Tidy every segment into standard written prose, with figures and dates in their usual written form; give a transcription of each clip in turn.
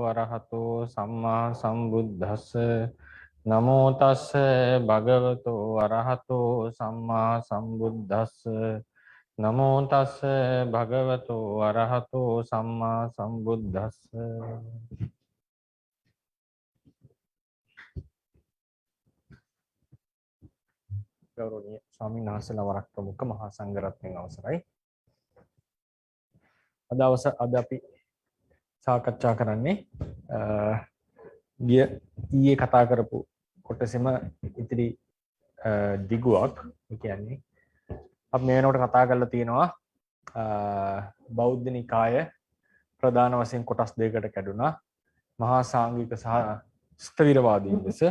අරහතෝ සම්මා සම්බුද්දස්ස නමෝ තස්ස භගවතෝ අරහතෝ සම්මා සම්බුද්දස්ස නමෝ තස්ස භගවතෝ අරහතෝ සම්මා සම්බුද්දස්ස. ගෞරවනීය ස්වාමීන් වහන්සේලා වරක් ප්‍රමුඛ මහා සංඝරත්නයන් අවසරයි. අද අපි සාකච්ඡා කරන්නේ ඊයේ කතා කරපු කොටසෙම ඉතිරි දිගුවක්. ඒ කියන්නේ අපි මේ වෙනකොට කතා කරලා තියෙනවා බෞද්ධ නිකාය ප්‍රධාන වශයෙන් කොටස් දෙකකට කැඩුනා. මහා සාංගික සහ ස්ථවිරවාදී ලෙස.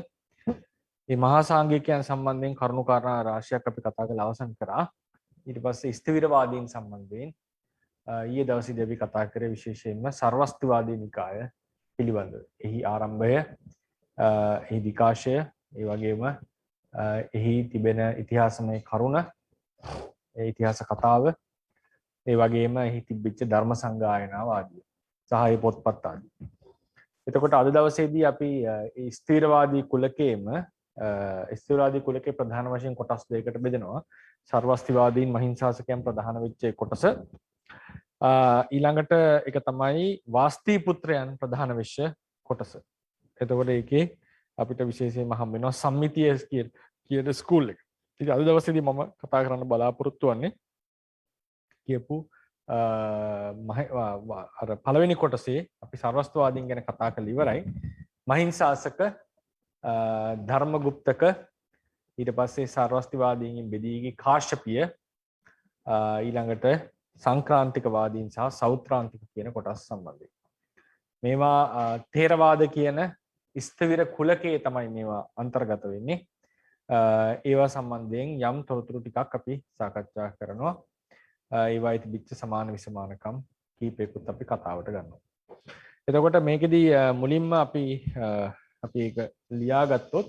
මේ මහා සාංගිකයන් සම්බන්ධයෙන් කරුණු කාරණා රාශියක් අපි කතා කරලා අවසන් කරා. ඊට පස්සේ ස්ථවිරවාදීන් සම්බන්ධයෙන් ඊයේ දවසේදී අපි කතා කරේ විශේෂයෙන්ම සර්වස්තිවාදී නිකාය පිළිබඳව. එහි ආරම්භය, එහි විකාශය, ඒ වගේම එහි තිබෙන ඉතිහාසමය කරුණ, ඒ ඉතිහාස කතාව, ඒ වගේම එහි තිබිච්ච ධර්ම සංගායනාව ආදී සහ ඒ පොත්පත් ආදී. එතකොට අද දවසේදී අපි ස්ථිරවාදී කුලකයේම ස්ථිරවාදී කුලකයේ ප්‍රධාන වශයෙන් කොටස් දෙකකට බෙදෙනවා. සර්වස්තිවාදීන් මහින්සාසකයන් ප්‍රධාන වෙච්ච කොටස. ඊළඟට එක තමයි වාස්තී පුත්‍රයන් ප්‍රධාන වෙච්ච කොටස. එතකොට ඒකේ අපිට විශේෂයෙන්ම හම් වෙනවා සම්මිතිය කියන ස්කූල් එක. ඉතින් අද දවසේදී මම කතා කරන්න බලාපොරොත්තු වෙන්නේ කියපු අර පළවෙනි කොටසේ අපි සර්වස්තවාදීන් ගැන කතා කරලා ඉවරයි. මහින්සාසක, ධර්මගුප්තක, ඊට පස්සේ සර්වස්තවාදීන්ගෙන් බෙදී ගිය කාශ්‍යපිය, ඊළඟට සංක්‍රාන්තිකවාදීන් සහ සෞත්‍රාන්තික කියන කොටස් සම්බන්ධයෙන්. මේවා ථේරවාද කියන ස්ථවිර කුලකයේ තමයි මේවා අන්තර්ගත වෙන්නේ. ඒවා සම්බන්ධයෙන් යම් තොරතුරු ටිකක් අපි සාකච්ඡා කරනවා. ඒවායි තිබිච්ච සමාන විසමානකම් කීපයකුත් අපි කතාවට ගන්නවා. එතකොට මේකෙදී මුලින්ම අපි ඒක ලියාගත්තොත්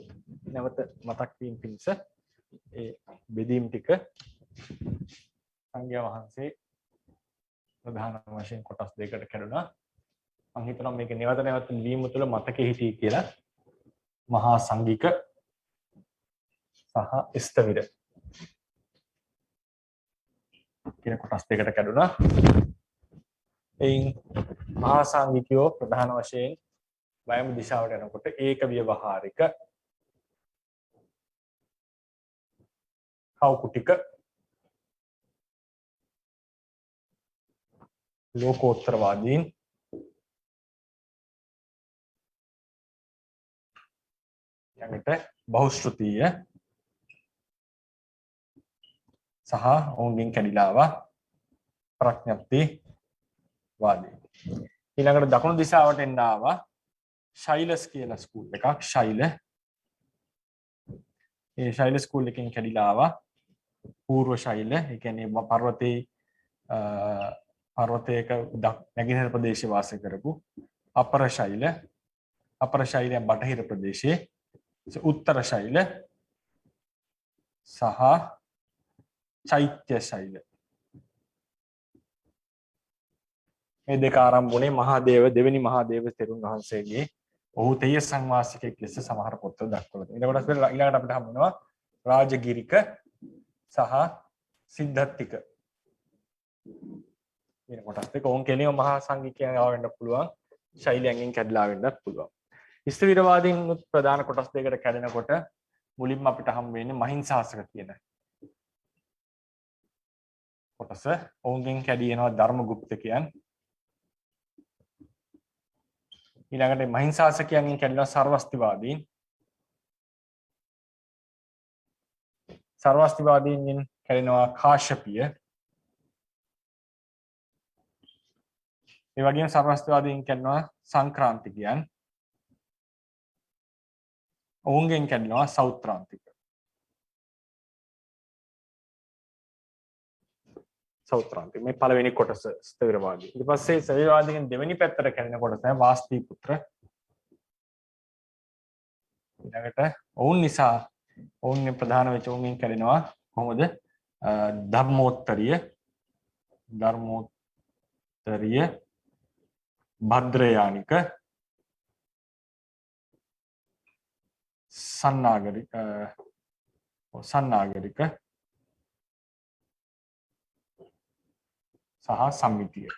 නැවත මතක් වීම පිණිස ඒ බෙදීම් ටික සංඝයා වහන්සේ ප්‍රධාන වශයෙන් කොටස් දෙකකට කැඩුනා. මම හිතනවා මේක නැවත නැවත ලියීම තුළ මතකෙ හිටියේ කියලා. මහා සංඝික සහ ස්ථවිර කියන කොටස් දෙකකට කැඩුනා. එයින් මහා සංඝිකයෝ ප්‍රධාන වශයෙන් වයම දිශාවට යනකොට ඒක ව්‍යවහාරික, කෞකුටික, ලෝකෝත්තරවාදීන්, ඊළඟට බහුශ්‍රුතීය සහ ඔවුන්ගෙන් කැඩිලාව ප්‍රඥප්තිවාදී. ඊළඟට දකුණු දිශාවට එන්න ආවා ශෛලස් කියලා ස්කූල් එකක්. ඒ ශෛල ස්කූල් එකෙන් කැඩිලා ආවා පූර්ව ශෛල. ඒ කියන්නේ පර්වතයක නැගෙනහිර ප්‍රදේශයේ වාසය කරපු අපර ශෛල. අපර ශෛලයන් බටහිර ප්‍රදේශයේ උත්තර ශෛල සහ චෛත්‍ය ශෛල. මේ දෙක ආරම්භ වුණේ මහාදේව දෙවෙනි මහාදේව තෙරුන් වහන්සේගේ ඔහු තෙය සංවාසිකෙක් ලෙස සමහර පොත්වල දක්වලා තියෙනවා. ඊළඟට අපිට හම් වෙනවා රාජගිරික සහ සිද්ධාර්ථික කියන කොටස් දෙක. ඕන් කෙලියම මහා සංඝිකයන් ආවෙන්න පුළුවන්, ශෛලයන්ගෙන් කැඩලා වෙන්නත් පුළුවන්. ස්ථවිරවාදීන් ප්‍රධාන කොටස් දෙකකට කැඩෙනකොට මුලින්ම අපිට හම් වෙන්නේ මහින්සාසක කියන කොටස. ඔවුන්ගෙන් කැඩිනවා ධර්මගුප්තකයන්. ඊළඟට මහින්සාසකයන්ගෙන් කැඩෙනවා සර්වස්තිවාදීන්. සර්වස්තිවාදීන්ගෙන් කැඩෙනවා කාශ්‍යපිය. ඒ වගේම සර්වස්තිවාදීන් කැඩෙනවා සංක්‍රාන්තිකයන්. ඔවුන්ගෙන් කැඩෙනවා සෞත්‍රාන්තික. සෞත්‍රාන්තික මේ පළවෙනි කොටස ස්ථවිරවාදී. ඊට පස්සේ ස්ථවිරවාදීන් දෙවෙනි පැත්තට කැඩෙන කොටස තමයි වාස්තී පුත්‍ර. ඊළඟට ඔවුන් නිසා ඔවුන් ප්‍රධාන වෙච්ච ඔවුන්ගෙන් කැඩෙනවා කොහොමද? ධර්මෝත්තරීය භද්‍රයානික සන්නාගරික සන්නාගරික සහ සම්මිතිය.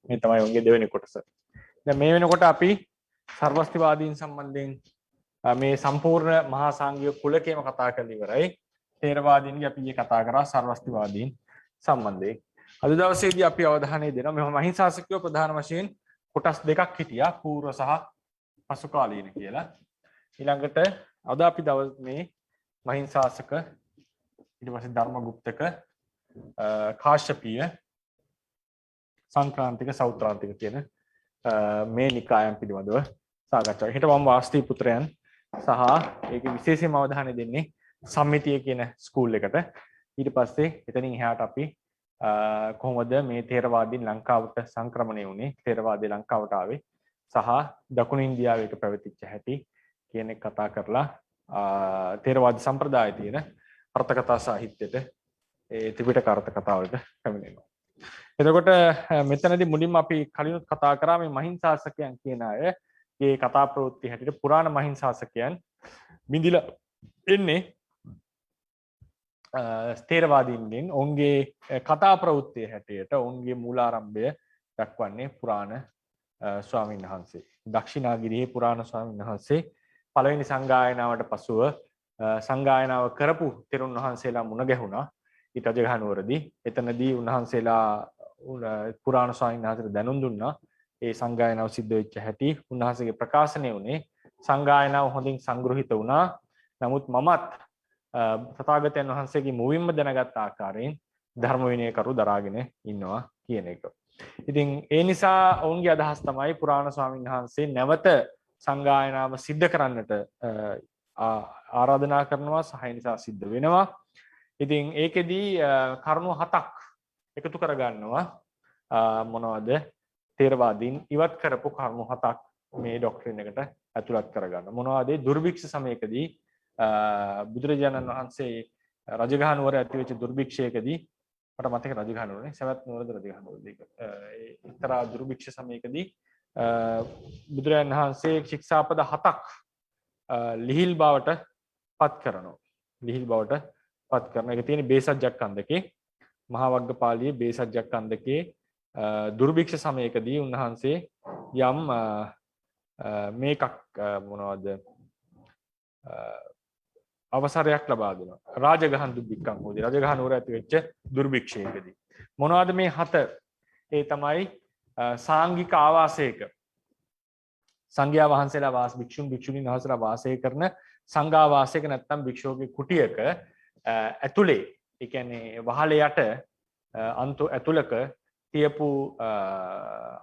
මේ තමයි ඔයගේ දෙවෙනි කොටස. දැන් මේ වෙනකොට අපි සර්වස්තිවාදීන් සම්බන්ධයෙන් මේ සම්පූර්ණ මහා සංඝීය කුලකේම කතා කරලා ඉවරයි. තේරවාදීන්ගේ අපි මේ කතා කරා සර්වස්තිවාදීන් සම්බන්ධයෙන්. අද දවසේදී අපි අවධානය දෙනවා මේ මහින්සාසකයෝ ප්‍රධාන වශයෙන් කොටස් දෙකක් හිටියා පූර්ව සහ පසු කාලීන කියලා. ඊළඟට අද අපි දවස් මේ මහින්සාසක ඊට පස්සේ ධර්මගුප්තක කාශ්‍යපීය සංක්‍රාන්තික සෞත්‍රාන්තික කියන මේ නිකායන් පිළිබඳව සාකච්ඡා කරනවා. හෙට මම වාස්ති පුත්‍රයන් සහ ඒකේ විශේෂයෙන්ම අවධානය දෙන්නේ සම්මිතිය කියන ස්කූල් එකට. ඊට පස්සේ එතනින් එහාට අපි කොහොමද මේ තේරවාදීන් ලංකාවට සංක්‍රමණය වුණේ, තේරවාදී ලංකාවට ආවේ සහ දකුණු ඉන්දියාවේ ඒක පැවතිච්ච හැටි කියන එක කතා කරලා තේරවාදී සම්ප්‍රදායේ තියෙන අර්ථකථා සාහිත්‍යයට ඒ ත්‍රිපිටක අර්ථකථා වලට පැමිණෙනවා. එතකොට මෙතනදී මුලින්ම අපි කලිනුත් කතා කරා මේ මහින්සාසකයන් කියන අයගේ කතා ප්‍රවෘත්ති හැටියට පුරාණ මහින්සාසකයන් බිඳිලා එන්නේ තේරවාදීන්ගෙන්. ඔවුන්ගේ කතා ප්‍රවෘත්තිය හැටියට ඔවුන්ගේ මූලාරම්භය දක්වන්නේ පුරාණ ස්වාමීන් වහන්සේ. දක්ෂිනාගිරියේ පුරාණ ස්වාමීන් වහන්සේ පළවෙනි සංගායනාවට පසුව සංගායනාව කරපු තෙරුන් වහන්සේලා මුණ ගැහුණා ඊට රජගහ නුවරදී. එතනදී උන්වහන්සේලා පුරාණ ස්වාමීන් වහන්සේට දැනුම් දුන්නා ඒ සංගායනාව සිද්ධ වෙච්ච හැටි. උන්වහන්සේගේ ප්‍රකාශනය වුණේ සංගායනාව හොඳින් සංග්‍රහිත වුණා. නමුත් මමත් තථාගතයන් වහන්සේගේ මුවින්ම දැනගත් ආකාරයෙන් ධර්ම විනය කරු දරාගෙන ඉන්නවා කියන එක. ඉතින් ඒ නිසා ඔවුන්ගේ අදහස් තමයි පුරාණ ස්වාමීන් වහන්සේ නැවත සංගායනාව සිද්ධ කරන්නට ආරාධනා කරනවා සහ ඒ නිසා සිද්ධ වෙනවා. ඉතින් ඒකෙදී කරුණු 7ක් එකතු කරගන්නවා. මොනවද? තේරවාදීන් ඉවත් කරපු කරුණු 7ක් මේ ඩොක්ට්‍රින් එකට ඇතුළත් කරගන්න. මොනවද? දුර්භික්ෂ සමයකදී බුදුරජාණන් වහන්සේ රජගහ නුවර ඇතිවෙච්ච දුර්භික්ෂයකදී මට මතක රජගහ නුවරනේ සවැත් නුවරද රජගහ නුවරද එක්තරා දුර්භික්ෂ සමයකදී බුදුරජාණන් වහන්සේ ශික්ෂාපද 7ක් ලිහිල් බවට පත් කරනවා. ලිහිල් බවට පත් කරන එක තියෙන බේසජ්ජක්ඛන්දකේ මහා වග්ගපාළියේ බේසජ්ජක්ඛන්දකේ දුර්භික්ෂ සමයකදී උන්වහන්සේ යම් මේකක් මොනවද අවසරයක් ලබා දෙනවා. රාජගහන් දුර්භික්ඛං හොදි රජගහ නුවර ඇති වෙච්ච දුර්භික්ෂයකදී මොනවද මේ 7? ඒ තමයි සාංගික ආවාසයක සංඝයා වහන්සේලා වාස භික්ෂුන් භික්ෂුණීන් වහන්සේලා වාසය කරන සංඝාවාසයක නැත්නම් භික්ෂුවගේ කුටියක ඇතුලේ ඒ කියන්නේ වහලේ යට අන්තු ඇතුලක තියපු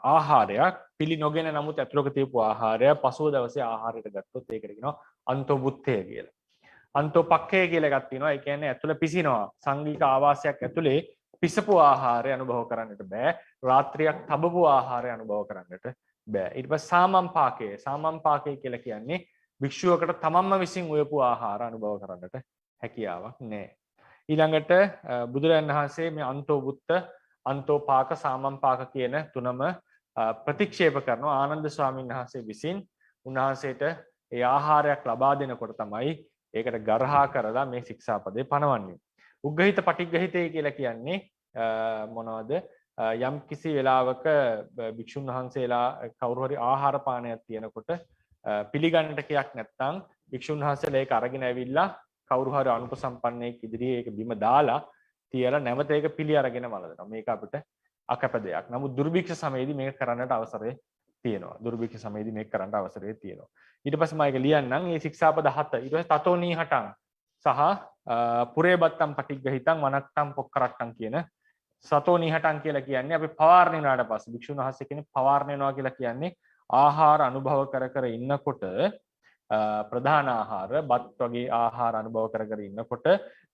ආහාරයක් පිළි නොගෙන නමුත් ඇතුලක තියපු ආහාරය පසුව දවසේ ආහාරයට ගත්තොත් ඒකට කියනවා අන්තෝබුත්තය කියලා. අන්තෝපක්ඛය කියලා එකක් තියෙනවා. ඒ කියන්නේ ඇතුල පිසිනවා. සංඝික ආවාසයක් ඇතුලේ පිසපු ආහාරය අනුභව කරන්නට බෑ. රාත්‍රියක් තබපු ආහාරය අනුභව කරන්නට බෑ. ඊට පස්සේ සාමම්පාකය. සාමම්පාකය කියලා කියන්නේ භික්ෂුවකට තමන්ම විසින් උයපු ආහාර අනුභව කරන්නට හැකියාවක් නැහැ. ඊළඟට බුදුරජාණන් වහන්සේ මේ අන්තෝබුත්ත, අන්තෝපාක, සාමම්පාක කියන තුනම ප්‍රතික්ෂේප කරනවා. ආනන්ද ස්වාමීන් වහන්සේ විසින් උන්වහන්සේට ඒ ආහාරයක් ලබා දෙනකොට තමයි ඒකට ගරහා කරලා මේ ශික්ෂාපදේ පනවන්නේ. උග්ගහිත පටිග්ගහිතය කියලා කියන්නේ මොනවද? යම් කිසි වෙලාවක භික්ෂුන් වහන්සේලා කවුරු හරි ආහාර පානයක් තියෙනකොට පිළිගන්නට කයක් නැත්නම් භික්ෂුන් වහන්සේලා ඒක අරගෙන ඇවිල්ලා කවුරු හරි අනුපසම්පන්නෙක් ඉදිරියේ ඒක බිම දාලා තියලා නැවත ඒක පිළි අරගෙන වළඳනවා. මේක අපිට අකප දෙයක්. නමුත් දුර්භික්ෂ සමයේදී මේක කරන්නට අවසරය තියෙනවා. දුර්භික්ෂ සමයේදී මේක කරන්නට අවසරය තියෙනවා. ඊට පස්සේ මම ඒක ලියන්නම්. මේ ශික්ෂාපද 7. ඊට පස්සේ තතෝ නීහටං සහ පුරේබත්තම් පටිග්ගහිතං වනක්තම් පොක්කරට්ටම් කියන සතෝ නීහටං කියලා කියන්නේ අපි පවාරණය වුණාට පස්සේ භික්ෂුන් වහන්සේ කෙනෙක් පවාරණය වෙනවා කියලා කියන්නේ ආහාර අනුභව කර කර ඉන්නකොට ප්‍රධාන ආහාර බත් වගේ ආහාර අනුභව කර කර ඉන්නකොට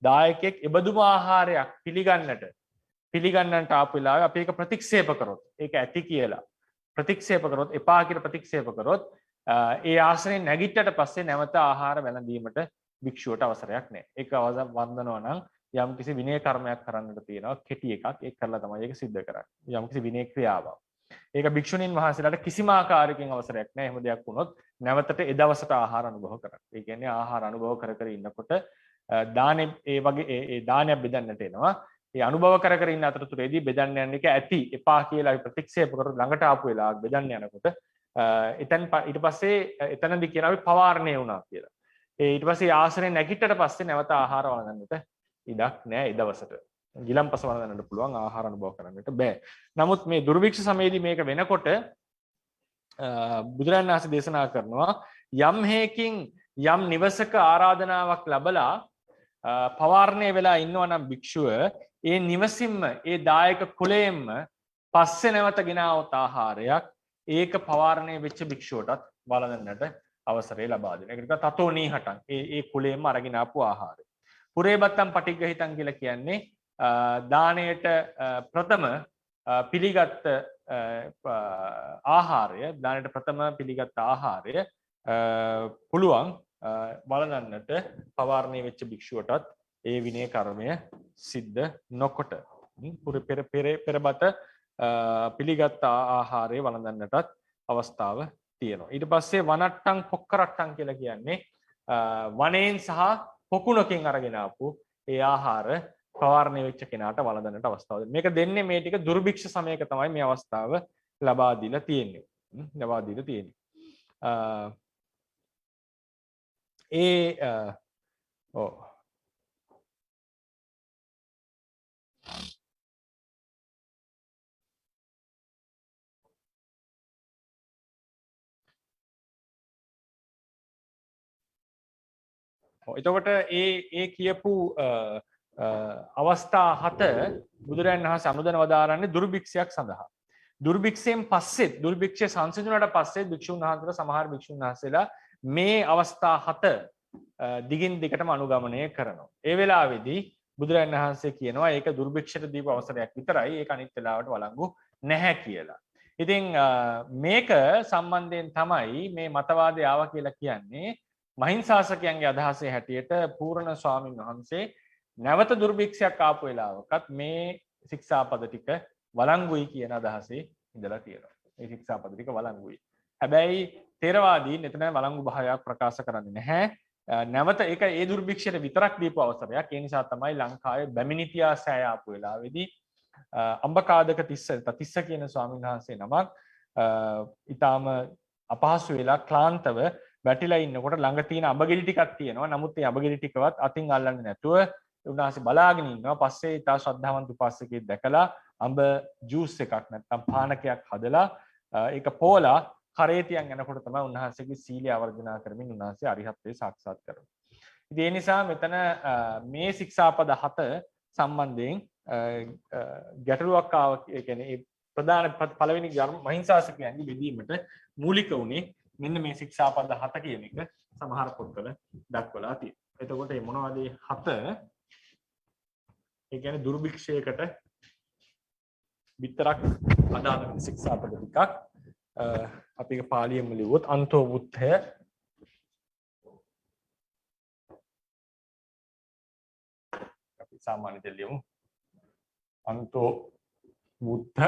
දායකයෙක් එබඳුම ආහාරයක් පිළිගන්නට ආපු වෙලාවේ අපි ඒක ප්‍රතික්ෂේප කරොත් ඒක ඇති කියලා ප්‍රතික්ෂේප කරොත් එපා කියලා ප්‍රතික්ෂේප කරොත් ඒ ආශ්‍රයෙන් නැගිට්ටට පස්සේ නැවත ආහාර වැළඳීමට භික්ෂුවට අවසරයක් නැහැ. ඒක වන්දනවා නම් යම් කිසි විනය කර්මයක් කරන්නට තියෙනවා කෙටි එකක් ඒක කරලා තමයි ඒක සිද්ධ කරන්නේ. යම් කිසි විනය ක්‍රියාවක්. ඒක භික්ෂුණීන් වහන්සේලාට කිසිම ආකාරයකින් අවසරයක් නැහැ. එහෙම දෙයක් වුණොත් නැවතට ඒ දවසට ආහාර අනුභව කරන්න. ඒ කියන්නේ ආහාර අනුභව කර කර ඉන්නකොට දානේ ඒ වගේ ඒ දානයක් බෙදන්නට එනවා. ඒ අනුභව කර කර ඉන්න අතරතුරේදී බෙදන්න යන එක ඇති එපා කියලා අපි ප්‍රතික්ෂේප කරලා ළඟට ආපු වෙලාවක බෙදන්න යනකොට එතන ඊට පස්සේ එතනදී කියන අපි පවාරණය වුණා කියලා. ඊට පස්සේ ආසනේ නැගිටට පස්සේ නැවත ආහාර වළඳන්නට ඉඩක් නැහැ ඒ දවසට. ගිලම්පස වළඳන්නට පුළුවන් ආහාර අනුභව කරන්නට බෑ. නමුත් මේ දුර්භික්ෂ සමයේදී මේක වෙනකොට බුදුරජාණන් වහන්සේ දේශනා කරනවා යම් හේකින් යම් නිවසක ආරාධනාවක් ලැබලා පවාරණය වෙලා ඉන්නවා නම් භික්ෂුව ඒ නිවසින්ම ඒ දායක කුලයෙන්ම පස්සේ නැවත ගෙනාවොත් ආහාරයක් ඒක පවාරණය වෙච්ච භික්ෂුවටත් වළඳන්නට අවසරය ලබා දෙන. ඒකට තතෝ නීහටං ඒ කුලයෙන්ම අරගෙන ආපු ආහාරය. පුරේබත්තම් පටිග්ගහිතං කියලා කියන්නේ දාණයට ප්‍රථම පිළිගත් ආහාරය දාණයට ප්‍රථම පිළිගත් ආහාරය පුළුවන් වළඳන්නට පවාරණය වෙච්ච භික්ෂුවටත් ඒ විනය කර්මය සිද්ධ නොකොට පෙරබත පිළිගත් ආහාරය වළඳන්නටත් අවස්ථාව තියෙනවා. ඊට පස්සේ වනට්ටං පොක්කරට්ටං කියලා කියන්නේ වනයෙන් සහ පොකුණකින් අරගෙන ආපු ඒ ආහාර පවාරණය වෙච්ච කෙනාට වළඳන්නට අවස්ථාව දෙනවා. මේක දෙන්නේ මේ ටික දුර්භික්ෂ සමයක තමයි මේ අවස්ථාව ලබා දීලා තියෙන්නේ. ලබා දීලා තියෙන්නේ. එතකොට ඒ කියපු අවස්ථා 7 බුදුරජාණන් වහන්සේ අනුදැන වදාරන්නේ දුර්භික්ෂයක් සඳහා. දුර්භික්ෂයෙන් පස්සේ දුර්භික්ෂය සංසිඳුණාට පස්සේ භික්ෂුන් වහන්සේලා සමහර භික්ෂුන් වහන්සේලා මේ අවස්ථා 7 දිගින් දිගටම අනුගමනය කරනවා. ඒ වෙලාවේදී බුදුරජාණන් වහන්සේ කියනවා ඒක දුර්භික්ෂයට දීපු අවසරයක් විතරයි. ඒක අනිත් වෙලාවට වළංගු නැහැ කියලා. ඉතින් මේක සම්බන්ධයෙන් තමයි මේ මතවාදය ආවා කියලා කියන්නේ. මහින්සාසකයන්ගේ අදහසේ හැටියට පූර්ණ ස්වාමීන් වහන්සේ නැවත දුර්භික්ෂයක් ආපු වෙලාවකත් මේ ශික්ෂාපද ටික වළංගුයි කියන අදහසේ ඉඳලා තියෙනවා. මේ ශික්ෂාපද ටික වළංගුයි. හැබැයි තේරවාදීන් එතන වළංගු භාවයක් ප්‍රකාශ කරන්නේ නැහැ. නැවත ඒක ඒ දුර්භික්ෂයට විතරක් දීපු අවසරයක්. ඒ නිසා තමයි ලංකාවේ බැමිණිතියා සෑය ආපු වෙලාවේදී අම්බකාදක තිස්ස කියන ස්වාමීන් වහන්සේ නමක් ඊටාම අපහසු වෙලා ක්ලාන්තව වැටිලා ඉන්නකොට ළඟ තියෙන අඹ ගෙඩි ටිකක් තියෙනවා. නමුත් මේ අඹ ගෙඩි ටිකවත් අතින් අල්ලන්නේ නැතුව උන්වහන්සේ බලාගෙන ඉන්නවා. පස්සේ ඊට ශ්‍රද්ධාවන්ත උපාසකයෙක් දැකලා අඹ ජූස් එකක් නැත්නම් පානකයක් හදලා ඒක පෝලා කරේ තියන් යනකොට තමයි උන්වහන්සේගේ සීලය ආවර්ජනා කරමින් උන්වහන්සේ අරිහත්ත්වයේ සාක්ෂාත් කරගන්නේ. ඉතින් ඒ නිසා මෙතන මේ ශික්ෂාපද 7 සම්බන්ධයෙන් ගැටලුවක් ආවා. ඒ කියන්නේ ප්‍රධාන පළවෙනි මහින්සාසකයන්ගේ බෙදීමට මූලික උනේ මෙන්න මේ ශික්ෂාපද 7 කියන එක සමහර පොත්වල දක්වලා තියෙනවා. එතකොට මේ මොනවද මේ 7? ඒ කියන්නේ දුර්භික්ෂයකට විතරක් අදාළ වෙන ශික්ෂාපද ටිකක් අපි ඒක පාලියෙන්ම ලිව්වොත් අන්තෝ බුද්ධය අපි සාමාන්‍යයෙන් ලියමු අන්තෝ බුද්ධ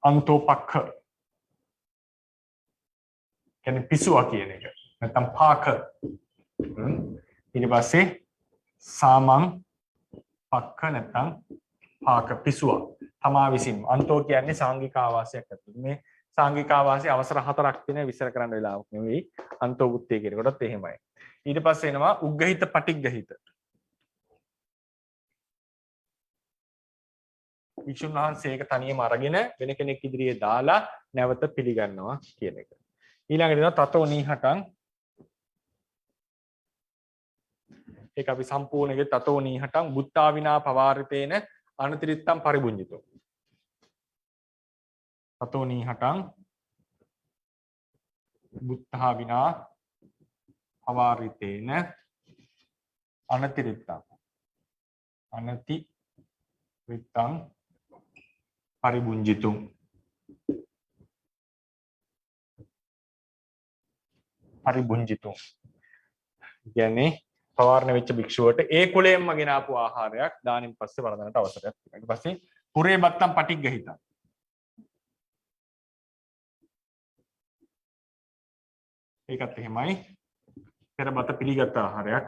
අන්තෝ පක්ඛ කියන්නේ පිසුවා කියන එක නැත්නම් පාක ඊට පස්සේ සාමං පක්ඛ නැත්නම් පාක පිසුවා තමා විසින් අන්තෝ කියන්නේ සාංගික ආවාසයක් ඇතුළේ මේ සාංගික ආවාසයේ අවසර 4ක් තියෙන විස්තර කරන්න වෙලාවක් නෙවෙයි අන්තෝ බුත්තේ කියන කොටත් එහෙමයි ඊට පස්සේ එනවා උග්ගහිත පටිග්ගහිත වික්ෂුන් වහන්සේ ඒක තනියම අරගෙන වෙන කෙනෙක් ඉදිරියේ දාලා නැවත පිළිගන්නවා කියන එක ඊළඟට එනවා තතෝ නීහටං ඒක අපි සම්පූර්ණයෙන් තතෝ නීහටං බුත්තා විනා පවාරිතේන අනතිරිත්තම් පරිබුඤ්ජිතෝ තතෝ නීහටං බුත්තා විනා පවාරිතේන අනතිරිත්තම් පරිබුඤ්ජිතුම් පරිබුඤ්ජිතුම් කියන්නේ පවාරණ වෙච්ච භික්ෂුවට ඒ කුලයෙන්ම ගෙන ආපු ආහාරයක් දානින් පස්සේ වළඳන්නට අවසරයක් තියෙනවා. ඊට පස්සේ පුරේ බත්තම් පටිග්ගහිතං ඒකත් එහෙමයි. පෙර බත පිළිගත් ආහාරයක්.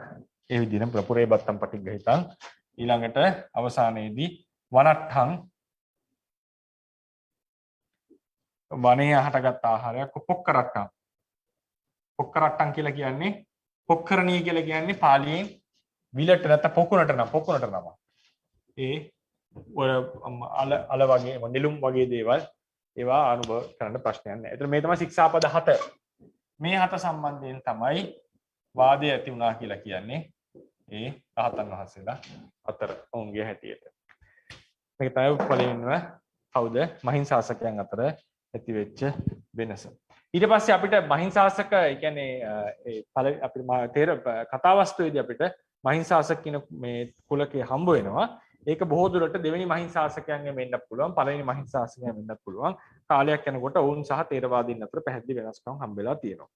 ඒ විදිහට ප්‍රපුරේ බත්තම් පටිඝහිතං. ඊළඟට අවසානයේදී වනට්ඨං වනයේ හටගත් ආහාරයක් පොක්කරට්ටං. පොක්කරට්ටං කියලා කියන්නේ පොක්කරණී කියලා කියන්නේ පාලියෙන් විලට නැත්නම් පොකුණට නම. ඒ ඔය අල වගේ නිලුම් වගේ දේවල් ඒවා අනුභව කරන්න ප්‍රශ්නයක් නැහැ. ඒතර මේ තමයි ශික්ෂාපද 7. මේ 7 සම්බන්ධයෙන් තමයි වාදය ඇති වුණා කියලා කියන්නේ. ඒ රහතන් වහන්සේලා අතර ඔවුන්ගේ හැටියට. මේක තමයි පළවෙනිම කවුද? මහින්සාසකයන් අතර ඇති වෙච්ච වෙනස. ඊට පස්සේ අපිට මහින්සාසක කියන්නේ අපිට තේර කතාවස්තුවේදී අපිට මහින්සාසක කියන මේ කුලකේ හම්බ වෙනවා. ඒක බොහෝ දුරට දෙවෙනි මහින්සාසකයන්ගෙන් වෙන්නත් පුළුවන්, පළවෙනි මහින්සාසකයන් වෙන්නත් පුළුවන්. කාලයක් යනකොට ඔවුන් සහ තේරවාදීන් අතර පැහැදිලි වෙනස්කම් හම්බෙලා තියෙනවා.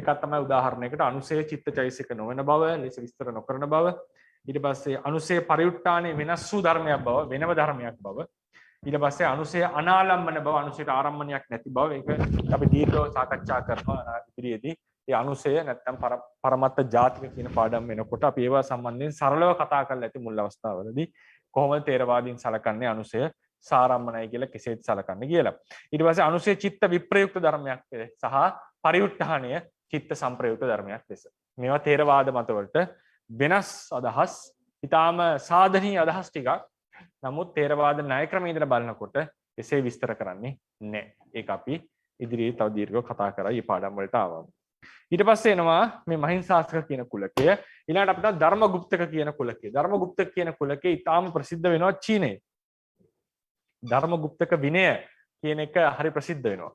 එකක් තමයි උදාහරණයකට අනුසය චිත්තචෛසික නොවන බව ලෙස විස්තර නොකරන බව. ඊට පස්සේ අනුසය පරිඋත්ථානයේ වෙනස් වූ ධර්මයක් බව, වෙනම ධර්මයක් බව. ඊට පස්සේ අනුසය අනාලම්බන බව, අනුසයට ආරම්භණයක් නැති බව. ඒක අපි දීර්ඝව සාකච්ඡා කරනවා ඉදිරියේදී. ඒ අනුසය නැත්නම් පරමත්ත ජාතික කියන පාඩම් වෙනකොට අපි ඒවා සම්බන්ධයෙන් සරලව කතා කරලා ඇති මුල් අවස්ථාවවලදී කොහොමද තේරවාදීන් සලකන්නේ අනුසය සාරම්මණය කියලා කෙසේද සලකන්නේ කියලා. ඊට පස්සේ අනුසය චිත්ත විප්‍රයුක්ත ධර්මයක් සහ පරිඋත්ථානය චිත්ත සංප්‍රයුක්ත ධර්මයක් ලෙස. මේවා තේරවාද මතවලට වෙනස් අදහස්, ඊටාම සාධනීය අදහස් ටිකක්. නමුත් තේරවාද ණය ක්‍රමයේ ඉඳලා බලනකොට එසේ විස්තර කරන්නේ නැහැ. ඒක අපි ඉදිරියේ තව දීර්ඝව කතා කරා මේ පාඩම් වලට ආවම. ඊට පස්සේ එනවා මේ මහින්සාසක කියන කුලකය. ඊළඟට අපිට ධර්මගුප්තක කියන කුලකය. ධර්මගුප්තක කියන කුලකේ ඊටාම ප්‍රසිද්ධ වෙනවා චීනයේ. ධර්මගුප්තක විනය කියන එක හරි ප්‍රසිද්ධ වෙනවා.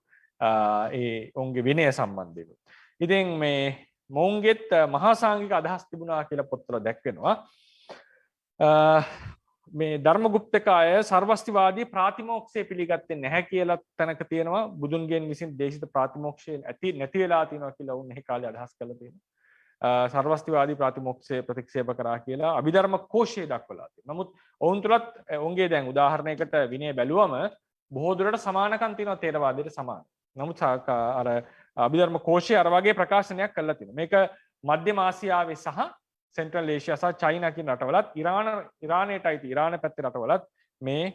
ඒ ඔවුන්ගේ විනය සම්බන්ධයෙන්. ඉතින් මේ මොවුන්ගේත් මහා සාංගික අදහස් තිබුණා කියලා පොත්වල දැක්වෙනවා. මේ ධර්මගුප්තක අය සර්වස්තිවාදී ප්‍රාතිමෝක්ෂය පිළිගත්තේ නැහැ කියලා තැනක තියෙනවා. බුදුන්ගෙන් විසින් දේශිත ප්‍රාතිමෝක්ෂය නැති වෙලා තියෙනවා කියලා උන් ඒ කාලේ අදහස් කළා තියෙනවා. සර්වස්තිවාදී ප්‍රාතිමෝක්ෂය ප්‍රතික්ෂේප කරා කියලා අභිධර්ම කෝෂයේ දක්වලා තියෙනවා. නමුත් ඔවුන් තුලත් ඔවුන්ගේ දැන් උදාහරණයකට විනය බැලුවම බොහෝ දුරට සමානකම් තියෙනවා තේරවාදයට සමාන. නමුත් අර අභිධර්ම කෝෂයේ අර වගේ ප්‍රකාශනයක් කළා තියෙනවා. මේක මධ්‍යම ආසියාවේ සහ සෙන්ට්‍රල් ඒෂියා සහ චයිනා කියන රටවලත් ඉරානයට අයිති ඉරාන පැත්තේ රටවලත් මේ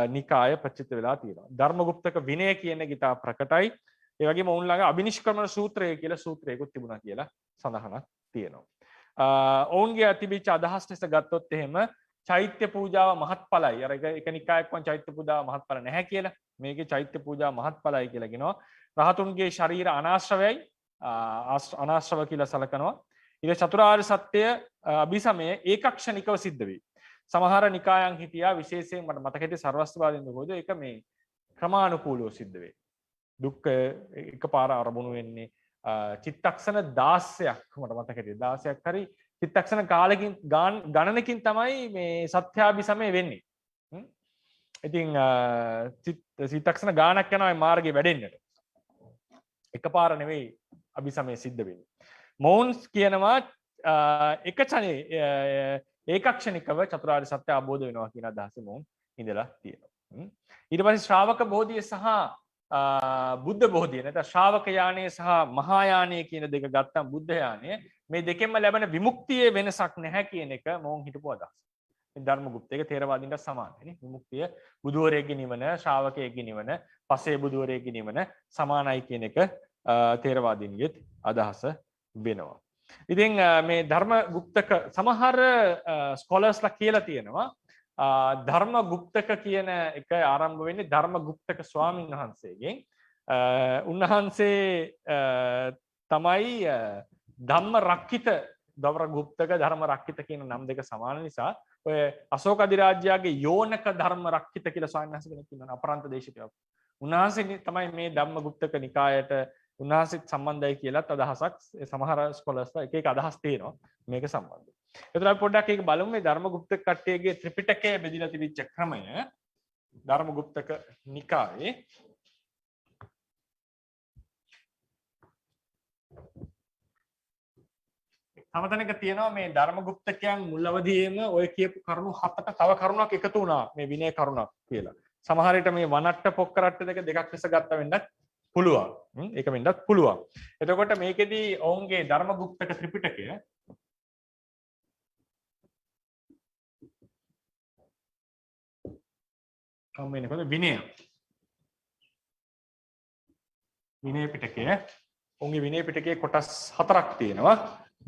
නිකාය ප්‍රචලිත වෙලා තියෙනවා. ධර්මගුප්තක විනය කියන එක ඉතා ප්‍රකටයි. ඒ වගේම ඔවුන් ළඟ අබිනිෂ්ක්‍රමණ සූත්‍රය කියලා සූත්‍රයකුත් තිබුණා කියලා සඳහනක් තියෙනවා. ඔවුන්ගේ තිබිච්ච අදහස් ලෙස ගත්තොත් එහෙම චෛත්‍ය පූජාව මහත්ඵලයි. අර එක නිකායක් වන් චෛත්‍ය පූජාව මහත්ඵල නැහැ කියලා. මේකේ චෛත්‍ය පූජාව මහත්ඵලයි කියලා කියනවා. රහතුන්ගේ ශරීර අනාශ්‍රවයයි අනාශ්‍රව කියලා සලකනවා. ඊට චතුරාර්ය සත්‍ය අභිසමය ඒකක්ෂණිකව සිද්ධ වෙයි. සමහර නිකායන් හිටියා විශේෂයෙන් මට මතක හිටියේ සර්වස්තවාදීන් දුකෝද ඒක මේ ක්‍රමානුකූලව සිද්ධ වෙයි. දුක්ඛ එකපාර අරමුණු වෙන්නේ චිත්තක්ෂණ 16ක් මට මතක හිටියේ 16ක් හරි චිත්තක්ෂණ කාලෙකින් ගණනකින් තමයි මේ සත්‍යාභිසමය වෙන්නේ. ඉතින් චිත්තක්ෂණ ගානක් යනවා මේ මාර්ගේ වැඩෙන්නට. එකපාර නෙවෙයි අභිසමය සිද්ධ වෙන්නේ. මොවුන් කියනවා එක ඡනේ ඒකක්ෂණිකව චතුරාර්ය සත්‍ය අවබෝධ වෙනවා කියන අදහස මොවුන් ඉඳලා තියෙනවා. ඊට පස්සේ ශ්‍රාවක බෝධිය සහ බුද්ධ බෝධිය නැත්නම් ශ්‍රාවක යානය සහ මහා යානය කියන දෙක ගත්තම බුද්ධ යානය මේ දෙකෙන්ම ලැබෙන විමුක්තියේ වෙනසක් නැහැ කියන එක මොවුන් හිතපු අදහස. මේ ධර්මගුප්තයක තේරවාදීන්ට සමානයි නේ. විමුක්තිය බුදුවරයෙක්ගේ නිවන, ශ්‍රාවකයෙක්ගේ නිවන, පසේ බුදුවරයෙක්ගේ නිවන සමානයි කියන එක තේරවාදීන්ගේ අදහස වෙනවා. ඉතින් මේ ධර්මගුප්තක සමහර ස්කෝලර්ස්ලා කියලා තියෙනවා ධර්මගුප්තක කියන එක ආරම්භ වෙන්නේ ධර්මගුප්තක ස්වාමීන් වහන්සේගෙන්. උන්වහන්සේ තමයි ධම්මරක්කිත ධර්මගුප්තක ධර්මරක්කිත කියන නම් දෙක සමාන නිසා ඔය අශෝක අධිරාජ්‍යයේ යෝනක ධර්මරක්කිත කියලා ස්වාමීන් වහන්සේ කෙනෙක් ඉන්නවා අපරාන්ත දේශිකයෙක්. උන්වහන්සේ තමයි මේ ධම්මගුප්තක නිකායට උන්වහන්සේත් සම්බන්ධයි කියලාත් අදහසක් සමහර ස්කෝලර්ස්ලා එක එක අදහස් තියෙනවා මේක සම්බන්ධව. එතකොට අපි පොඩ්ඩක් ඒක බලමු මේ ධර්මගුප්තක කට්ටියගේ ත්‍රිපිටකය බෙදලා තිබිච්ච ක්‍රමය ධර්මගුප්තක නිකායේ සමතනක තියෙනවා මේ ධර්මගුප්තකයන් මුල් අවදියේම ඔය කියපු කරුණු හතට තව කරුණක් එකතු වුණා මේ විනය කරුණක් කියලා. සමහර විට මේ වනට්ට පොක්කරට්ට දෙකක් ලෙස ගත්ත වෙන්නත් පුළුවන්. ඒක වෙන්නත් පුළුවන්. එතකොට මේකෙදී ඔවුන්ගේ ධර්මගුප්තක ත්‍රිපිටකය කම්මෙන්නේ කොහොමද විනය. විනය පිටකය ඔවුන්ගේ විනය පිටකයේ කොටස් 4ක් තියෙනවා.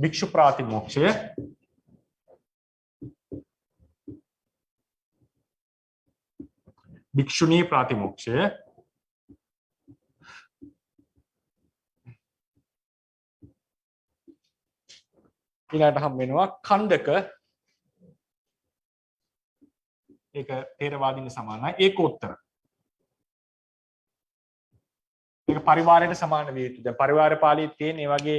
භික්ෂු ප්‍රාතිමෝක්ෂය, භික්ෂුණී ප්‍රාතිමෝක්ෂය, ඊළඟට හම් වෙනවා ඛණ්ඩක, ඒක තේරවාදීන් සමානයි, ඒකෝත්තර. ඒක පරිවාරයට සමාන විය යුතුයි. දැන් පරිවාර පාළියේ තියෙන මේ වගේ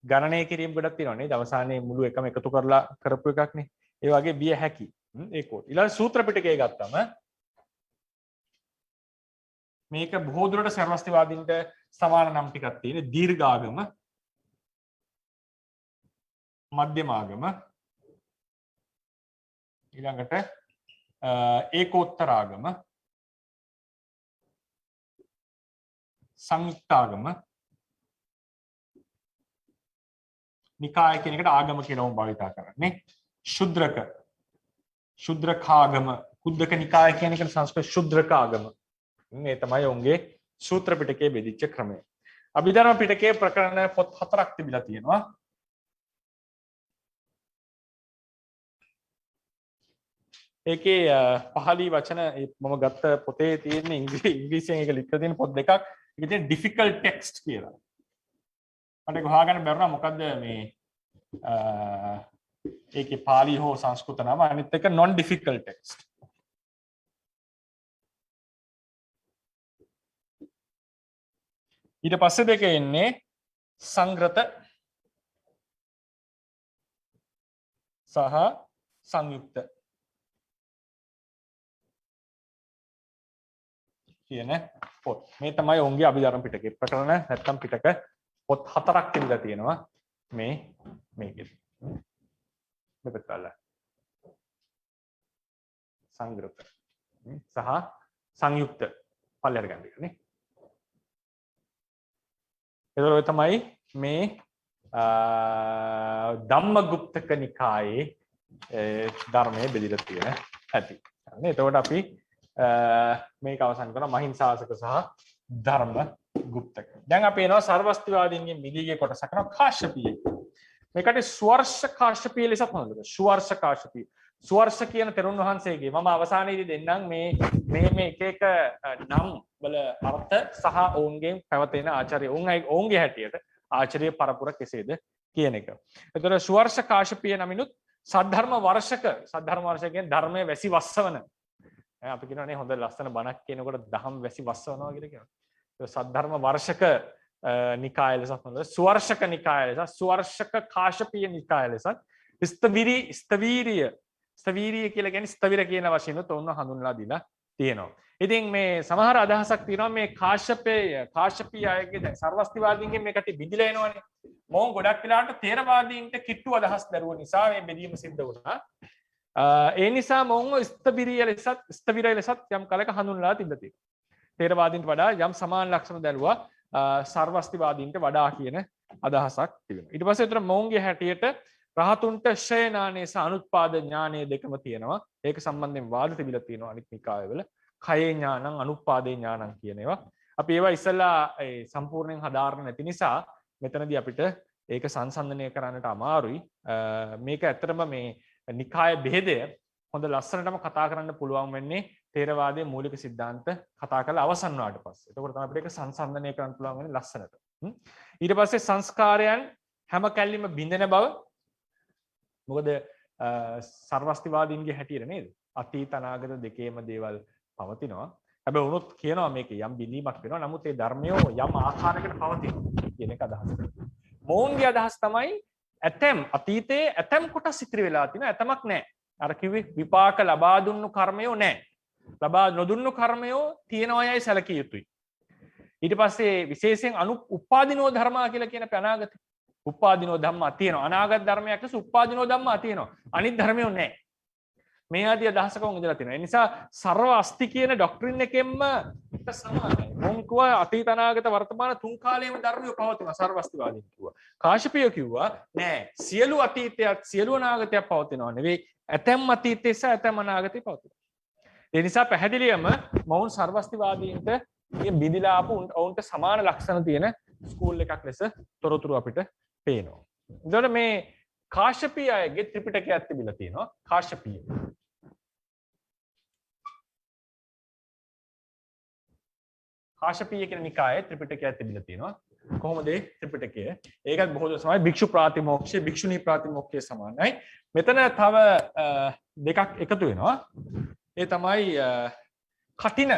ගණනය කිරීම ගොඩක් තියෙනවා නේද? අවසානයේ මුළු එකම එකතු කරලා කරපු එකක් නේ. ඒ වගේ විය හැකි. ඒකෝත්. ඊළඟ සූත්‍ර පිටකය ගත්තම මේක බොහෝ දුරට සර්වස්තිවාදීන්ට සමාන නම් ටිකක් තියෙන. දීර්ඝාගම, මධ්‍යමාගම, ඊළඟට ඒකෝත්තරාගම, සංයුක්තාගම, නිකාය කියන එකට ආගම කියලා වුන් භාවිතා කරන්නේ. ශුද්‍රක, ශුද්‍රකාගම, කුද්දක නිකාය කියන එකට සංස්කෘත ශුද්‍රකාගම. මේ තමයි උන්ගේ සූත්‍ර පිටකයේ බෙදිච්ච ක්‍රමය. අභිධර්ම පිටකයේ ප්‍රකරණ පොත් 4ක් තිබිලා තියෙනවා. ඒකේ පහළි වචන මම ගත්ත පොතේ තියෙන ඉංග්‍රීසියෙන් එක ලිඛිත තියෙන පොත් දෙකක්. ඒකේ තියෙන difficult text කියලා. මට ඒක හොයාගන්න බැරුණා මොකද්ද මේ ඒකේ පාලි හෝ සංස්කෘත නම, අනිත් එක non difficult text. ඊට පස්සේ දෙක එන්නේ සංග්‍රත සහ සංයුක්ත කියන පොත්. මේ තමයි ඔවුන්ගේ අභිධර්ම පිටකේ ප්‍රකරණ නැත්තම් පිටක පොත් 4ක් තිබිලා තියෙනවා මේකෙදි. මෙපෙත්තල සංග්‍රත සහ සංයුක්ත පල්ලෙහාට ගන්න එක නේ. ඒතර තමයි මේ ධම්මගුප්තක නිකායේ ධර්මයේ බෙදලා තියෙන ඇති. හරිනේ. එතකොට අපි මේක අවසන් කරන මහින්සාසක සහ ධර්මගුප්තක. දැන් අපි එනවා සර්වස්තිවාදීන්ගේ මිදීගේ කොටස කරන කාශ්‍යපීය. මේකට ස්වර්ශ කාශ්‍යපීය ලෙස හඳුන්වනවා. ස්වර්ශ කාශ්‍යපීය. ස්වර්ශ කියන තෙරුන් වහන්සේගේ මම අවසානයේදී දෙන්නම් මේ එක එක නම් වල අර්ථ සහ ඔවුන්ගෙන් පැවතෙන ආචාර්ය ඔවුන්ගේ හැටියට ආචාර්ය පරපුර කෙසේද කියන එක. එතකොට ස්වර්ශ කාශ්‍යපීය නමිනුත් සද්ධර්ම වර්ෂක කියන්නේ ධර්මයේ වැසි වස්සවන. අපි කියනවානේ හොඳ ලස්සන බණක් කියනකොට දහම් වැසි වස්සවනවා කියලා කියනවා. ඒක සද්ධර්ම වර්ෂක නිකාය ලෙස හඳුන්වනවා. ස්වර්ශක නිකාය ලෙස, ස්වර්ශක කාශ්‍යපීය නිකාය ලෙස, ස්තවීරිය කියලා කියන්නේ ස්තවිර කියන වශයෙන් උන්ව හඳුන්වලා දීලා තියෙනවා. ඉතින් මේ සමහර අදහසක් තියෙනවා මේ කාශ්‍යපීය අයගේ දැන් සර්වස්තිවාදීන්ගෙන් මේකට බිඳිලා එනවනේ. මොවුන් ගොඩක් වෙලාවට තේරවාදීන්ට කිට්ටු අදහස් දරුව නිසා මේ බෙදීම සිද්ධ වුණා. ඒ නිසා මොවුන්ව ස්තවිරය ලෙසත් යම් කලක හඳුන්වලා තිබ්බා තියෙනවා. තේරවාදීන්ට වඩා යම් සමාන ලක්ෂණ දැරුවා සර්වස්තිවාදීන්ට වඩා කියන අදහසක් තිබෙනවා. ඊට පස්සේ උතර මොවුන්ගේ හැටියට රහතුන්ට ශය ඥානය සහ අනුත්පාද ඥානය දෙකම තියෙනවා. ඒක සම්බන්ධයෙන් වාද තිබිලා තියෙනවා අනිත් නිකායවල. කයේ ඥානං අනුත්පාදේ ඥානං කියන ඒවා. අපි ඒවා ඉස්සෙල්ලා සම්පූර්ණයෙන් හදාරන්න නැති නිසා මෙතනදී අපිට ඒක සංසන්දනය කරන්නට අමාරුයි. මේක ඇත්තටම මේ නිකාය බෙහෙදය හොඳ ලස්සනටම කතා කරන්න පුළුවන් වෙන්නේ තේරවාදයේ මූලික સિદ્ધාන්ත කතා කරලා අවසන් වුණාට පස්සේ. එතකොට තමයි අපිට ඒක සංසන්දනය කරන්න පුළුවන් වෙන්නේ ලස්සනට. ඊට පස්සේ සංස්කාරයන් හැම කැල්ලෙම බිඳෙන බව. මොකද සර්වස්තිවාදීන්ගේ හැටියට නේද? අතීත අනාගත දෙකේම දේවල් පවතිනවා. හැබැයි උනොත් කියනවා මේක යම් බිඳීමක් වෙනවා. නමුත් ඒ ධර්මය යම් ආකාරයකට පවතිනවා කියන එක අදහස් කරනවා. මොවුන්ගේ අදහස් තමයි අතීතයේ ඇතම් කොටස් ඉතිරි වෙලා තිනවා, ඇතමක් නැහැ. අර කිව්වේ විපාක ලබා දුන්නු කර්මයෝ නැහැ. ලබා නොදුන්නු කර්මයෝ තියෙනවයයි සැලකිය යුතුයි. ඊට පස්සේ විශේෂයෙන් උපාදිනෝ ධර්මා කියලා කියන අනාගත උපාදිනෝ ධම්මා තියෙනවා. අනාගත ධර්මයක් ලෙස උපාදිනෝ ධම්මා තියෙනවා. අනිත් ධර්මයෝ නැහැ. මේ ආදී අදහසක උන් ඉඳලා තියෙනවා. ඒ නිසා සර්ව අස්ති කියන ඩොක්ට්‍රින් එකෙන්ම එක සමානයි. මොන් කිව්වා අතීත අනාගත වර්තමාන තුන් කාලයේම ධර්මිය පවතිනවා සර්ව අස්තිවාදීන් කිව්වා. කාශ්‍යපය කිව්වා නෑ සියලු අතීතයත් සියලු අනාගතයක් පවතිනවා නෙවෙයි ඇතැම් අතීතයේ සහ ඇතැම් අනාගතේ පවතිනවා. ඒ නිසා පැහැදිලියම මොවුන් සර්ව අස්තිවාදීන්ට මේ බිඳිලා ආපු උන්ට සමාන ලක්ෂණ තියෙන ස්කූල් එකක් ලෙස තොරතුරු අපිට පේනවා. එතකොට මේ කාශ්‍යපීය අයගේ ත්‍රිපිටකයක් තිබිලා තියෙනවා. කාශ්‍යපීය කාශ්‍යපීය කියන නිකායේ ත්‍රිපිටකයක් තිබිලා තියෙනවා. කොහොමද මේ ත්‍රිපිටකය? ඒකත් බොහෝ දේ සමයි භික්ෂු ප්‍රාතිමෝක්ෂය, භික්ෂුණී ප්‍රාතිමෝක්ෂය සමානයි. මෙතන තව දෙකක් එකතු වෙනවා. ඒ තමයි කටින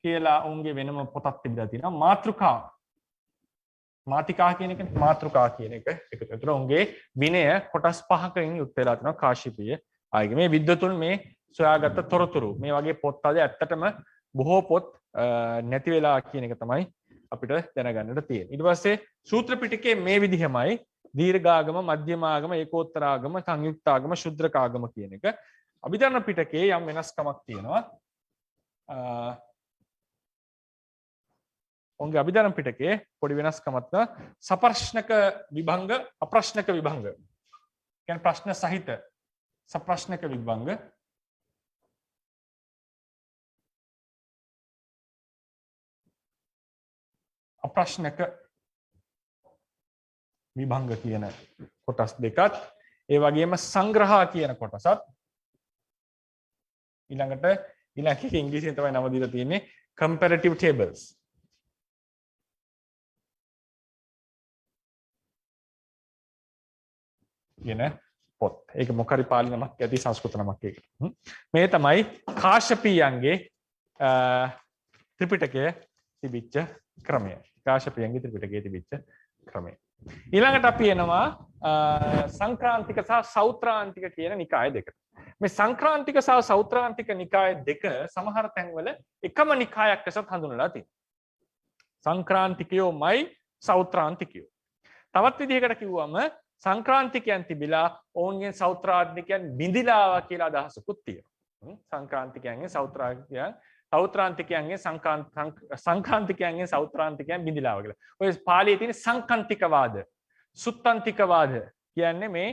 කියලා උන්ගේ වෙනම පොතක් තිබිලා තියෙනවා. මාතිකා කියන එක මාතෘකා කියන එක එකතු. ඒතර උන්ගේ විනය කොටස් 5කින් යුත් වෙලා තියෙනවා කාශ්‍යපීය ආයේ මේ විද්වතුන් මේ සොයාගත්ත තොරතුරු මේ වගේ පොත් අද ඇත්තටම බොහෝ පොත් නැති වෙලා කියන එක තමයි අපිට දැනගන්නට තියෙන්නේ. ඊට පස්සේ සූත්‍ර පිටකයේ මේ විදිහමයි දීර්ඝාගම, මධ්‍යමාගම, ඒකෝත්තරාගම, සංයුක්තාගම, ශුද්‍රකාගම කියන එක. අභිධර්ම පිටකයේ යම් වෙනස්කමක් තියෙනවා. ඔවුන්ගේ අභිධර්ම පිටකයේ පොඩි වෙනස්කමක් තමයි සප්‍රශ්නක විභංග, අප්‍රශ්නක විභංග. කියන්නේ ප්‍රශ්න සහිත සප්‍රශ්නක විභංග. අප්‍රශ්නක විභංග කියන කොටස් දෙකත් ඒ වගේම සංග්‍රහ කියන කොටසත් ඊළඟට ඉංග්‍රීසියෙන් තමයි නම දීලා තියෙන්නේ comparative tables කියන පොත්. ඒක මොක හරි පාලි නමක් ඇති සංස්කෘත නමක් ඒකට. මේ තමයි කාශ්‍යපීයන්ගේ ත්‍රිපිටකය තිබිච්ච ක්‍රමය. කාශ්‍යපීයන්ගේ ත්‍රිපිටකයේ තිබිච්ච ක්‍රමය. ඊළඟට අපි එනවා සංක්‍රාන්තික සහ සෞත්‍රාන්තික කියන නිකාය දෙකට. මේ සංක්‍රාන්තික සහ සෞත්‍රාන්තික නිකාය දෙක සමහර තැන්වල එකම නිකායක් ලෙසත් හඳුන්වලා තියෙනවා. සංක්‍රාන්තිකයෝමයි සෞත්‍රාන්තිකයෝ. තවත් විදිහකට කිව්වම සංක්‍රාන්තිකයන් තිබිලා ඔවුන්ගෙන් සෞත්‍රාන්තිකයන් බිඳිලා කියලා අදහසකුත් තියෙනවා. සංක්‍රාන්තිකයන්ගෙන් සෞත්‍රාන්තිකයන්ගෙන් සංක්‍රාන්තිකයන්ගෙන් සෞත්‍රාන්තිකයන් බිඳිලා කියලා. ඔය පාළියේ තියෙන සංකන්තිකවාද, සුත්තන්තිකවාද කියන්නේ මේ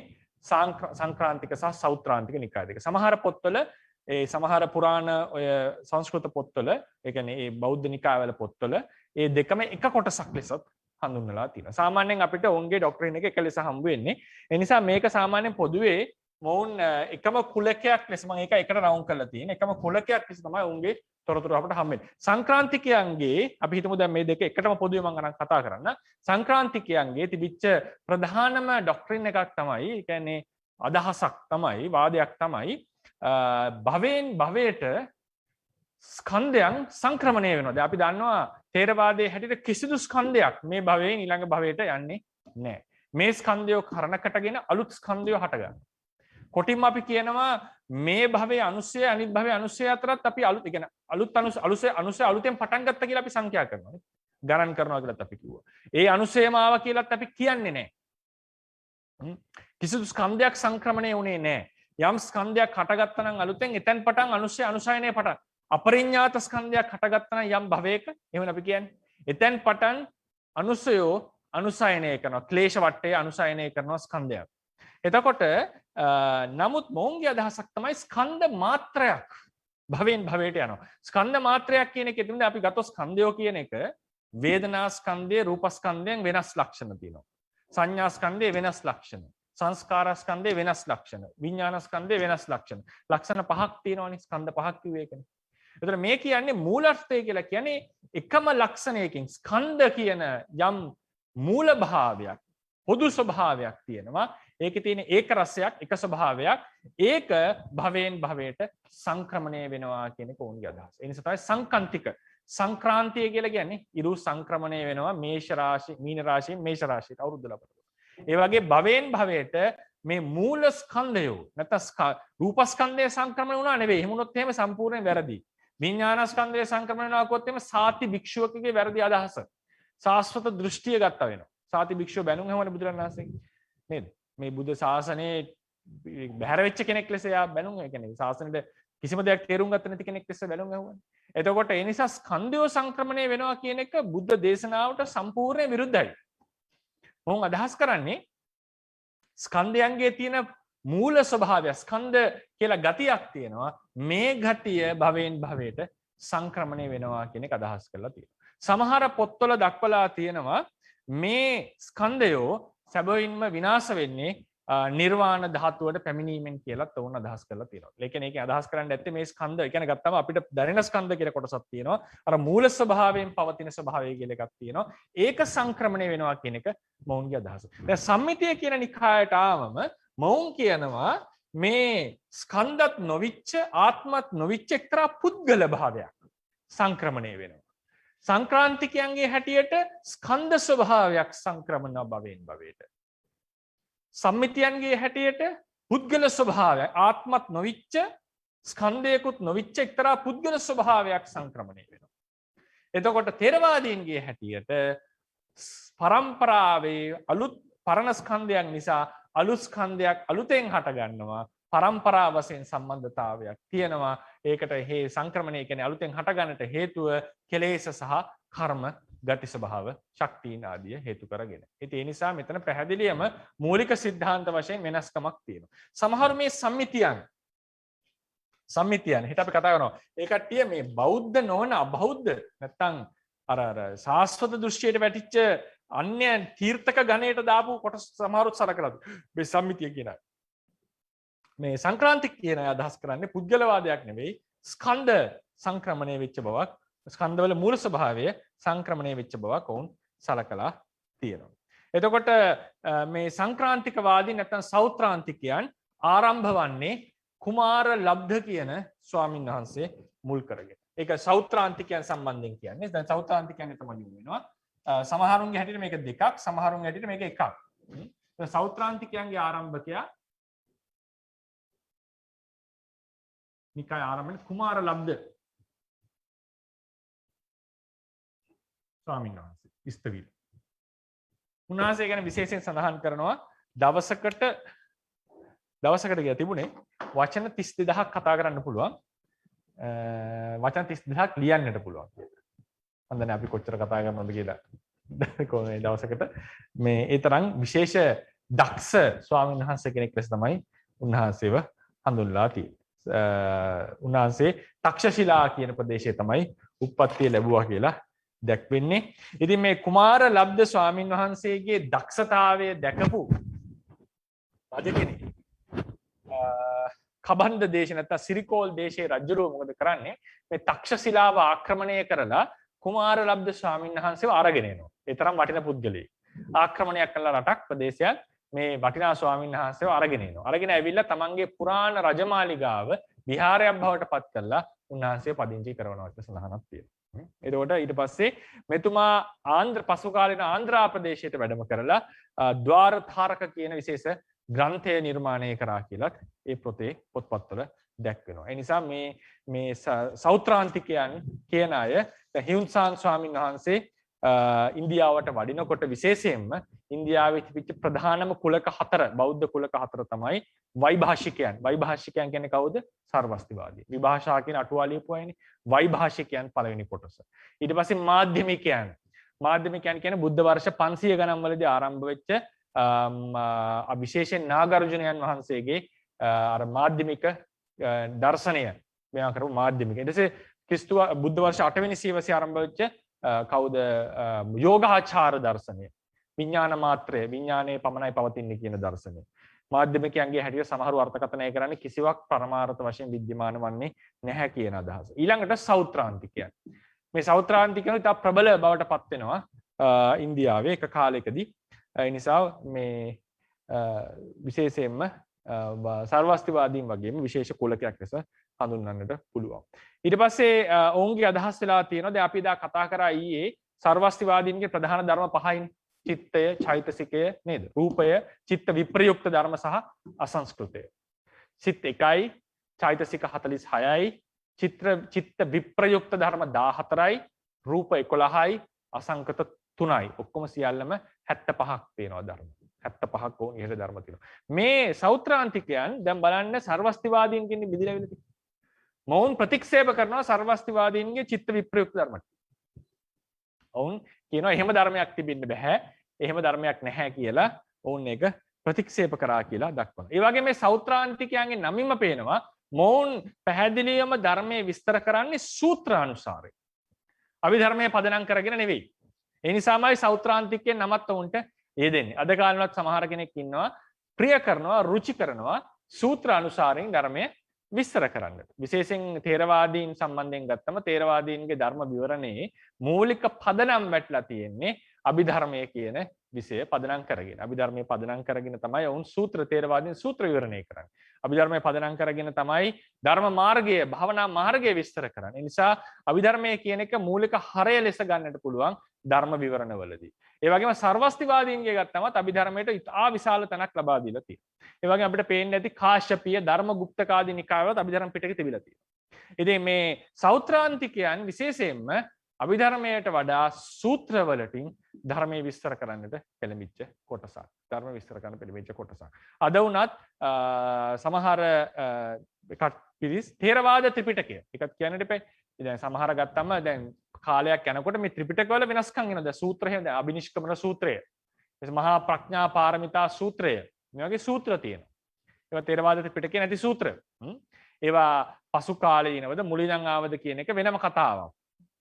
සංක්‍රාන්තික සහ සෞත්‍රාන්තික නිකාය දෙක. සමහර පොත්වල ඒ සමහර පුරාණ ඔය සංස්කෘත පොත්වල, ඒ කියන්නේ ඒ බෞද්ධ නිකායවල පොත්වල ඒ දෙකම එක කොටසක් ලෙසත් හඳුන්වලා තියෙනවා. සාමාන්‍යයෙන් අපිට ඔවුන්ගේ ඩොක්ට්‍රින් එක ලෙස හම්බ වෙන්නේ. ඒ නිසා මේක සාමාන්‍යයෙන් පොදුවේ මොවුන් එකම කුලකයක් ලෙස මම ඒක එකට රවුන්ඩ් කරලා තියෙන එකම කුලකයක් ලෙස තමයි ඔවුන්ගේ තොරතුරු අපිට හම්බෙන්නේ. සංක්‍රාන්තිකයන්ගේ අපි හිතමු දැන් මේ දෙක එකටම පොදුවේ මම අරන් කතා කරන්න. සංක්‍රාන්තිකයන්ගේ තිබිච්ච ප්‍රධානම ඩොක්ට්‍රින් එකක් තමයි, ඒ කියන්නේ අදහසක් තමයි, වාදයක් තමයි භවයෙන් භවයට ස්කන්ධයන් සංක්‍රමණය වෙනවා. දැන් අපි දන්නවා තේරවාදයේ හැටියට කිසිදු ස්කන්ධයක් මේ භවයෙන් ඊළඟ භවයට යන්නේ නැහැ. මේ ස්කන්ධය කරණකටගෙන අලුත් ස්කන්ධය හටගන්නවා. කොටින්ම අපි කියනවා මේ භවයේ අනුසය අනිත් භවයේ අනුසය අතරත් අපි අලුත් කියන්නේ අලුත් අනුසය අලුතෙන් පටන් ගත්තා කියලා අපි සංඛ්‍යා කරනවා. ගණන් කරනවා කියලාත් අපි කිව්වා. ඒ අනුසයම ආවා කියලාත් අපි කියන්නේ නැහැ. කිසිදු ස්කන්ධයක් සංක්‍රමණය වුණේ නැහැ. යම් ස්කන්ධයක් හටගත්තා නම් අලුතෙන් එතෙන් පටන් අනුසය අනුසයනයේ පටන් අපරිඥාත ස්කන්ධයක් හටගත්තා නම් යම් භවයක එහෙම අපි කියන්නේ. එතෙන් පටන් අනුසයෝ අනුසයනය කරනවා. ක්ලේශ වට්ටයේ අනුසයනය කරනවා ස්කන්ධයක්. එතකොට නමුත් මොවුන්ගේ අදහසක් තමයි ස්කන්ධ මාත්‍රයක් භවයෙන් භවයට යනවා. ස්කන්ධ මාත්‍රයක් කියන එකේ තිබුණේ අපි ගත්තොත් ස්කන්ධයෝ කියන එක වේදනා ස්කන්ධයේ රූප ස්කන්ධයෙන් වෙනස් ලක්ෂණ තියෙනවා. සංඥා ස්කන්ධයේ වෙනස් ලක්ෂණ. සංස්කාර ස්කන්ධයේ වෙනස් ලක්ෂණ. විඥාන ස්කන්ධයේ වෙනස් ලක්ෂණ. ලක්ෂණ පහක් තියෙනවානේ ස්කන්ධ පහක් කිව්වේ ඒකනේ. එතකොට මේ කියන්නේ මූලාර්ථය කියලා කියන්නේ එකම ලක්ෂණයකින් ස්කන්ධ කියන යම් මූල භාවයක් පොදු ස්වභාවයක් තියෙනවා. ඒකේ තියෙන ඒක රසයක් එක ස්වභාවයක් ඒක භවයෙන් භවයට සංක්‍රමණය වෙනවා කියන එක ඕන්ගේ අදහස. ඒ නිසා තමයි සංකන්තික සංක්‍රාන්තිය කියලා කියන්නේ ඉරු සංක්‍රමණය වෙනවා මේෂ රාශි මීන රාශියෙන් මේෂ රාශියට අවුරුද්ද ලබනවා. ඒ වගේ භවයෙන් භවයට මේ මූල ස්කන්ධය නැත්නම් රූප ස්කන්ධය සංක්‍රමණය වුණා නෙවෙයි. එහෙම වුණොත් එහෙම සම්පූර්ණයෙන් වැරදි. විඥාන ස්කන්ධය සංක්‍රමණය වෙනවා කොත් එහෙම සාති භික්ෂුවකගේ වැරදි අදහස. සාස්වත දෘෂ්ටිය ගත්තා වෙනවා. සාති භික්ෂුව බැනුම් හැමෝනේ බුදුරණන් වහන්සේ නේද? මේ බුද්ධ ශාසනයේ බැහැර වෙච්ච කෙනෙක් ලෙස එයා බැලුම් ඒ කියන්නේ සාසනෙට කිසිම දෙයක් තේරුම් ගත්තේ නැති කෙනෙක් ලෙස බැලුම් ඇහුවනේ. එතකොට ඒ නිසා ස්කන්ධය සංක්‍රමණය වෙනවා කියන එක බුද්ධ දේශනාවට සම්පූර්ණයෙන් විරුද්ධයි. මොහොන් අදහස් කරන්නේ ස්කන්ධයන්ගේ තියෙන මූල ස්වභාවය ස්කන්ධ කියලා ගතියක් තියෙනවා. මේ ගතිය භවයෙන් භවයට සංක්‍රමණය වෙනවා කියන එක අදහස් කරලා තියෙනවා. සමහර පොත්වල දක්වලා තියෙනවා මේ ස්කන්ධයෝ සැබවින්ම විනාශ වෙන්නේ නිර්වාණ ධාතුවට පැමිණීමෙන් කියලා තෝරන අදහස් කරලා තියෙනවා. ඒ කියන්නේ ඒකෙන් අදහස් කරන්න ඇත්තේ මේ ස්කන්ධ, ඒ කියන්නේ ගත්තම අපිට දැනෙන ස්කන්ධ කියලා කොටසක් තියෙනවා. අර මූල ස්වභාවයෙන් පවතින ස්වභාවය කියලා එකක් තියෙනවා. ඒක සංක්‍රමණය වෙනවා කියන එක මොවුන්ගේ අදහස. දැන් සම්මිතිය කියන නිකායට ආවම මොවුන් කියනවා මේ ස්කන්ධත් නොවිච්ච ආත්මත් නොවිච්ච එක්තරා පුද්ගල භාවයක් සංක්‍රමණය වෙනවා. සංක්‍රාන්තිකයන්ගේ හැටියට ස්කන්ධ ස්වභාවයක් සංක්‍රමණ භවෙන් භවයට. සම්මිතියන්ගේ හැටියට පුද්ගල ස්වභාවයක් ආත්මත් නොවිච්ච ස්කන්ධයකුත් නොවිච්ච එක්තරා පුද්ගල ස්වභාවයක් සංක්‍රමණය වෙනවා. එතකොට ථේරවාදීන්ගේ හැටියට පරම්පරාවේ අලුත් පරණ ස්කන්ධයන් නිසා අලුත් ස්කන්ධයක් අලුතෙන් හට ගන්නවා. පරම්පරා වශයෙන් සම්බන්ධතාවයක් තියෙනවා. ඒකට හේ සංක්‍රමණය කියන්නේ අලුතෙන් හට ගන්නට හේතුව කෙලෙස් සහ කර්ම ගති ස්වභාව ශක්තියින් ආදිය හේතු කරගෙන. ඉතින් ඒ නිසා මෙතන පැහැදිලියම මූලික સિદ્ધාන්ත වශයෙන් වෙනස්කමක් තියෙනවා. සමහර මේ සම්මිතියන් හිත අපි කතා කරනවා. ඒ කට්ටිය මේ බෞද්ධ නොවන අබෞද්ධ නැත්තම් අර සාස්වත දෘෂ්ටියට වැටිච්ච අන්‍ය තීර්ථක ගණයට දාපු කොටස් සමහරුත් සලකලා මේ සම්මිතිය කියන අය. මේ සංක්‍රාන්තික කියන අය අදහස් කරන්නේ පුද්ගලවාදයක් නෙවෙයි ස්කන්ධ සංක්‍රමණය වෙච්ච බවක් ස්කන්ධවල මූල ස්වභාවය සංක්‍රමණය වෙච්ච බවක් වුන් සලකලා තියෙනවා. එතකොට මේ සංක්‍රාන්තිකවාදී නැත්නම් සෞත්‍රාන්තිකයන් ආරම්භ වන්නේ කුමාර ලබ්ධ කියන ස්වාමීන් වහන්සේ මුල් කරගෙන. ඒක සෞත්‍රාන්තිකයන් සම්බන්ධයෙන් කියන්නේ. දැන් සෞත්‍රාන්තිකයන් තමයි වෙනවා. සමහරුන්ගේ හැටියට මේක දෙකක්, සමහරුන්ගේ හැටියට මේක එකක්. සෞත්‍රාන්තිකයන්ගේ ආරම්භකයා නිකාය ආරම්භන කුමාර ලබ්ධ ස්වාමීන් වහන්සේ ඉස්තවිල. උන්වහන්සේ ගැන විශේෂයෙන් සඳහන් කරනවා දවසකට ගියා තිබුණේ වචන 32000ක් කතා කරන්න පුළුවන්. වචන 32000ක් ලියන්නට පුළුවන් කියලා. හන්දනේ අපි කොච්චර කතා කරනවද කියලා. කොහොමද දවසකට මේ ඒ තරම් විශේෂ දක්ෂ ස්වාමීන් වහන්සේ කෙනෙක් ලෙස තමයි උන්වහන්සේව හඳුන්වලා තියෙන්නේ. උන්වහන්සේ තක්ෂශිලා කියන ප්‍රදේශයේ තමයි උප්පත්තිය ලැබුවා කියලා දැක්වෙන්නේ. ඉතින් මේ කුමාර ලබ්ධ ස්වාමින් වහන්සේගේ දක්ෂතාවය දැකපු රජ කෙනෙක් කබන්ද දේශ නැත්නම් සිරිකෝල් දේශයේ රජුරෝ මොකද කරන්නේ? මේ තක්ෂශිලාව ආක්‍රමණය කරලා කුමාර ලබ්ධ ස්වාමින් වහන්සේව අරගෙන එනවා. ඒ තරම් වටින පුද්ගලයෙක්. ආක්‍රමණයක් කළා රටක් ප්‍රදේශයක් මේ වටිනා ස්වාමීන් වහන්සේව අරගෙන එනවා. අරගෙන ඇවිල්ලා තමන්ගේ පුරාණ රජමාලිගාව විහාරයක් බවට පත් කරලා උන්වහන්සේ පදිංචි කරනවා කියලා සඳහනක් තියෙනවා. එතකොට ඊට පස්සේ මෙතුමා පසු කාලීන ආන්ධ්‍රා ප්‍රදේශයට වැඩම කරලා ద్వාරධාරක කියන විශේෂ ග්‍රන්ථය නිර්මාණය කරා කියලත් ඒ පොත්පත්වල දැක්වෙනවා. ඒ නිසා මේ සෞත්‍රාන්තිකයන් කියන අය හියුන්සාන් ස්වාමීන් වහන්සේ ඉන්දියාවට වඩිනකොට විශේෂයෙන්ම ඉන්දියාවේ තිබිච්ච ප්‍රධානම කුලක හතර බෞද්ධ කුලක හතර තමයි වෛභාෂිකයන්. වෛභාෂිකයන් කියන්නේ කවුද? සර්වස්තිවාදී. විභාෂා කියන අටුවා ලියපු අයනේ. වෛභාෂිකයන් පළවෙනි කොටස. ඊට පස්සේ මාධ්‍යමිකයන්. මාධ්‍යමිකයන් කියන්නේ බුද්ධ වර්ෂ 500 ගණන් වලදී ආරම්භ වෙච්ච විශේෂයෙන් නාගාර්ජුනයන් වහන්සේගේ අර මාධ්‍යමික දර්ශනය මෙයා කරපු මාධ්‍යමික. ඊට පස්සේ ක්‍රිස්තු බුද්ධ වර්ෂ 8 වෙනි සියවසේ ආරම්භ වෙච්ච කවුද යෝගාචාර දර්ශනය. විඥාන මාත්‍රය විඥානයේ පමණයි පවතින්නේ කියන දර්ශනය. මාධ්‍යමිකයන්ගේ හැටියට සමහරව අර්ථකථනය කරන්නේ කිසිවක් පරමාර්ථ වශයෙන් විද්‍යමාන වන්නේ නැහැ කියන අදහස. ඊළඟට සෞත්‍රාන්තිකයන්. මේ සෞත්‍රාන්තිකයන් ඉතා ප්‍රබල බවට පත් වෙනවා ඉන්දියාවේ එක කාලයකදී. ඒ නිසා මේ විශේෂයෙන්ම සර්වස්තිවාදීන් වගේම විශේෂ කුලකයක් ලෙස හඳුන්වන්නට පුළුවන්. ඊට පස්සේ ඔවුන්ගේ අදහස් වෙලා තියෙනවා දැන් අපි එදා කතා කරා ඊයේ සර්වස්තිවාදීන්ගේ ප්‍රධාන ධර්ම පහයින් චිත්තය, චෛතසිකය නේද? රූපය, චිත්ත විප්‍රයුක්ත ධර්ම සහ අසංස්කෘතය. චිත්ත 1යි, චෛතසික 46යි, චිත්ත විප්‍රයුක්ත ධර්ම 14යි, රූප 11යි, අසංකත 3යි. ඔක්කොම සියල්ලම 75ක් තියෙනවා ධර්ම. 75ක් ඕන ඉහළ ධර්ම තියෙනවා. මේ සෞත්‍රාන්තිකයන් දැන් බලන්න සර්වස්තිවාදීන් කියන්නේ බෙදලා වෙලා තියෙනවා. මොවුන් ප්‍රතික්ෂේප කරනවා සර්වස්තිවාදීන්ගේ චිත්ත විප්‍රයුක්ත ධර්ම. ඔවුන් කියනවා එහෙම ධර්මයක් තිබෙන්න බෑ. එහෙම ධර්මයක් නැහැ කියලා ඔවුන් ඒක ප්‍රතික්ෂේප කරා කියලා දක්වනවා. ඒ වගේ මේ සෞත්‍රාන්තිකයන්ගේ නමින්ම පේනවා මොවුන් පැහැදිලිවම ධර්මයේ විස්තර කරන්නේ සූත්‍රානුසාරයෙන්. අභිධර්මයේ පදනම් කරගෙන නෙවෙයි. ඒ නිසාමයි සෞත්‍රාන්තිකයන් නමත් ඔවුන්ට යෙදෙන්නේ. අද කාලෙවත් සමහර කෙනෙක් ඉන්නවා ප්‍රිය කරනවා රුචි කරනවා සූත්‍රානුසාරයෙන් ධර්මයේ විස්තර කරන්න. විශේෂයෙන් තේරවාදීන් සම්බන්ධයෙන් ගත්තම තේරවාදීන්ගේ ධර්ම විවරණයේ මූලික පදනම් වැටලා තියෙන්නේ අභිධර්මයේ කියන විෂය පදනම් කරගෙන. අභිධර්මයේ පදනම් කරගෙන තමයි වුන් සූත්‍ර තේරවාදීන් සූත්‍ර විවරණය කරන්නේ. අභිධර්මයේ පදනම් කරගෙන තමයි ධර්ම මාර්ගය, භාවනා මාර්ගය විස්තර කරන්නේ. ඒ නිසා අභිධර්මයේ කියන එක මූලික හරය ලෙස ගන්නට පුළුවන් ධර්ම විවරණවලදී. ඒ වගේම සර්වස්තිවාදීන්ගේ ගත්තමත් අභිධර්මයට ඉතා විශාල තැනක් ලබා දීලා තියෙනවා. ඒ වගේම අපිට පේන්නේ නැති කාශ්‍යපීය ධර්මගුප්තක ආදී නිකායවලත් අභිධර්ම පිටකේ තිබිලා තියෙනවා. ඉතින් මේ සෞත්‍රාන්තිකයන් විශේෂයෙන්ම අභිධර්මයට වඩා සූත්‍රවලටින් ධර්මයේ විස්තර කරන්නට පෙළඹිච්ච කොටසක්. ධර්ම විස්තර කරන්න පෙළඹිච්ච කොටසක්. අද වුණත් සමහර පිරිස් ථේරවාද ත්‍රිපිටකය. ඒකත් කියන්නට එපා. දැන් සමහර ගත්තම දැන් කාලයක් යනකොට මේ ත්‍රිපිටකවල වෙනස්කම් එනවා. දැන් සූත්‍රය දැන් අබිනිෂ්ක්‍මන සූත්‍රය. මහා ප්‍රඥා පාරමිතා සූත්‍රය. මේ වගේ සූත්‍ර තියෙනවා. ඒවා ථේරවාද ත්‍රිපිටකේ නැති සූත්‍ර. ඒවා පසු කාලීනවද මුලින්නම් ආවද කියන එක වෙනම කතාවක්.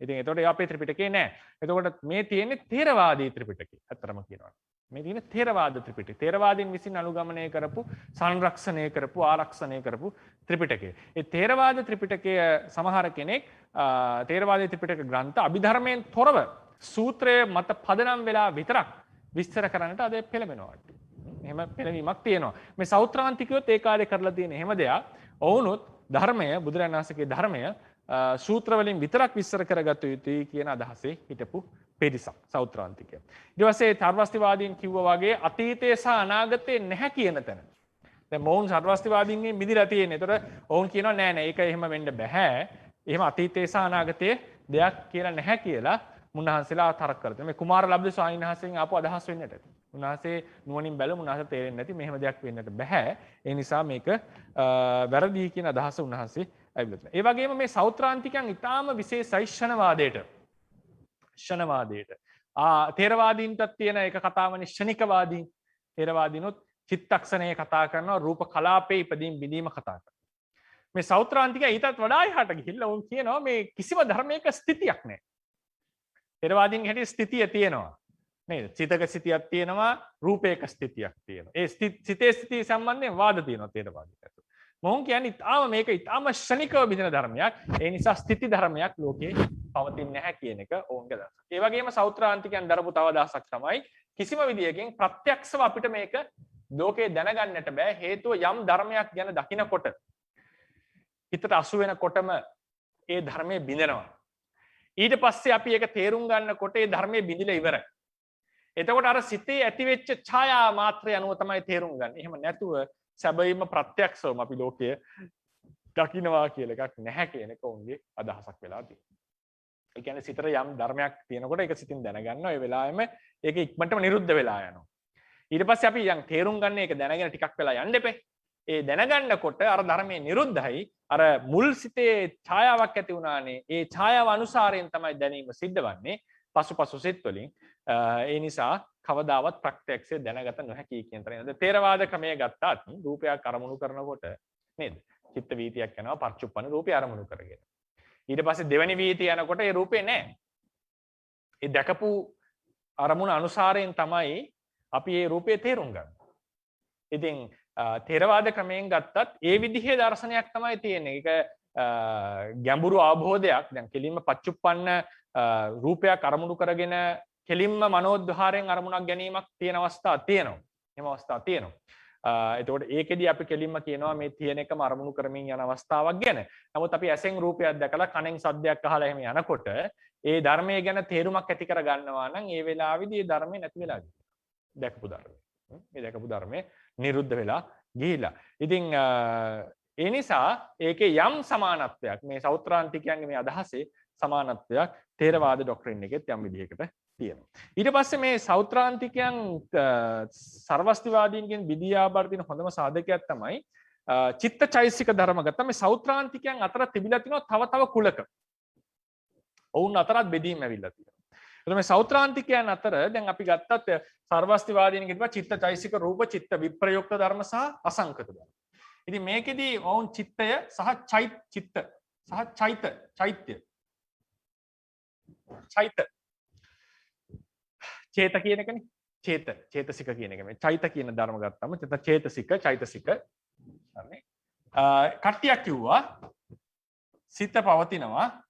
ඉතින් ඒතකොට ඒ අපේ ත්‍රිපිටකේ නෑ. එතකොට මේ තියෙන්නේ ථේරවාදී ත්‍රිපිටකේ. අත්‍තරම කියනවා. මේ තියෙන ථේරවාද ත්‍රිපිටකය. ථේරවාදීන් විසින් අනුගමනය කරපු, සංරක්ෂණය කරපු, ආරක්ෂණය කරපු ත්‍රිපිටකය. ඒ ථේරවාද ත්‍රිපිටකය සමහර කෙනෙක් ථේරවාදී ත්‍රිපිටක ග්‍රන්ථ අභිධර්මයෙන් තොරව සූත්‍රයේ මත පදනම් වෙලා විතරක් විස්තර කරන්නට අද පෙළඹෙනවා. එහෙම පෙළවීමක් තියෙනවා. මේ සෞත්‍රාන්තිකයොත් ඒ කාලේ කරලා තියෙන එහෙම දෙයක්. ඔවුනුත් ධර්මය බුදුරජාණන් වහන්සේගේ ධර්මය සූත්‍ර වලින් විතරක් විස්තර කරගත යුතුයි කියන අදහසේ හිටපු පිරිසක් සෞත්‍රාන්තිකය. ඊට පස්සේ සර්වස්තිවාදීන් කිව්වා වගේ අතීතය සහ අනාගතය නැහැ කියන තැන. දැන් මොවුන් සර්වස්තිවාදීන්ගෙන් මිදිලා තියෙන්නේ. ඒතර ඔවුන් කියනවා නෑ නෑ ඒක එහෙම වෙන්න බෑ. එහෙම අතීතය සහ අනාගතයේ දෙයක් කියලා නැහැ කියලා මුන්නහන්සේලා තර්ක කරනවා. මේ කුමාරලබ්ධ ස්වාමීන් වහන්සේගෙන් ආපු අදහස් වෙන්නට ඇති. උන්වහන්සේ නුවණින් බැලුවම උන්වහන්සේ තේරෙන්නේ නැති මෙහෙම දෙයක් වෙන්නට බෑ. ඒ නිසා මේක වැරදි කියන අදහස උන්වහන්සේ ඇවිල්ලා තියෙනවා. ඒ වගේම මේ සෞත්‍රාන්තිකයන් ඊටාම විශේෂයි ෂණවාදයට. තේරවාදීන්ටත් තියෙන එක කතාවනේ ෂණිකවාදීන්. තේරවාදීනොත් චිත්තක්ෂණයේ කතා කරනවා රූප කලාපේ ඉදීම් බිඳීම කතා කරනවා. මේ සෞත්‍රාන්තිකය ඊටත් වඩා එහාට ගිහිල්ලා උන් කියනවා මේ කිසිම ධර්මයක ස්ථිතියක් නැහැ. තේරවාදීන්ගේ හැටි ස්ථිතිය තියෙනවා. නේද? චිතක ස්ථිතියක් තියෙනවා, රූපේක ස්ථිතියක් තියෙනවා. ඒ සිතේ ස්ථිතිය සම්බන්ධයෙන් වාද තියෙනවා තේරවාදීන්ට. මොහොන් කියන්නේ මේක ඊටාම ශනිකව බිඳින ධර්මයක්. ඒ නිසා ස්ථಿತಿ ධර්මයක් ලෝකේ පවතින්නේ නැහැ කියන එක ඕන්ගේ අදහසක්. ඒ වගේම සෞත්‍රාන්තිකයන් දරපු තව අදහසක් තමයි කිසිම විදියකින් ප්‍රත්‍යක්ෂව අපිට මේක ලෝකේ දැනගන්නට බෑ. හේතුව යම් ධර්මයක් ගැන දකිනකොට හිතට අසු වෙනකොටම ඒ ධර්මයේ බිඳෙනවා. ඊට පස්සේ අපි ඒක තේරුම් ගන්නකොට ඒ ධර්මයේ බිඳිලා ඉවරයි. එතකොට අර සිතේ ඇතිවෙච්ච ඡායා මාත්‍රය අනුව තමයි තේරුම් ගන්න. එහෙම නැතුව සැබවින්ම ප්‍රත්‍යක්ෂවම අපි ලෝකය දකින්නවා කියලා එකක් නැහැ කියන එක උන්ගේ අදහසක් වෙලා තියෙනවා. ඒ කියන්නේ සිතට යම් ධර්මයක් තියෙනකොට ඒක සිතින් දැනගන්නවා. ඒ වෙලාවෙම ඒක ඉක්මනටම නිරුද්ධ වෙලා යනවා. ඊට පස්සේ අපි යම් තේරුම් ගන්න ඒක දැනගෙන ටිකක් වෙලා යන්න එපේ. ඒ දැනගන්නකොට අර ධර්මයේ නිරුද්ධයි. අර මුල් සිතේ ඡායාවක් ඇති වුණානේ. ඒ ඡායාව අනුසාරයෙන් තමයි දැනීම සිද්ධ වන්නේ. පසුපසු සිත් වලින්. ඒ නිසා කවදාවත් ප්‍රත්‍යක්ෂය දැනගත නොහැකි කියන තරම. තේරවාද ක්‍රමයේ ගත්තාත් රූපයක් අරමුණු කරනකොට නේද? චිත්ත වීතියක් යනවා පරිචුප්පන රූපය අරමුණු කරගෙන. ඊට පස්සේ දෙවෙනි වීතිය යනකොට ඒ රූපේ නැහැ. ඒ දැකපු අරමුණ අනුසාරයෙන් තමයි අපි ඒ රූපේ තේරුම් ගන්න. ඉතින් තේරවාද ක්‍රමයෙන් ගත්තත් ඒ විදිහේ දර්ශනයක් තමයි තියෙන්නේ. ඒක ගැඹුරු අවබෝධයක්. දැන් කෙලින්ම පච්චුප්පන්න රූපයක් අරමුණු කරගෙන කෙලින්ම මනෝද්වාරයෙන් අරමුණක් ගැනීමක් තියෙන අවස්ථා තියෙනවා. එහෙම අවස්ථා තියෙනවා. එතකොට ඒකෙදි අපි කෙලින්ම කියනවා මේ තියෙන එකම අරමුණු කරමින් යන අවස්ථාවක් ගැන. නමුත් අපි ඇසෙන් රූපයක් දැකලා කනෙන් සද්දයක් අහලා එහෙම යනකොට ඒ ධර්මයේ ගැන තේරුමක් ඇති කර ගන්නවා නම් ඒ වෙලාවේදී ඒ ධර්මේ නැති වෙලා ගිහින්. දැකපු ධර්මය. මේ දැකපු ධර්මයේ නිරුද්ධ වෙලා ගිහිලා. ඉතින් ඒ නිසා ඒකේ යම් සමානත්වයක් මේ සෞත්‍රාන්තිකයන්ගේ මේ අදහසේ සමානත්වයක් තේරවාද ඩොක්ට්‍රින් එකෙත් යම් විදිහකට තියෙනවා. ඊට පස්සේ මේ සෞත්‍රාන්තිකයන් සර්වස්තිවාදීන්ගෙන් විද්‍යාබාර තියෙන හොඳම සාධකයක් තමයි චිත්තචෛසික ධර්ම ගත්තා. මේ සෞත්‍රාන්තිකයන් අතර තිබිලා තියෙනවා තව තව කුලක. ඔවුන් අතරත් බෙදීම් ඇවිල්ලා තියෙනවා. එතකොට මේ සෞත්‍රාන්තිකයන් අතර දැන් අපි ගත්තත් සර්වස්තිවාදීන් කියනවා චිත්තචෛසික රූප චිත්ත විප්‍රයුක්ත ධර්ම සහ අසංකත ධර්ම. ඉතින් මේකෙදී ඔවුන් චිත්තය සහ චිත්ත සහ චෛත්‍ය චේත කියන එකනේ චේතසික කියන එක මේ චෛත කියන ධර්ම ගත්තම චේතසික චෛතසික හරි කට්ටියක් කිව්වා සිත පවතිනවා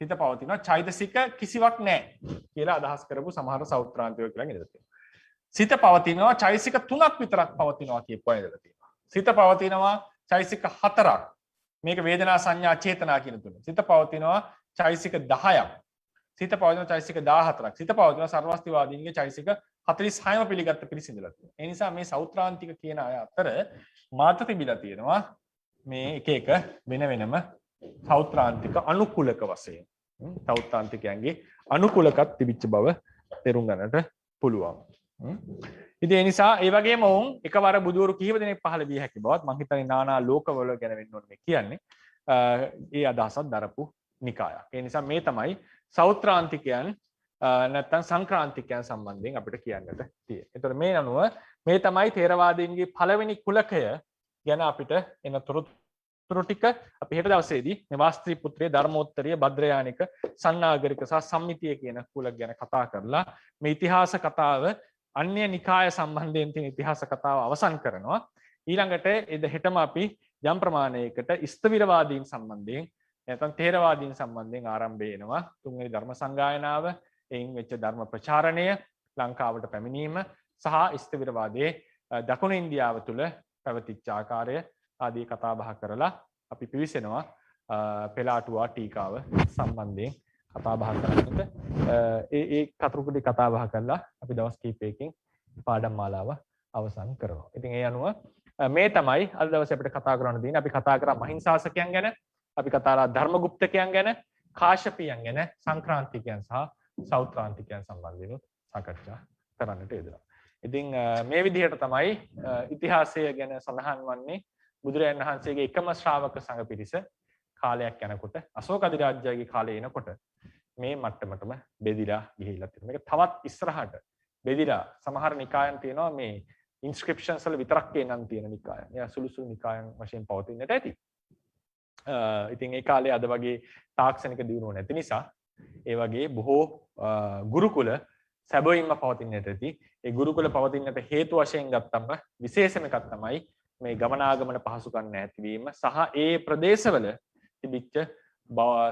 චෛතසික කිසිවක් නැහැ කියලා අදහස් කරපු සමහර සෞත්‍රාන්තිකයෝ කියලා ඉඳලා තියෙනවා. සිත පවතිනවා චෛතසික 3ක් විතරක් පවතිනවා කියපුවා ඉඳලා තියෙනවා. සිත පවතිනවා චෛතසික 4ක්. මේක වේදනා සංඥා චේතනා කියන තුන. සිත පවතිනවා චෛතසික 10ක්. සිත පවතිනවා චෛතසික 14ක්. සිත පවතිනවා සර්වස්තිවාදීන්ගේ චෛතසික 46ම පිළිගත්ත පිරිස ඉඳලා තියෙනවා. ඒ නිසා මේ සෞත්‍රාන්තික කියන අය අතර මාත තිබිලා තියෙනවා මේ එක එක වෙන වෙනම සෞත්‍රාන්තික අනුකූලක වශයෙන් සෞත්‍රාන්තිකයන්ගේ අනුකූලකත් තිබිච්ච බව තේරුම් ගන්නට පුළුවන්. ඉතින් ඒ නිසා ඒ වගේම වුන් එකවර බුදුවරු කිහිප දෙනෙක් පහළ විය හැකි බවත් මම හිතන්නේ නානා ලෝකවල ගැන වෙන්න ඕනේ මේ කියන්නේ. ඒ අදහසක් දරපු නිකායක්. ඒ නිසා මේ තමයි සෞත්‍රාන්තිකයන් නැත්නම් සංක්‍රාන්තිකයන් සම්බන්ධයෙන් අපිට කියන්නට තියෙන්නේ. ඒතර මේ අනුව මේ තමයි ථේරවාදීන්ගේ පළවෙනි කුලකය ගැන අපිට එන තොරතුරු ටික අපි හෙට දවසේදී මේ වාස්ත්‍රී පුත්‍රයේ ධර්මෝත්තරීය භද්‍රයානික සන්නාගරික සහ සම්මිතිය කියන කුලක ගැන කතා කරලා මේ ඉතිහාස කතාව අන්‍ය නිකාය සම්බන්ධයෙන් තියෙන ඉතිහාස කතාව අවසන් කරනවා. ඊළඟට හෙටම අපි යම් ප්‍රමාණයකට ස්ථවිරවාදීන් සම්බන්ධයෙන් නැත්නම් ථේරවාදීන් සම්බන්ධයෙන් ආරම්භ වෙනවා. තුන්වෙනි ධර්ම සංගායනාව, එයින් වෙච්ච ධර්ම ප්‍රචාරණය, ලංකාවට පැමිණීම සහ ස්ථවිරවාදයේ දකුණු ඉන්දියාව තුළ පැවතිච්ච ආකාරය ආදී කතා බහ කරලා අපි පිවිසෙනවා පෙළාටුවා ටීකාව සම්බන්ධයෙන් කතා බහ කරන්නට. ඒ කතුරුකුඩි කතා බහ කරලා අපි දවස් කිහිපයකින් පාඩම් මාලාව අවසන් කරනවා. ඉතින් ඒ අනුව මේ තමයි අද දවසේ අපිට කතා කරන්න තියෙන්නේ. අපි කතා කරා මහින්සාසකයන් ගැන, අපි කතා කරා ධර්මගුප්තකයන් ගැන, කාශ්‍යපයන් ගැන, සංක්‍රාන්තිකයන් සහ සෞත්‍රාන්තිකයන් සම්බන්ධයෙන් සාකච්ඡා කරන්නට යෙදුණා. ඉතින් මේ විදිහට තමයි ඉතිහාසය ගැන සඳහන් වන්නේ බුදුරජාණන් වහන්සේගේ එකම ශ්‍රාවක සංඝ පිරිස කාලයක් යනකොට අශෝක අධිරාජ්‍යයේ කාලේ එනකොට මේ මට්ටමටම බෙදිලා ගිහිල්ලා තියෙනවා. මේක තවත් ඉස්සරහට බෙදිලා සමහර නිකායන් තියෙනවා මේ ඉන්ස්ක්‍රිප්ෂන්ස් වල විතරක් නම් තියෙන නිකායන්. එයා සුළු සුළු නිකායන් වශයෙන් පවතින්නට ඇති. ඉතින් ඒ කාලේ අද වගේ තාක්ෂණික දියුණුව නැති නිසා ඒ වගේ බොහෝ ගුරුකුල සැබවින්ම පවතින්නට ඇති. ඒ ගුරුකුල පවතින්නට හේතු වශයෙන් ගත්තම විශේෂම එකක් තමයි මේ ගමනාගමන පහසුකම් නැතිවීම සහ ඒ ප්‍රදේශවල තිබිච්ච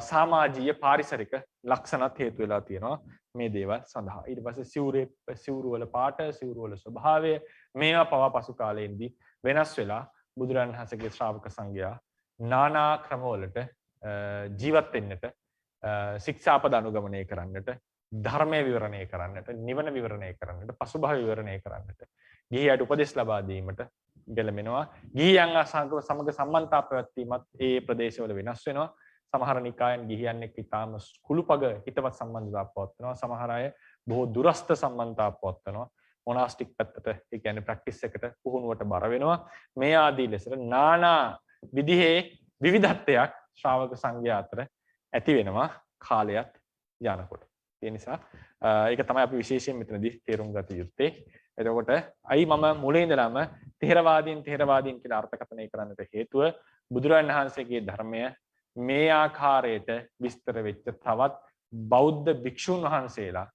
සමාජීය පාරිසරික ලක්ෂණත් හේතු වෙලා තියෙනවා මේ දේවල් සඳහා. ඊට පස්සේ සිවුරු වල පාට, සිවුරු වල ස්වභාවය මේවා පවා පසු කාලෙදී වෙනස් වෙලා බුදුරජාණන් වහන්සේගේ ශ්‍රාවක සංඝයා නානා ක්‍රමවලට ජීවත් වෙන්නට, ශික්ෂාපද අනුගමනය කරන්නට, ධර්මය විවරණය කරන්නට, නිවන විවරණය කරන්නට, පසුබහිය විවරණය කරන්නට, ගිහියට උපදෙස් ලබා දීමට ගැලමෙනවා. ගිහියන් සමග සම්බන්ධතා පැවැත්වීමත් ඒ ප්‍රදේශවල වෙනස් වෙනවා. සමහර නිකායන් ගිහියන් එක්ක ඉතාම කුළුපග හිතවත් සම්බන්ධතාවක් පවත්වනවා. සමහර අය බොහෝ දුරස්ත සම්බන්ධතාවක් පවත්වනවා. මොනාස්ටික් පැත්තට, ඒ කියන්නේ ප්‍රැක්ටිස් එකට පුහුණුවට බර වෙනවා. මේ ආදී ලෙසට නානා විදිහේ විවිධත්වයක් ශ්‍රාවක සංඝයා අතර ඇති වෙනවා කාලයක් යනකොට. ඒ නිසා ඒක තමයි අපි විශේෂයෙන් මෙතනදී තේරුම් ගත යුත්තේ. එතකොට අයි මම මුලින් ඉඳලාම ථේරවාදීන් කියලා අර්ථකථනය කරන්නට හේතුව බුදුරජාණන් වහන්සේගේ ධර්මය මේ ආකාරයට විස්තර වෙච්ච තවත් බෞද්ධ භික්ෂුන් වහන්සේලා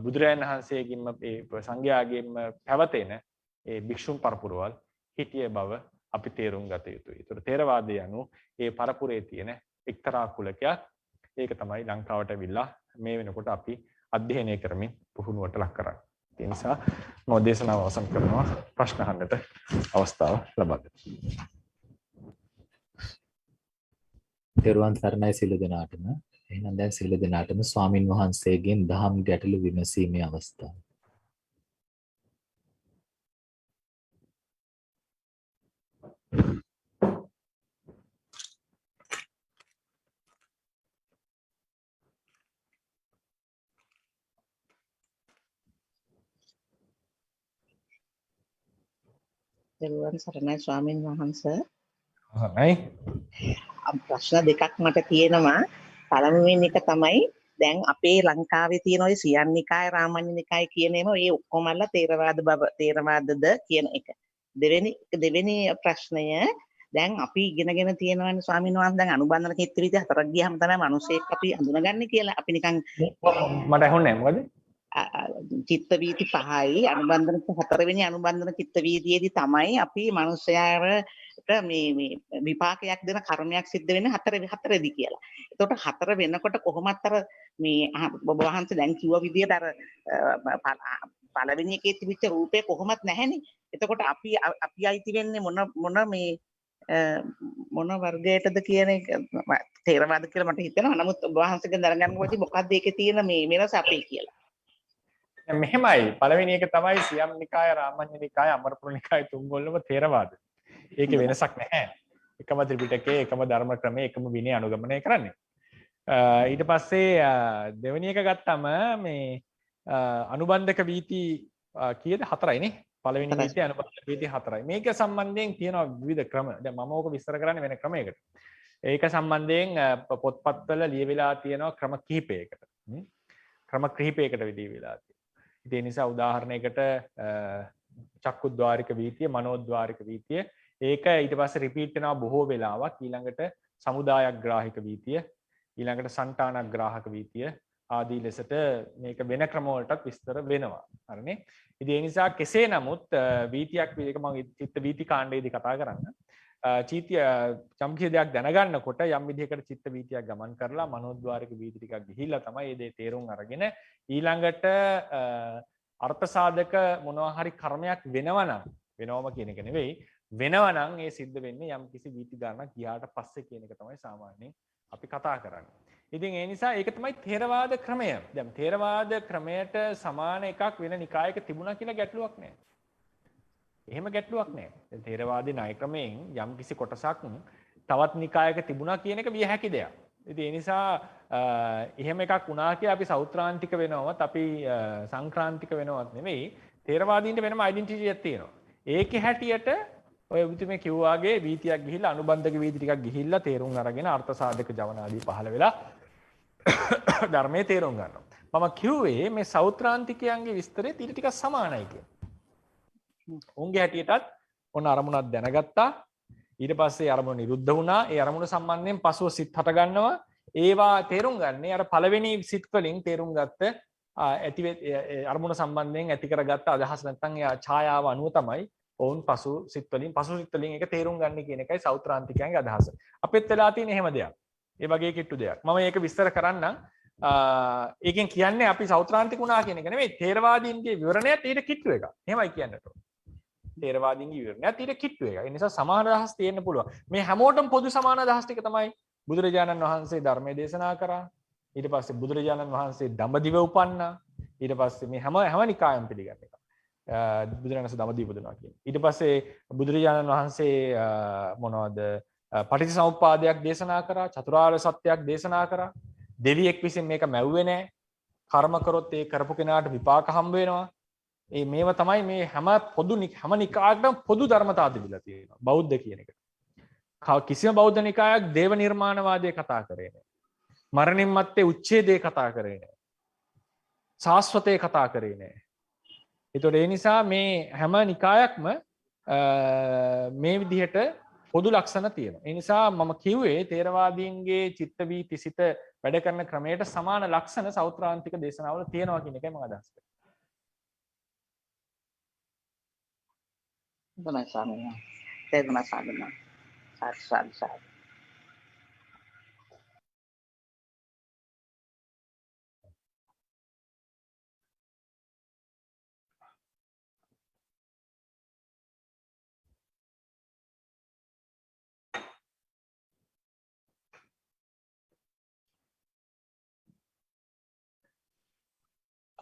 බුදුරජාණන් වහන්සේගින්ම ඒ සංඝයාගෙන්ම පැවතෙන ඒ භික්ෂුන් පරපුරවල් හිටිය බව අපි තේරුම් ගත යුතුයි. ඒතර ථේරවාදය anu ඒ පරපුරේ තියෙන එක්තරා කුලකයක්. ඒක තමයි ලංකාවට ඇවිල්ලා මේ වෙනකොට අපි අධ්‍යයනය කරමින් පුහුණුවට ලක් කරන්නේ. ඒ නිසා මම දේශනාව අවසන් කරනවා. ප්‍රශ්න අහන්නට අවස්ථාව ලබා දෙන්න. තෙරුවන් සරණයි සියලු දෙනාටම. එහෙනම් දැන් සියලු දෙනාටම ස්වාමින් වහන්සේගෙන් දහම් ගැටළු විමසීමේ අවස්ථාව. තෙරුවන් සරණයි ස්වාමීන් වහන්සේ. හොඳයි. ප්‍රශ්න දෙකක් මට තියෙනවා. පළමුවෙන් එක තමයි දැන් අපේ ලංකාවේ තියෙන ඔය සියන් නිකාය රාමඤ්ඤ නිකාය කියන ඒවා ඒ ඔක්කොමලා තේරවාදද කියන එක. දෙවෙනි ප්‍රශ්නය දැන් අපි ඉගෙනගෙන තියෙනවානේ ස්වාමීන් වහන්සේ දැන් අනුබන්ධන චිත්ත වීති හතරක් ගියාම තමයි මිනිස්සෙක් අපි අඳුනගන්නේ කියලා. අපි නිකන් මට ඇහුන්නේ මොකද? චිත්ත වීති 5යි අනුබන්ධන හතරවෙනි අනුබන්ධන චිත්ත වීතියේදී තමයි අපි මිනිස්යාට මේ විපාකයක් දෙන කර්මයක් සිද්ධ වෙන්නේ හතරෙදි කියලා. එතකොට හතර වෙනකොට කොහොමත් අර මේ ඔබ වහන්සේ දැන් කිව්ව විදිහට අර පළවෙනි එකේ තිබිච්ච රූපේ කොහොමත් නැහැනේ. එතකොට අපි අයිති වෙන්නේ මොන වර්ගයටද කියන එක තේරවාද කියලා මට හිතෙනවා. නමුත් ඔබ වහන්සේගෙන් දැනගන්න ඕනේ මොකද්ද ඒකේ තියෙන මේ වෙනස අපේ කියලා. මෙහෙමයි පළවෙනි එක තමයි සියම් නිකාය රාමඤ්ඤ නිකාය අමරපුර නිකාය තුන්ගොල්ලම තේරවාද. ඒකේ වෙනසක් නැහැ. එකම ත්‍රිපිටකයේ එකම ධර්ම ක්‍රමයේ එකම විනය අනුගමනය කරන්නේ. ඊට පස්සේ දෙවෙනි එක ගත්තම මේ අනුබන්ධක වීති කීයද 4යිනේ. පළවෙනි වීතිය අනුබන්ධක වීතිය 4යි. මේක සම්බන්ධයෙන් තියෙනවා විවිධ ක්‍රම. දැන් මම ඕක විස්තර කරන්නේ වෙන ක්‍රමයකට. ඒක සම්බන්ධයෙන් පොත්පත්වල ලියවිලා තියෙනවා ක්‍රම කිහිපයකට. ක්‍රම කිහිපයකට විදී වෙලා තියෙනවා. ඒ නිසා උදාහරණයකට චක්කුද්්වාරික වීතිය, මනෝද්්වාරික වීතිය ඒක ඊට පස්සේ රිපීට් වෙනවා බොහෝ වෙලාවක්. ඊළඟට සමුදායග්‍රාහික වීතිය, ඊළඟට සංඨානග්‍රාහක වීතිය ආදී ලෙසට මේක වෙන ක්‍රම වලටත් විස්තර වෙනවා. හරිනේ. ඉතින් ඒ නිසා කෙසේ නමුත් වීතියක් මේක මම චිත්ත වීති කාණ්ඩයේදී කතා කරන්න. යම්කිසි දෙයක් දැනගන්නකොට යම් විදිහකට චිත්ත වීතියක් ගමන් කරලා මනෝද්්වාරික වීති ටිකක් ගිහිල්ලා තමයි මේ දේ තේරුම් අරගෙන ඊළඟට අර්ථ සාධක මොනවා හරි කර්මයක් වෙනවම කියන එක නෙවෙයි වෙනවනම් ඒ සිද්ධ වෙන්නේ යම්කිසි වීති ගණනක් ගියාට පස්සේ කියන එක තමයි සාමාන්‍යයෙන් අපි කතා කරන්නේ. ඉතින් ඒ නිසා ඒක තමයි ථේරවාද ක්‍රමය. දැන් ථේරවාද ක්‍රමයට සමාන එකක් වෙන නිකායක තිබුණා කියලා ගැටලුවක් නැහැ. එහෙම ගැටලුවක් නැහැ. දැන් ථේරවාදී ණය ක්‍රමයෙන් යම්කිසි කොටසක් තවත් නිකායක තිබුණා කියන එක විය හැකි දෙයක්. ඉතින් ඒ නිසා එහෙම එකක් වුණා කියලා අපි සෞත්‍රාන්තික වෙනවවත් අපි සංක්‍රාන්තික වෙනවත් නෙවෙයි. ථේරවාදීන්ට වෙනම ඩෙන්ටිටි එකක් තියෙනවා. ඒකේ හැටියට ඔය උතුමේ කිව්වාගේ වීතියක් ගිහිල්ලා අනුබන්ධක වීති ටිකක් ගිහිල්ලා තේරුම් අරගෙන අර්ථ සාධක ජවන ආදී පහළ වෙලා ධර්මයේ තේරුම් ගන්නවා. මම කිව්වේ මේ සෞත්‍රාන්තිකයන්ගේ විස්තරේ ඊට ටිකක් සමානයි කියලා. උන්ගේ හැටියටත් ඔන්න අරමුණක් දැනගත්තා. ඊට පස්සේ අරමුණ නිරුද්ධ වුණා. ඒ අරමුණ සම්බන්ධයෙන් පසුව සිත් හට ගන්නවා. ඒවා තේරුම් ගන්නේ අර පළවෙනි සිත් වලින් තේරුම් ගත්ත අරමුණ සම්බන්ධයෙන් ඇති කරගත්ත අදහස් නැත්නම් ඡායාව අනුව තමයි ඔවුන් පසු සිත් වලින් ඒක තේරුම් ගන්න කියන එකයි සෞත්‍රාන්තිකයන්ගේ අදහස. අපිත් වෙලා තියෙන එහෙම දෙයක්. ඒ වගේ කිට්ටු දෙයක්. මම මේක විස්තර කරන්නම්. ඒකෙන් කියන්නේ අපි සෞත්‍රාන්තික වුණා කියන එක නෙමෙයි. ථේරවාදීන්ගේ විවරණයත් ඊට කිට්ටු එකක්. එහෙමයි කියන්නට ඕන. ථේරවාදීන්ගේ විවරණයත් ඊට කිට්ටු එකක්. ඒ නිසා සමාන අදහස් තියෙන්න පුළුවන්. මේ හැමෝටම පොදු සමාන අදහස් ටික තමයි බුදුරජාණන් වහන්සේ ධර්මයේ දේශනා කරා. ඊට පස්සේ බුදුරජාණන් වහන්සේ දඹදිව උපන්නා. ඊට පස්සේ මේ හැම නිකායම පිළිගන්න එක. බුදුරජාණන් වහන්සේ දඹදිව උපදිනවා කියන්නේ. ඊට පස්සේ බුදුරජාණන් වහන්සේ මොනවද පටිච්චසමුප්පාදයක් දේශනා කරා, චතුරාර්ය සත්‍යයක් දේශනා කරා. දෙවියෙක් විසින් මේක මැව්වේ නැහැ. කර්ම කරොත් ඒ කරපු කෙනාට විපාක හම්බ වෙනවා. මේව තමයි මේ හැම නිකායකටම පොදු ධර්මතාව තිබිලා තියෙනවා. බෞද්ධ කියන එක. කිසිම බෞද්ධ නිකායක් දේව නිර්මාණවාදය කතා කරේ නැහැ. මරණින් මත්තේ උච්ඡේදය කතා කරේ නැහැ. සාස්වතය කතා කරේ නැහැ. ඒතකොට ඒ නිසා මේ හැම නිකායක්ම මේ විදිහට පොදු ලක්ෂණ තියෙනවා. ඒ නිසා මම කිව්වේ ථේරවාදීන්ගේ චිත්ත වීති සිත වැඩ කරන ක්‍රමයට සමාන ලක්ෂණ සෞත්‍රාන්තික දේශනාවල තියෙනවා කියන එකයි මම අදහස් කරන්නේ. හොඳයි ස්වාමීනි. තේරුණා ස්වාමීනි. සාරා.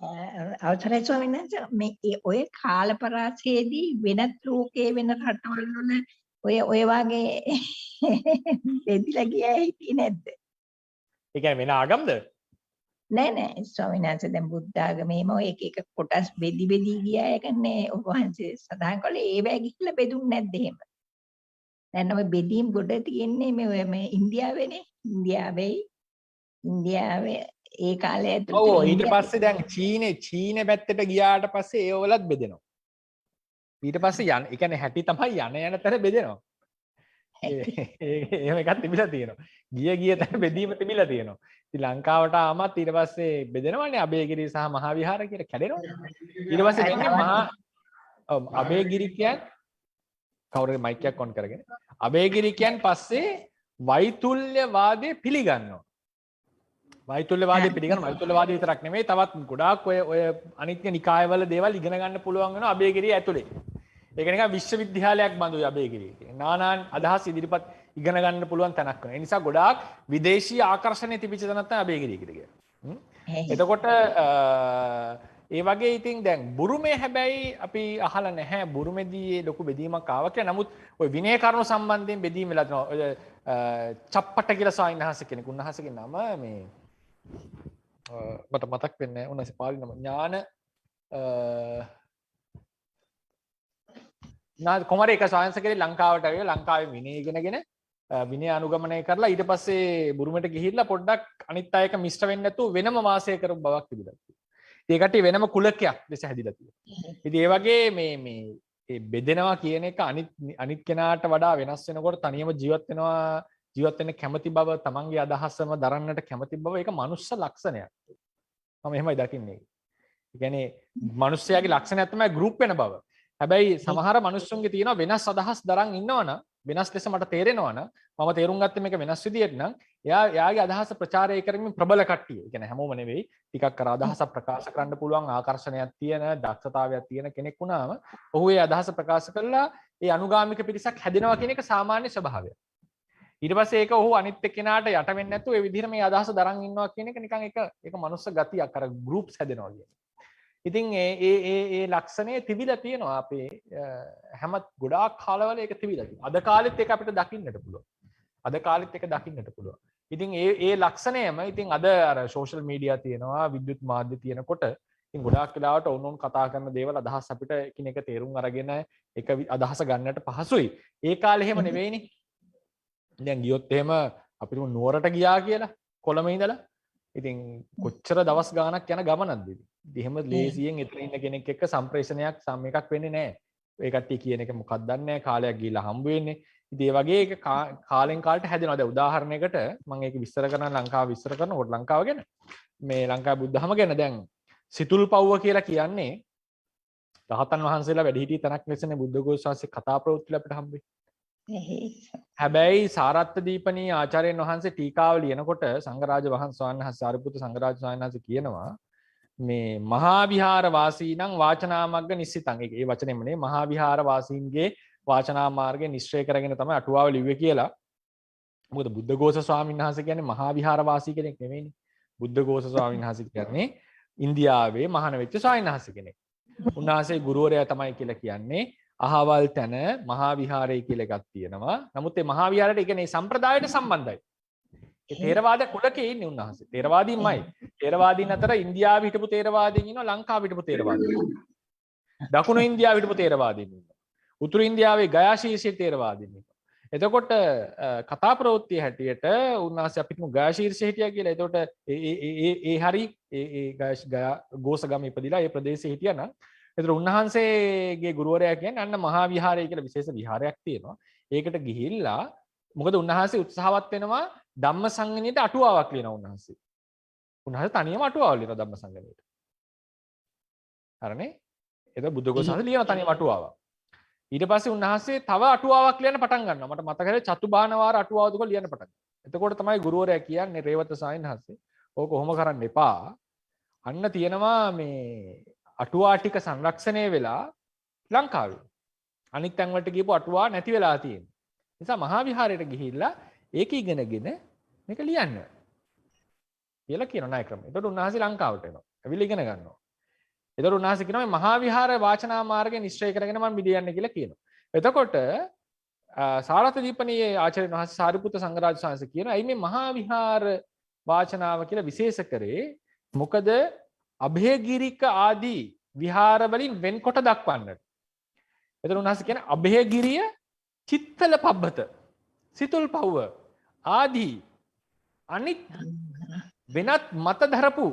අවසරයි ස්වාමීන් වහන්සේ මේ ඔය කාලපරාසයේදී වෙනත් ලෝකයේ වෙන රටවල් වල ඔය වගේ දෙදිලා ගියා හිටියේ නැද්ද? ඒ කියන්නේ වෙන ආගම්ද? නෑ ස්වාමීන් වහන්සේ දැන් බුද්ධ ආගමේම ඔය එක කොටස් බෙදි ගියා ඒකනේ ඔබ වහන්සේ සඳහන් කළේ ඒවැ ගිහිල්ලා බෙදුන්නේ නැද්ද එහෙම? දැන් ඔය බෙදීම් ගොඩ තියෙන්නේ මේ ඉන්දියාවේනේ. ඉන්දියාවේ ඒ කාලය ඇතුළත ඔව් ඊට පස්සේ දැන් චීනේ පැත්තට ගියාට පස්සේ ඒවලත් බෙදෙනවා. ඊට පස්සේ ඒ කියන්නේ හැටි තමයි යන තැන බෙදෙනවා. එහෙම එකක් තිබිලා තියෙනවා. ගිය තැන බෙදීම තිබිලා තියෙනවා. ඉතින් ලංකාවට ආමත් ඊට පස්සේ බෙදෙනවානේ අබේගිරි සහ මහා විහාර කියලා කැඩෙනවා. ඊට පස්සේ වෙන්නේ මහා අබේගිරි කියන්නේ කවුරුද මයික් එකක් ඔන් කරගෙන අබේගිරි කියන්නේ පස්සේ වෛතුල්‍යවාදය පිළිගන්නවා. වෛතුල්‍යවාදය පිළිගන්න වෛතුල්‍යවාදය විතරක් නෙමෙයි තවත් ගොඩාක් ඔය අනිත්‍ය නිකායවල දේවල් ඉගෙන ගන්න පුළුවන් වෙනවා අබේගිරිය ඇතුලේ. ඒක නිකන් විශ්වවිද්‍යාලයක් බඳුයි අබේගිරිය. නානාන් අදහස් ඉදිරිපත් ඉගෙන ගන්න පුළුවන් තැනක් වෙනවා. ඒ නිසා ගොඩාක් විදේශීය ආකර්ෂණය තිබිච්ච තැනක් තමයි අබේගිරිය කියන්නේ. එතකොට ඒ වගේ ඉතින් දැන් බුරුමේ හැබැයි අපි අහලා නැහැ බුරුමේදී ලොකු බෙදීමක් ආවා කියලා. නමුත් ওই විනය කරුණු සම්බන්ධයෙන් බෙදීම් වෙලා තියෙනවා. ඔය චප්පට කියලා සායින්හස කෙනෙක් උන්වහන්සේගේ නම මේ මට මතක් වෙන්නේ නැහැ. උන්වහන්සේ පාලි නම ඥාන කොමරේ එක සායන්ස් එකේ ලංකාවට ආවේ ලංකාවේ විනය ඉගෙනගෙන විනය අනුගමනය කරලා ඊට පස්සේ බුරුමෙට ගිහිල්ලා පොඩ්ඩක් අනිත් අයක මිශ්‍ර වෙන්නේ නැතුව වෙනම වාසය කරපු බවක් තිබුණා. ඒ කට්ටිය වෙනම කුලකයක් ලෙස හැදිලා තියෙනවා. ඉතින් ඒ වගේ මේ බෙදෙනවා කියන එක අනිත් කෙනාට වඩා වෙනස් වෙනකොට තනියම ජීවත් වෙන්න කැමති බව තමන්ගේ අදහසම දරන්නට කැමති බව ඒක මනුස්ස ලක්ෂණයක්. මම එහෙමයි දකින්නේ. ඒ කියන්නේ මිනිස්යාගේ ලක්ෂණයක් තමයි ගෲප් වෙන බව. හැබැයි සමහර මිනිස්සුන්ගේ තියෙනවා වෙනස් අදහස් දරන් ඉන්නවනම් වෙනස් ලෙස මට තේරෙනවනම් මම තේරුම් ගත්තේ මේක වෙනස් විදියට නම් එයාගේ අදහස ප්‍රචාරය කරමින් ප්‍රබල කට්ටිය. ඒ කියන්නේ හැමෝම නෙවෙයි ටිකක් කර අදහසක් ප්‍රකාශ කරන්න පුළුවන් ආකර්ෂණයක් තියෙන දක්ෂතාවයක් තියෙන කෙනෙක් වුණාම ඔහු ඒ අදහස ප්‍රකාශ කළා ඒ අනුගාමික පිරිසක් හැදෙනවා කියන එක සාමාන්‍ය ස්වභාවයක්. ඊට පස්සේ ඒක ඔහු අනිත් එක්කෙනාට යට වෙන්නේ නැතුව ඒ විදිහට මේ අදහස දරන් ඉන්නවා කියන එක නිකන් ඒක මනුස්ස ගතියක් අර ගෲප්ස් හැදෙනවා කියන්නේ. ඉතින් ඒ ලක්ෂණය තිබිලා තියෙනවා අපේ හැම ගොඩාක් කාලවල ඒක තිබිලා තියෙනවා. අද කාලෙත් ඒක අපිට දකින්නට පුළුවන්. ඉතින් ඒ ලක්ෂණයම ඉතින් අද අර සෝෂල් මීඩියා තියෙනවා විද්‍යුත් මාධ්‍ය තියෙනකොට ඉතින් ගොඩාක් වෙලාවට ඔවුන් කතා කරන දේවල් අදහස් අපිට එකිනෙක තේරුම් අරගෙන එක අදහස ගන්නට පහසුයි. ඒ කාලේ එහෙම නෙවෙයිනේ. දැන් ගියොත් එහෙම අපිට නුවරට ගියා කියලා කොළඹ ඉඳලා ඉතින් කොච්චර දවස් ගාණක් යන ගමනක්ද ඉතින්. එහෙම ලේසියෙන් එතන ඉන්න කෙනෙක් එක්ක සම්ප්‍රේෂණයක් එකක් වෙන්නේ නැහැ. ඒ කට්ටිය කියන එක මොකක්ද දන්නේ නැහැ. කාලයක් ගිහිල්ලා හම්බ වෙන්නේ. ඉතින් ඒ වගේ ඒක කාලෙන් කාලට හැදෙනවා. දැන් උදාහරණයකට මම ඒක විස්තර කරන ලංකාව විස්තර කරනකොට ලංකාව ගැන මේ ලංකාවේ බුද්ධහම ගැන දැන් සිතුල් පව්ව කියලා කියන්නේ රහතන් වහන්සේලා වැඩි හිටිය තැනක් ලෙසනේ බුද්ධඝෝෂ ශාස්ත්‍රයේ කතා ප්‍රවෘත්ති අපිට හම්බෙන්නේ. හැබැයි සාරත්ත දීපනී ආචාර්යන් වහන්සේ ටීකාව ලියනකොට සංඝරාජ වහන්සේ සාරිපුත්‍ර සංඝරාජ ස්වාමීන් වහන්සේ කියනවා මේ මහා විහාර වාසීනං වාචනාමග්ග නිස්සිතං. ඒ වචනේම නේ මහා විහාර වාසීන්ගේ වාචනා මාර්ගය නිශ්චය කරගෙන තමයි අටුවාව ලිව්වේ කියලා. මොකද බුද්ධඝෝෂ ස්වාමීන් වහන්සේ කියන්නේ මහා විහාර වාසී කෙනෙක් නෙමෙයිනේ. බුද්ධඝෝෂ ස්වාමීන් වහන්සේ කියන්නේ ඉන්දියාවේ මහාන වෙච්ච ස්වාමීන් වහන්සේ කෙනෙක්. උන්වහන්සේ ගුරුවරයා තමයි කියලා කියන්නේ අහවල් තැන මහා විහාරය කියලා එකක් තියෙනවා. නමුත් මේ මහා විහාරයට ඒ කියන්නේ සම්ප්‍රදායට සම්බන්ධයි. ඒ තේරවාද කුලකේ ඉන්නේ උන්වහන්සේ. තේරවාදීන්මයි. තේරවාදීන් අතර ඉන්දියාවේ හිටපු තේරවාදීන් ඉන්නවා, ලංකාවේ හිටපු තේරවාදීන් ඉන්නවා. දකුණු ඉන්දියාවේ හිටපු තේරවාදීන් ඉන්නවා. උතුරු ඉන්දියාවේ ගයා ශීර්ෂයේ තේරවාදීන් ඉන්නවා. එතකොට කතා ප්‍රවෘත්තිය හැටියට උන්වහන්සේ අපිටම ගයා ශීර්ෂයේ හිටියා කියලා. එතකොට ඒ හරි ගයා ගෝසගම ඉපදිලා ඒ ප්‍රදේශයේ හිටියා නම් එතකොට උන්වහන්සේගේ ගුරුවරයා කියන්නේ අන්න මහා විහාරය කියලා විශේෂ විහාරයක් තියෙනවා. ඒකට ගිහිල්ලා මොකද උන්වහන්සේ උත්සාහවත් වෙනවා ධම්මසංගණියට අටුවාවක් ලියනවා උන්වහන්සේ. උන්වහන්සේ තනියම අටුවාවක් ලියනවා ධම්මසංගණියට. හරිනේ? ඒක බුද්ධඝෝෂ ශාස්ත්‍රය ලියන තනියම අටුවාවක්. ඊට පස්සේ උන්වහන්සේ තව අටුවාවක් ලියන්න පටන් ගන්නවා. මට මතකයි චතුබානවාර අටුවාවද කො ලියන්න පටන් ගන්නවා. එතකොට තමයි ගුරුවරයා කියන්නේ රේවත සායින්හස්සේ ඕක කොහොම කරන්න එපා. අන්න තියෙනවා මේ අටුවා ටික සංරක්ෂණය වෙලා ලංකාවේ. අනිත් තැන් වලට ගිහපු අටුවා නැති වෙලා තියෙනවා. නිසා මහා විහාරයට ගිහිල්ලා ඒක ඉගෙනගෙන මේක ලියන්න කියලා කියන ණය ක්‍රමය. එතකොට උන්වහන්සේ ලංකාවට එනවා. ඇවිල්ලා ඉගෙන ගන්නවා. එතකොට උන්වහන්සේ කියනවා මේ මහා විහාර වාචනා මාර්ගය නිශ්චය කරගෙන මම මිදියන්නේ කියලා කියනවා. එතකොට සාරත් දීපනීයේ ආචාර්ය වහන්සේ සාරිපුත්‍ර සංඝරාජ ස්වාමීන් කියනවා අයි මේ මහා විහාර වාචනාව කියලා විශේෂ කරේ මොකද අභයගිරික ආදී විහාර වලින් වෙන්කොට දක්වන්නට. එතන උන්වහන්සේ කියන්නේ අභයගිරිය, චිත්තල පබ්බත, සිතුල් පව්ව ආදී අනිත් වෙනත් මත ධරපු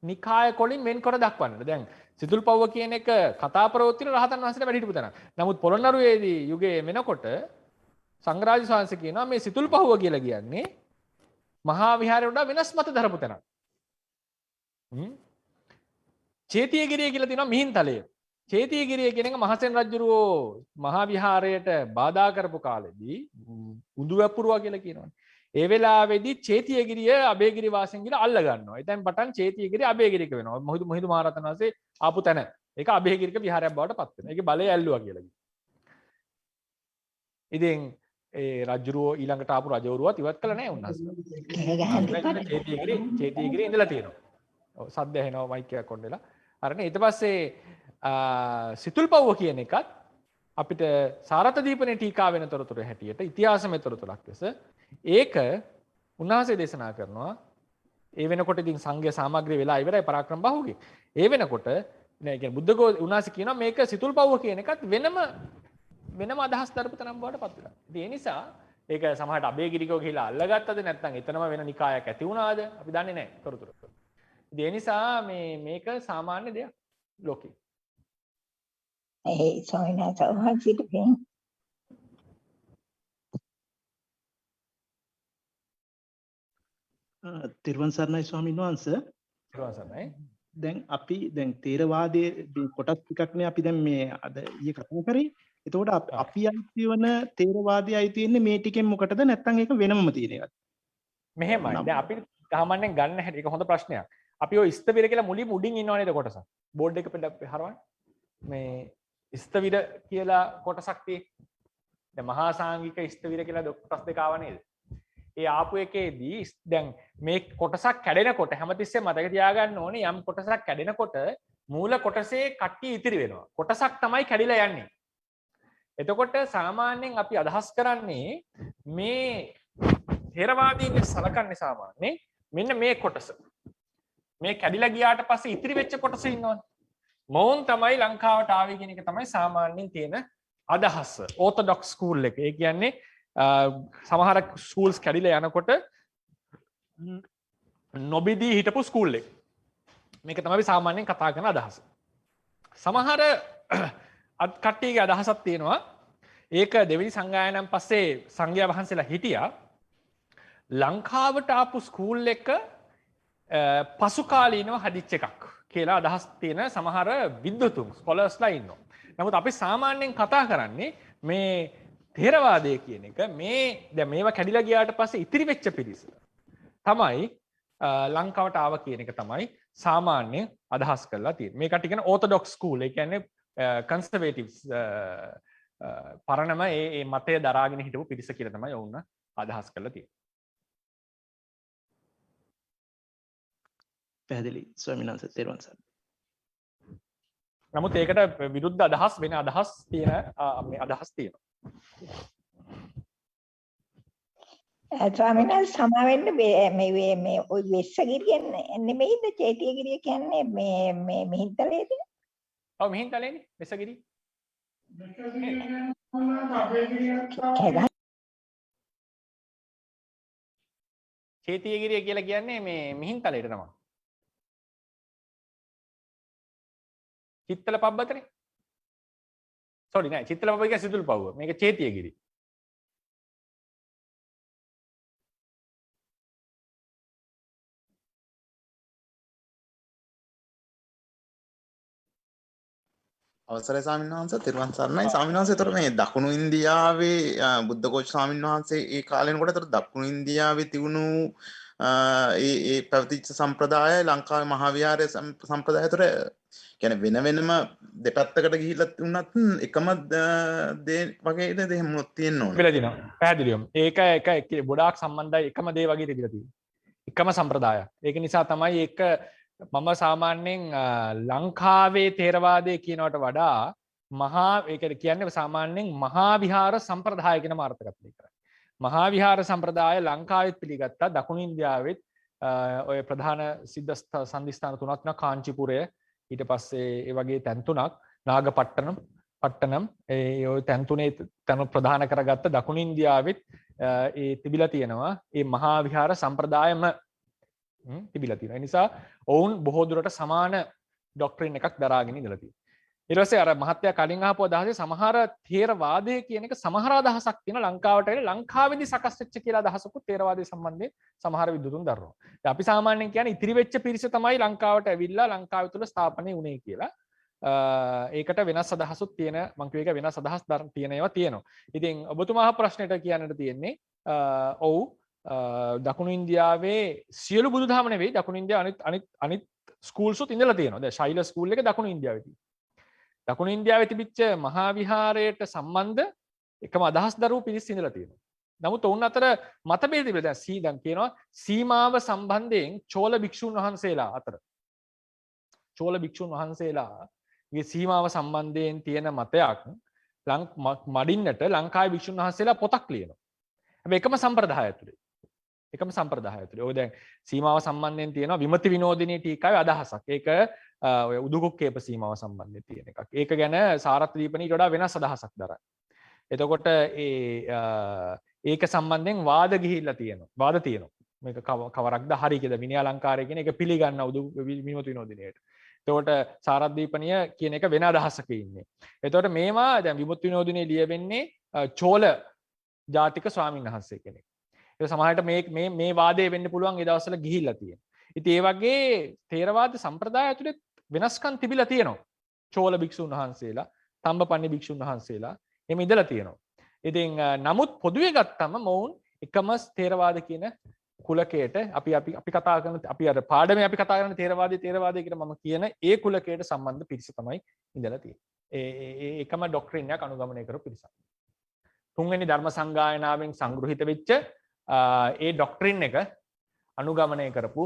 නිකාය කොලින් වෙන්කොට දක්වන්නට. දැන් සිතුල් පව්ව කියන එක කතා ප්‍රවෘත්තිවල රහතන් වහන්සේලා වැඩ හිටපු තැන. නමුත් පොළොන්නරුවේදී යුගයේ වෙනකොට සංඝරාජ ශාන්ස කියනවා මේ සිතුල් පහුව කියලා කියන්නේ මහා විහාරයට වඩා වෙනස් මත දරපු තැනක්. චේතියගිරිය කියලා තියෙනවා මිහින්තලය. චේතියගිරිය කියන එක මහසෙන් රජුරෝ මහා විහාරයට බාධා කරපු කාලෙදී උඳු වැපුරුවා කියලා කියනවනේ. ඒ වෙලාවේදී චේතියගිරිය අබේගිරි වාසීන් කියලා අල්ල ගන්නවා. එතෙන් පටන් චේතියගිරිය අබේගිරික වෙනවා. මොහිදු මහරහතන් වහන්සේ ආපු තැන. ඒක අබේගිරික විහාරයක් බවට පත් වෙනවා. ඒකේ බලය ඇල්ලුවා කියලා කියනවා. ඉතින් ඒ රජුරෝ ඊළඟට ආපු රජවරුවත් ඉවත් කළා නෑ උන්වහන්සේ. චේතියගිරිය ඉඳලා තියෙනවා. ඔව් සද්ද ඇහෙනවා මයික් එකක් ඔන් වෙලා. හරිනේ. ඊට පස්සේ සිතුල්පව්ව කියන එකත් අපිට සාරත දීපනේ ටීකා වෙන තොරතුරු හැටියට ඉතිහාසමය තොරතුරක් ලෙස ඒක උන්වහන්සේ දේශනා කරනවා. ඒ වෙනකොට ඉතින් සංඝයා සාමග්‍රිය වෙලා ඉවරයි පරාක්‍රම බහුවගේ. ඒ වෙනකොට නේ කියන්නේ බුද්ධකෝ උන්වහන්සේ කියනවා මේක සිතුල්පව්ව කියන එකත් වෙනම අදහස් දරපු තනම් බවට පත් වෙනවා. ඉතින් ඒ නිසා ඒක සමහරට අබේගිරිකෝ ගිහිලා අල්ලගත්තද නැත්නම් එතනම වෙන නිකායක් ඇති වුණාද අපි දන්නේ නැහැ තොරතුරු. ඉතින් ඒ නිසා මේක සාමාන්‍ය දෙයක් ලෝකේ. ඒ සෝයිනාසෝහන්සිට පින් තිරුවන් සරණයි ස්වාමීන් වහන්සේ. තිරුවන් සරණයි. දැන් අපි දැන් තේරවාදයේ කොටස් ටිකක්නේ අපි දැන් මේ අද ඊයේ කතා කරේ. එතකොට අපි අයිති වන තේරවාදයේ අයිති වෙන්නේ මේ ටිකෙන් මොකටද නැත්නම් ඒක වෙනමම තියෙන එකද? මෙහෙමයි. දැන් අපි සාමාන්‍යයෙන් ගන්න හැටි ඒක හොඳ ප්‍රශ්නයක්. අපි ඔය ස්තවිර කියලා මුලින් උඩින් ඉන්නව නේද කොටස? බෝඩ් එක හරවන්න. මේ ස්තවිර කියලා කොටසක් තියෙන්නේ. දැන් මහා සාංගික ස්තවිර කියලා කොටස් දෙක ආව නේද? ඒ ආපු එකේදී දැන් මේ කොටසක් කැඩෙනකොට හැමතිස්සෙම මතක තියාගන්න ඕනේ යම් කොටසක් කැඩෙනකොට මූල කොටසේ කට්ටිය ඉතිරි වෙනවා. කොටසක් තමයි කැඩිලා යන්නේ. එතකොට සාමාන්‍යයෙන් අපි අදහස් කරන්නේ මේ ථේරවාදීන් සලකන්නේ සාමාන්‍යයෙන් මෙන්න මේ කොටස. මේ කැඩිලා ගියාට පස්සේ ඉතිරි වෙච්ච කොටස ඉන්නවනේ. මොවුන් තමයි ලංකාවට ආවේ කියන එක තමයි සාමාන්‍යයෙන් තියෙන අදහස. ඕර්තොඩොක්ස් ස්කූල් එක. ඒ කියන්නේ සමහර ස්කූල්ස් කැඩිලා යනකොට නොබිදී හිටපු ස්කූල් එක. මේක තමයි සාමාන්‍යයෙන් කතා කරන අදහස. සමහර කට්ටියගේ අදහසක් තියෙනවා ඒක දෙවෙනි සංගායනයෙන් පස්සේ සංඝයා වහන්සේලා හිටියා ලංකාවට ආපු ස්කූල් එක පසු කාලීනව හදිච්ච එකක් කියලා අදහස් තියෙන සමහර විද්වතුන් ස්කොලර්ස්ලා ඉන්නවා. නමුත් අපි සාමාන්‍යයෙන් කතා කරන්නේ මේ ථේරවාදය කියන එක මේ දැන් මේවා කැඩිලා ගියාට පස්සේ ඉතිරි වෙච්ච පිරිස තමයි ලංකාවට ආව කියන එක තමයි සාමාන්‍ය අදහස් කරලා තියෙන්නේ. මේ කට්ටිය කියන ඕර්තොඩොක්ස් ස්කූල්. ඒ කියන්නේ කන්සර්වේටිව්ස් පරණම ඒ මතය දරාගෙන හිටපු පිරිස කියලා තමයි ඔවුන් අදහස් කරලා තියෙන්නේ. පැහැදිලි ස්වාමීන් වහන්සේ තෙරුවන් සරණයි. නමුත් ඒකට විරුද්ධ අදහස් වෙන අදහස් තියෙන මේ අදහස් තියෙනවා. ස්වාමීන් වහන්සේ සමාවෙන්න මේ ඔය වෙස්සගිරිය නෙමෙයිද චේතියගිරිය කියන්නේ මේ මිහින්තලේද? ඔව් මිහින්තලේනේ වෙස්සගිරිය. චේතියගිරිය කියලා කියන්නේ මේ මිහින්තලේට තමයි. චිත්තල පබ්බතනේ. සෝරි නෑ චිත්තල පබ්බත කියන්නේ සිතුල් පව්ව. මේක චේතියගිරිය. අවසරයි ස්වාමීන් වහන්සේ තිරුවන් සරණයි ස්වාමීන් වහන්සේ. ඒතර මේ දකුණු ඉන්දියාවේ බුද්ධඝෝෂ ස්වාමීන් වහන්සේ ඒ කාලෙනකොට ඒතර දකුණු ඉන්දියාවේ තිබුණු ඒ පැවතිච්ච සම්ප්‍රදාය ලංකාවේ මහා විහාරයේ සම්ප්‍රදාය ඒතර කියන්නේ වෙන වෙනම දෙපැත්තකට ගිහිල්ලා වුණත් එකම දේ වගේ නේද එහෙම මොනක් තියෙන්න ඕනේ. වෙලා දිනවා. පැහැදිලිවම. ඒක ගොඩාක් සම්බන්ධයි එකම දේ වගේ තිබිලා තියෙනවා. එකම සම්ප්‍රදායක්. ඒක නිසා තමයි ඒක මම සාමාන්‍යයෙන් ලංකාවේ ථේරවාදය කියනවට වඩා මහා ඒක කියන්නේ සාමාන්‍යයෙන් මහා විහාර සම්ප්‍රදාය කියන මාර්ථකත්වය කරා. මහා විහාර සම්ප්‍රදාය ලංකාවෙත් පිළිගත්තා දකුණු ඉන්දියාවෙත් ඔය ප්‍රධාන සිද්ධ සන්ධිස්ථාන තුනක් න කාංචිපුරය ඊට පස්සේ ඒ වගේ තැන් තුනක් පට්ටනම් ඒ ඔය තැන් තුනේ තැන ප්‍රධාන කරගත්ත දකුණු ඉන්දියාවෙත් ඒ තිබිලා තියෙනවා ඒ මහා විහාර සම්ප්‍රදායම තිබිලා තියෙනවා. ඒ නිසා ඔවුන් බොහෝ දුරට සමාන ඩොක්ට්‍රින් එකක් දරාගෙන ඉඳලා තියෙනවා. ඊට පස්සේ අර මහත්තයා කලින් අහපු අදහසේ සමහර ථේරවාදය කියන එක සමහර අදහසක් තියෙන ලංකාවට ඇවිල්ලා ලංකාවේදී සකස් වෙච්ච කියලා අදහසකුත් ථේරවාදය සම්බන්ධයෙන් සමහර විද්වතුන් දරනවා. දැන් අපි සාමාන්‍යයෙන් කියන්නේ ඉතිරි වෙච්ච පිරිස තමයි ලංකාවට ඇවිල්ලා ලංකාව තුළ ස්ථාපනය වුණේ කියලා. ඒකට වෙනස් අදහසුත් තියෙන මං කියව එක වෙනස් අදහස් තියෙන ඒවා තියෙනවා. ඉතින් ඔබතුමා ප්‍රශ්නෙට කියන්නට තියෙන්නේ ඔව් දකුණු ඉන්දියාවේ සියලු බුදුදහම නෙවෙයි දකුණු ඉන්දියාවේ අනිත් ස්කූල්ස් උත් ඉඳලා තියෙනවා. දැන් ශෛල ස්කූල් එක දකුණු ඉන්දියාවේ තියෙනවා. දකුණු ඉන්දියාවේ තිබිච්ච මහා විහාරයට සම්බන්ධ එකම අදහස් දරූ පිරිස් ඉඳලා තියෙනවා. නමුත් ඔවුන් අතර මතභේද තිබෙනවා. දැන් කියනවා සීමාව සම්බන්ධයෙන් චෝල භික්ෂුන් වහන්සේලා අතර චෝල භික්ෂුන් වහන්සේලාගේ සීමාව සම්බන්ධයෙන් තියෙන මතයක් මඩින්නට ලංකාවේ භික්ෂුන් වහන්සේලා පොතක් ලියනවා. හැබැයි එකම සම්ප්‍රදාය ඇතුලේ. ඔය දැන් සීමාව සම්බන්ධයෙන් තියෙනවා විමති විනෝදිනී ටීකාවේ අදහසක්. ඒක ඔය උදුකුක්කේප සීමාව සම්බන්ධයෙන් තියෙන එකක්. ඒක ගැන සාරත් දීපණීට වඩා වෙනස් අදහසක් දරයි. එතකොට ඒක සම්බන්ධයෙන් වාද තියෙනවා. මේක කවරක්ද හරි කියලා විනයාලංකාරය කියන එක පිළිගන්න විමති විනෝදිනියට. එතකොට සාරත් දීපණිය කියන එක වෙන අදහසක ඉන්නේ. එතකොට මේවා දැන් විමුක්ති විනෝදිනිය ලියවෙන්නේ චෝල ජාතික ස්වාමීන් වහන්සේ කෙනෙක්. ඒක සමහරට මේ වාදේ වෙන්න පුළුවන් ඒ දවස්වල ගිහිල්ලා තියෙන. ඉතින් ඒ වගේ ථේරවාද සම්ප්‍රදාය ඇතුලේ වෙනස්කම් තිබිලා තියෙනවා. චෝල භික්ෂුන් වහන්සේලා, තම්බපන්නි භික්ෂුන් වහන්සේලා එමෙ ඉඳලා තියෙනවා. ඉතින් නමුත් පොදුවේ ගත්තම මොවුන් එකම ථේරවාද කියන කුලකයට අපි කතා කරන අපි අර පාඩමේ අපි කතා කරන ථේරවාදී කියලා මම කියන ඒ කුලකයට සම්බන්ධ පිරිස තමයි ඉඳලා තියෙන්නේ. ඒ එකම ඩොක්ට්‍රින් එකක් අනුගමනය කරපු පිරිසක්. තුන්වෙනි ධර්ම සංගායනාවෙන් සංග්‍රහිත වෙච්ච ඒ ඩොක්ට්‍රින් එක අනුගමනය කරපු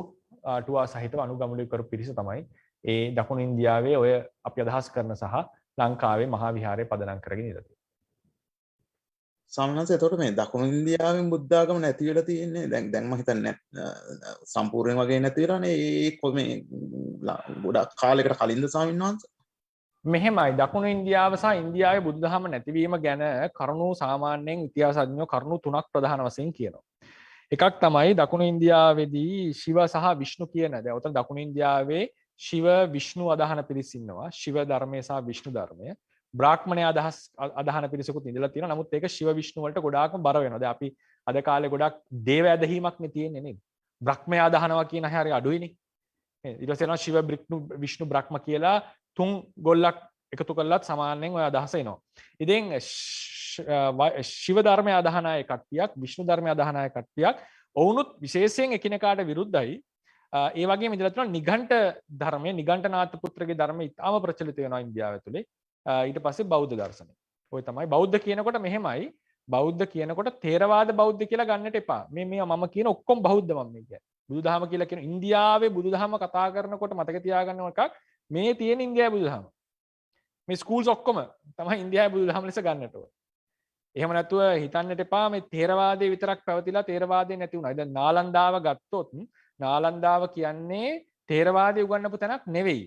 අටුවා සහිතව අනුගමනය කරපු පිරිස තමයි ඒ දකුණු ඉන්දියාවේ ඔය අපි අදහස් කරන සහ ලංකාවේ මහා විහාරය පදනම් කරගෙන ඉඳලා තියෙන්නේ. ස්වාමීන් වහන්සේ එතකොට මේ දකුණු ඉන්දියාවෙන් බුද්ධ ආගම නැති වෙලා තියෙන්නේ දැන් මම හිතන්නේ සම්පූර්ණයෙන් වගේ නැති වෙලානේ ඒක මේ ගොඩක් කාලයකට කලින්ද ස්වාමීන් වහන්සේ? මෙහෙමයි දකුණු ඉන්දියාව සහ ඉන්දියාවේ බුදුදහම නැතිවීම ගැන කරුණු සාමාන්‍යයෙන් ඉතිහාසඥයෝ කරුණු තුනක් ප්‍රධාන වශයෙන් කියනවා. එකක් තමයි දකුණු ඉන්දියාවේදී ශිව සහ විෂ්ණු කියන දැන් උතන දකුණු ඉන්දියාවේ ශිව විෂ්ණු අදහන පිරිස ඉන්නවා. ශිව ධර්මය සහ විෂ්ණු ධර්මය. බ්‍රාහ්මණය අදහන පිරිසකුත් ඉඳලා තියෙනවා. නමුත් ඒක ශිව විෂ්ණු වලට ගොඩාක්ම බර වෙනවා. දැන් අපි අද කාලේ ගොඩක් දේව ඇදහිීමක් නේ තියෙන්නේ නේද? බ්‍රහ්මය අදහනවා කියන හැරි අඩුයිනේ. ඊට පස්සේ යනවා ශිව විෂ්ණු බ්‍රහ්ම කියලා තුන් ගොල්ලක් එකතු කළාත් සමානයෙන් ඔය අදහස එනවා. ඉතින් ශිව ධර්මය අදහන අය කට්ටියක් විෂ්ණු ධර්මය අදහන අය කට්ටියක් ඔවුනුත් විශේෂයෙන් එකිනෙකාට විරුද්ධයි. ඒ වගේම ඉඳලා තියෙනවා නිගණ්ඨ ධර්මය නිගණ්ඨනාථ පුත්‍රගේ ධර්මය ඉතාම ප්‍රචලිත වෙනවා ඉන්දියාව ඇතුලේ. ඊට පස්සේ බෞද්ධ දර්ශනය. ඔය තමයි බෞද්ධ කියනකොට මෙහෙමයි බෞද්ධ කියනකොට ථේරවාද බෞද්ධ කියලා ගන්නට එපා. මේ මම කියන ඔක්කොම බෞද්ධ මම කියන්නේ. බුදුදහම කියලා කියන ඉන්දියාවේ බුදුදහම කතා කරනකොට මතක තියාගන්න එකක් මේ තියෙන ඉන්දියාවේ බුදුදහම. මේ ස්කූල්ස් ඔක්කොම තමයි ඉන්දියාවේ බුදුදහම ලෙස ගන්නට ඕන. එහෙම නැතුව හිතන්නට එපා මේ ථේරවාදයේ විතරක් පැවතිලා ථේරවාදේ නැති වුණා. දැන් නාලන්දාව ගත්තොත් නාලන්දාව කියන්නේ ථේරවාදයේ උගන්වපු තැනක් නෙවෙයි.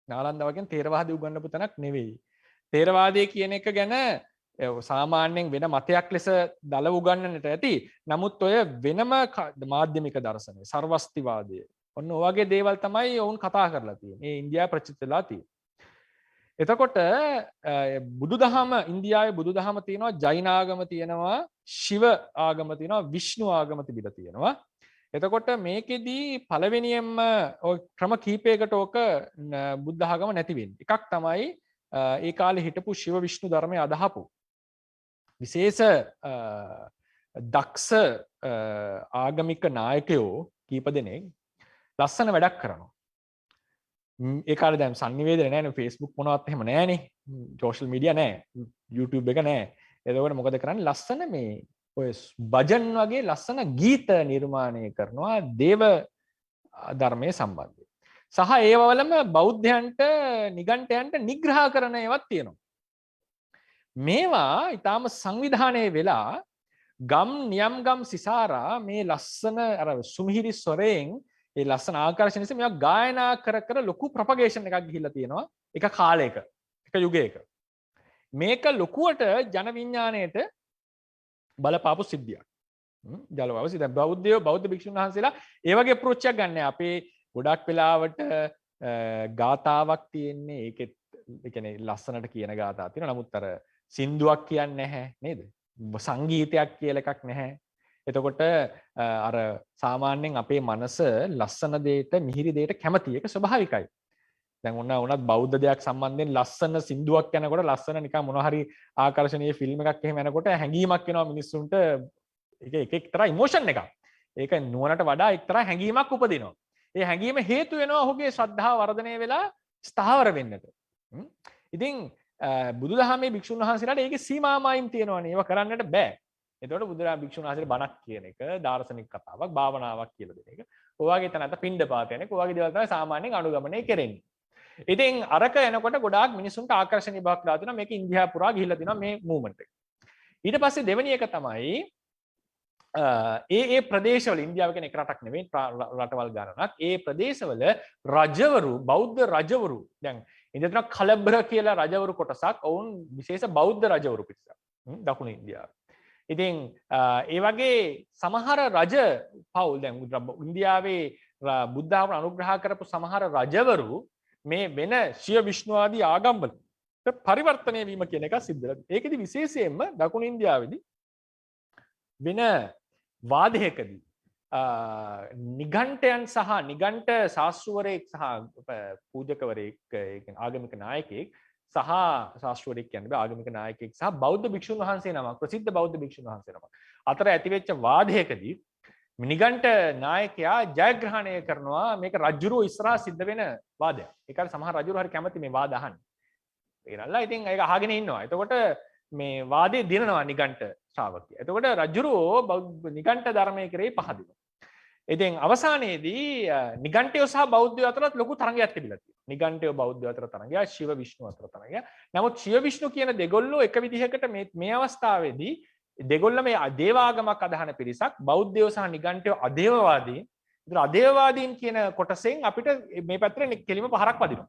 නාලන්දාව කියන්නේ ථේරවාදයේ උගන්වපු තැනක් නෙවෙයි. ථේරවාදයේ කියන එක ගැන සාමාන්‍යයෙන් වෙන මතයක් ලෙස දල උගන්වන්නට ඇති. නමුත් ඔය වෙනම මාධ්‍යමික දර්ශනය, සර්වස්තිවාදය. ඔන්න ඔය වගේ දේවල් තමයි ඔවුන් කතා කරලා තියෙන්නේ. මේ ඉන්දියාවේ ප්‍රචලිත වෙලා තියෙන්නේ. එතකොට බුදුදහම ඉන්දියාවේ බුදුදහම තියෙනවා, ජෛන ආගම තියෙනවා, ශිව ආගම තියෙනවා, විෂ්ණු ආගම තිබිලා තියෙනවා. එතකොට මේකෙදී පළවෙනියෙන්ම ඔය ක්‍රම කීපයකට ඕක බුද්ධ ආගම නැති වෙන්නේ. එකක් තමයි ඒ කාලේ හිටපු ශිව විෂ්ණු ධර්මය අදහපු විශේෂ දක්ෂ ආගමික නායකයෝ කීප දෙනෙක් ලස්සන වැඩක් කරනවා. ඒ කාලේ දැන් sannivedana නැහැ නේ, Facebook මොනවත් එහෙම නැහැ නේ, social media නැහැ, YouTube එක නැහැ. එතකොට මොකද කරන්නේ? ලස්සන මේ ඔය භජන් වගේ ලස්සන ගීත නිර්මාණය කරනවා දේව ධර්මයේ සම්බන්ධයෙන්. සහ ඒවවලම බෞද්ධයන්ට නිගණ්ඨයන්ට නිග්‍රහ කරන ඒවාත් තියෙනවා. මේවා ඊටාම සංවිධානය වෙලා ගම් නියම් ගම් සිසාරා මේ ලස්සන අර සුමිහිරි ස්වරයෙන් ඒ ලස්සන ආකර්ෂණ නිසා මේවා ගායනා කර කර ලොකු ප්‍රොපගේෂන් එකක් ගිහිල්ලා තියෙනවා එක කාලයක එක යුගයක. මේක ලොකුවට ජන විඥාණයට බලපාපු සිද්ධියක්. ජලවාසි දැන් බෞද්ධ භික්ෂුන් වහන්සේලා ඒ වගේ අප්‍රෝච් එකක් ගන්න. අපේ ගොඩක් වෙලාවට ගාතාවක් තියෙන්නේ ඒකෙත් ඒ කියන්නේ ලස්සනට කියන ගාතාවක් තියෙනවා. නමුත් අර සින්දුවක් කියන්නේ නැහැ නේද? සංගීතයක් කියලා එකක් නැහැ. එතකොට අර සාමාන්‍යයෙන් අපේ මනස ලස්සන දෙයට මිහිරි දෙයට කැමති. ඒක ස්වභාවිකයි. දැන් උනත් බෞද්ධ දෙයක් සම්බන්ධයෙන් ලස්සන සින්දුවක් යනකොට ලස්සන නිකන් මොන හරි ආකර්ශනීය ෆිල්ම් එකක් එහෙම යනකොට හැඟීමක් එනවා මිනිස්සුන්ට. ඒක එක්තරා ඉමෝෂන් එකක්. ඒක නුවණට වඩා එක්තරා හැඟීමක් උපදිනවා. ඒ හැඟීම හේතු වෙනවා ඔහුගේ ශ්‍රද්ධාව වර්ධනය වෙලා ස්ථාවර වෙන්නට. ඉතින් බුදුදහමේ භික්ෂුන් වහන්සේලාට ඒකේ සීමාමායිම් තියෙනවනේ. ඒව කරන්නට බෑ. එතකොට බුදුරජාණන් භික්ෂුන් වහන්සේලා බණක් කියන එක දාර්ශනික කතාවක් භාවනාවක් කියලා දෙන එක. ඔයවාගේ තැනට පින්ඩපාත යන එක ඔයවාගේ දේවල් තමයි සාමාන්‍යයෙන් අනුගමනය කරන්නේ. ඉතින් අරක එනකොට ගොඩාක් මිනිසුන්ට ආකර්ෂණීය බවක් ලා දෙනවා. මේක ඉන්දියාව පුරා ගිහිල්ලා දෙනවා මේ මූවමන්ට් එක. ඊට පස්සේ දෙවෙනි එක තමයි ඒ ප්‍රදේශවල ඉන්දියාව කියන එක රටක් නෙවෙයි රටවල් ගණනක්. ඒ ප්‍රදේශවල රජවරු බෞද්ධ රජවරු දැන් ඉන්දියාවේ තියෙන කලබ්‍ර කියලා රජවරු කොටසක් ඔවුන් විශේෂ බෞද්ධ රජවරු පිරිසක් දකුණු ඉන්දියාවේ. ඉතින් ඒ වගේ සමහර රජ පවුල් දැන් ඉන්දියාවේ බුද්ධ ධර්ම අනුග්‍රහ කරපු සමහර රජවරු මේ වෙන ශිව විෂ්ණු ආදී ආගම්වල පරිවර්තනය වීම කියන එක සිද්ධ වෙනවා. ඒකෙදි විශේෂයෙන්ම දකුණු ඉන්දියාවේදී වෙන වාදයකදී නිගණ්ඨයන් සහ නිගණ්ඨ ශාස්ත්‍රවරයෙක් සහ පූජකවරයෙක් ආගමික නායකයෙක් සහ ශාස්ත්‍රවරයෙක් කියන්නේ ආගමික නායකයෙක් සහ බෞද්ධ භික්ෂුන් වහන්සේ නමක් ප්‍රසිද්ධ බෞද්ධ භික්ෂුන් වහන්සේ නමක් අතර ඇතිවෙච්ච වාදයකදී නිගණ්ඨ නායකයා ජයග්‍රහණය කරනවා. මේක රජුරෝ ඉස්සරහා සිද්ධ වෙන වාදයක්. ඒකට සමහර රජුරෝ හරි කැමති මේ වාද අහන්න. ඒනල්ලා ඉතින් ඒක අහගෙන ඉන්නවා. එතකොට මේ වාදේ දිනනවා නිගණ්ඨ ශ්‍රාවකයා. එතකොට රජුරෝ නිගණ්ඨ ධර්මයේ කරේ පහදිනවා. ඉතින් අවසානයේදී නිගණ්ඨයෝ සහ බෞද්ධයෝ අතරත් ලොකු තරගයක් තිබිලා තියෙනවා. නිගණ්ඨයෝ බෞද්ධයෝ අතර තරගයක්, ශිව විෂ්ණු අතර තරගයක්. නමුත් ශිව විෂ්ණු කියන දෙගොල්ලෝ එක විදිහකට මේ අවස්ථාවේදී දෙගොල්ල මේ දේවාගමක් අදහන පිරිසක්. බෞද්ධයෝ සහ නිගණ්ඨයෝ අදේවවාදීන්. ඒතර අදේවවාදීන් කියන කොටසෙන් අපිට මේ පැත්තට කෙලිම පහරක් වදිනවා.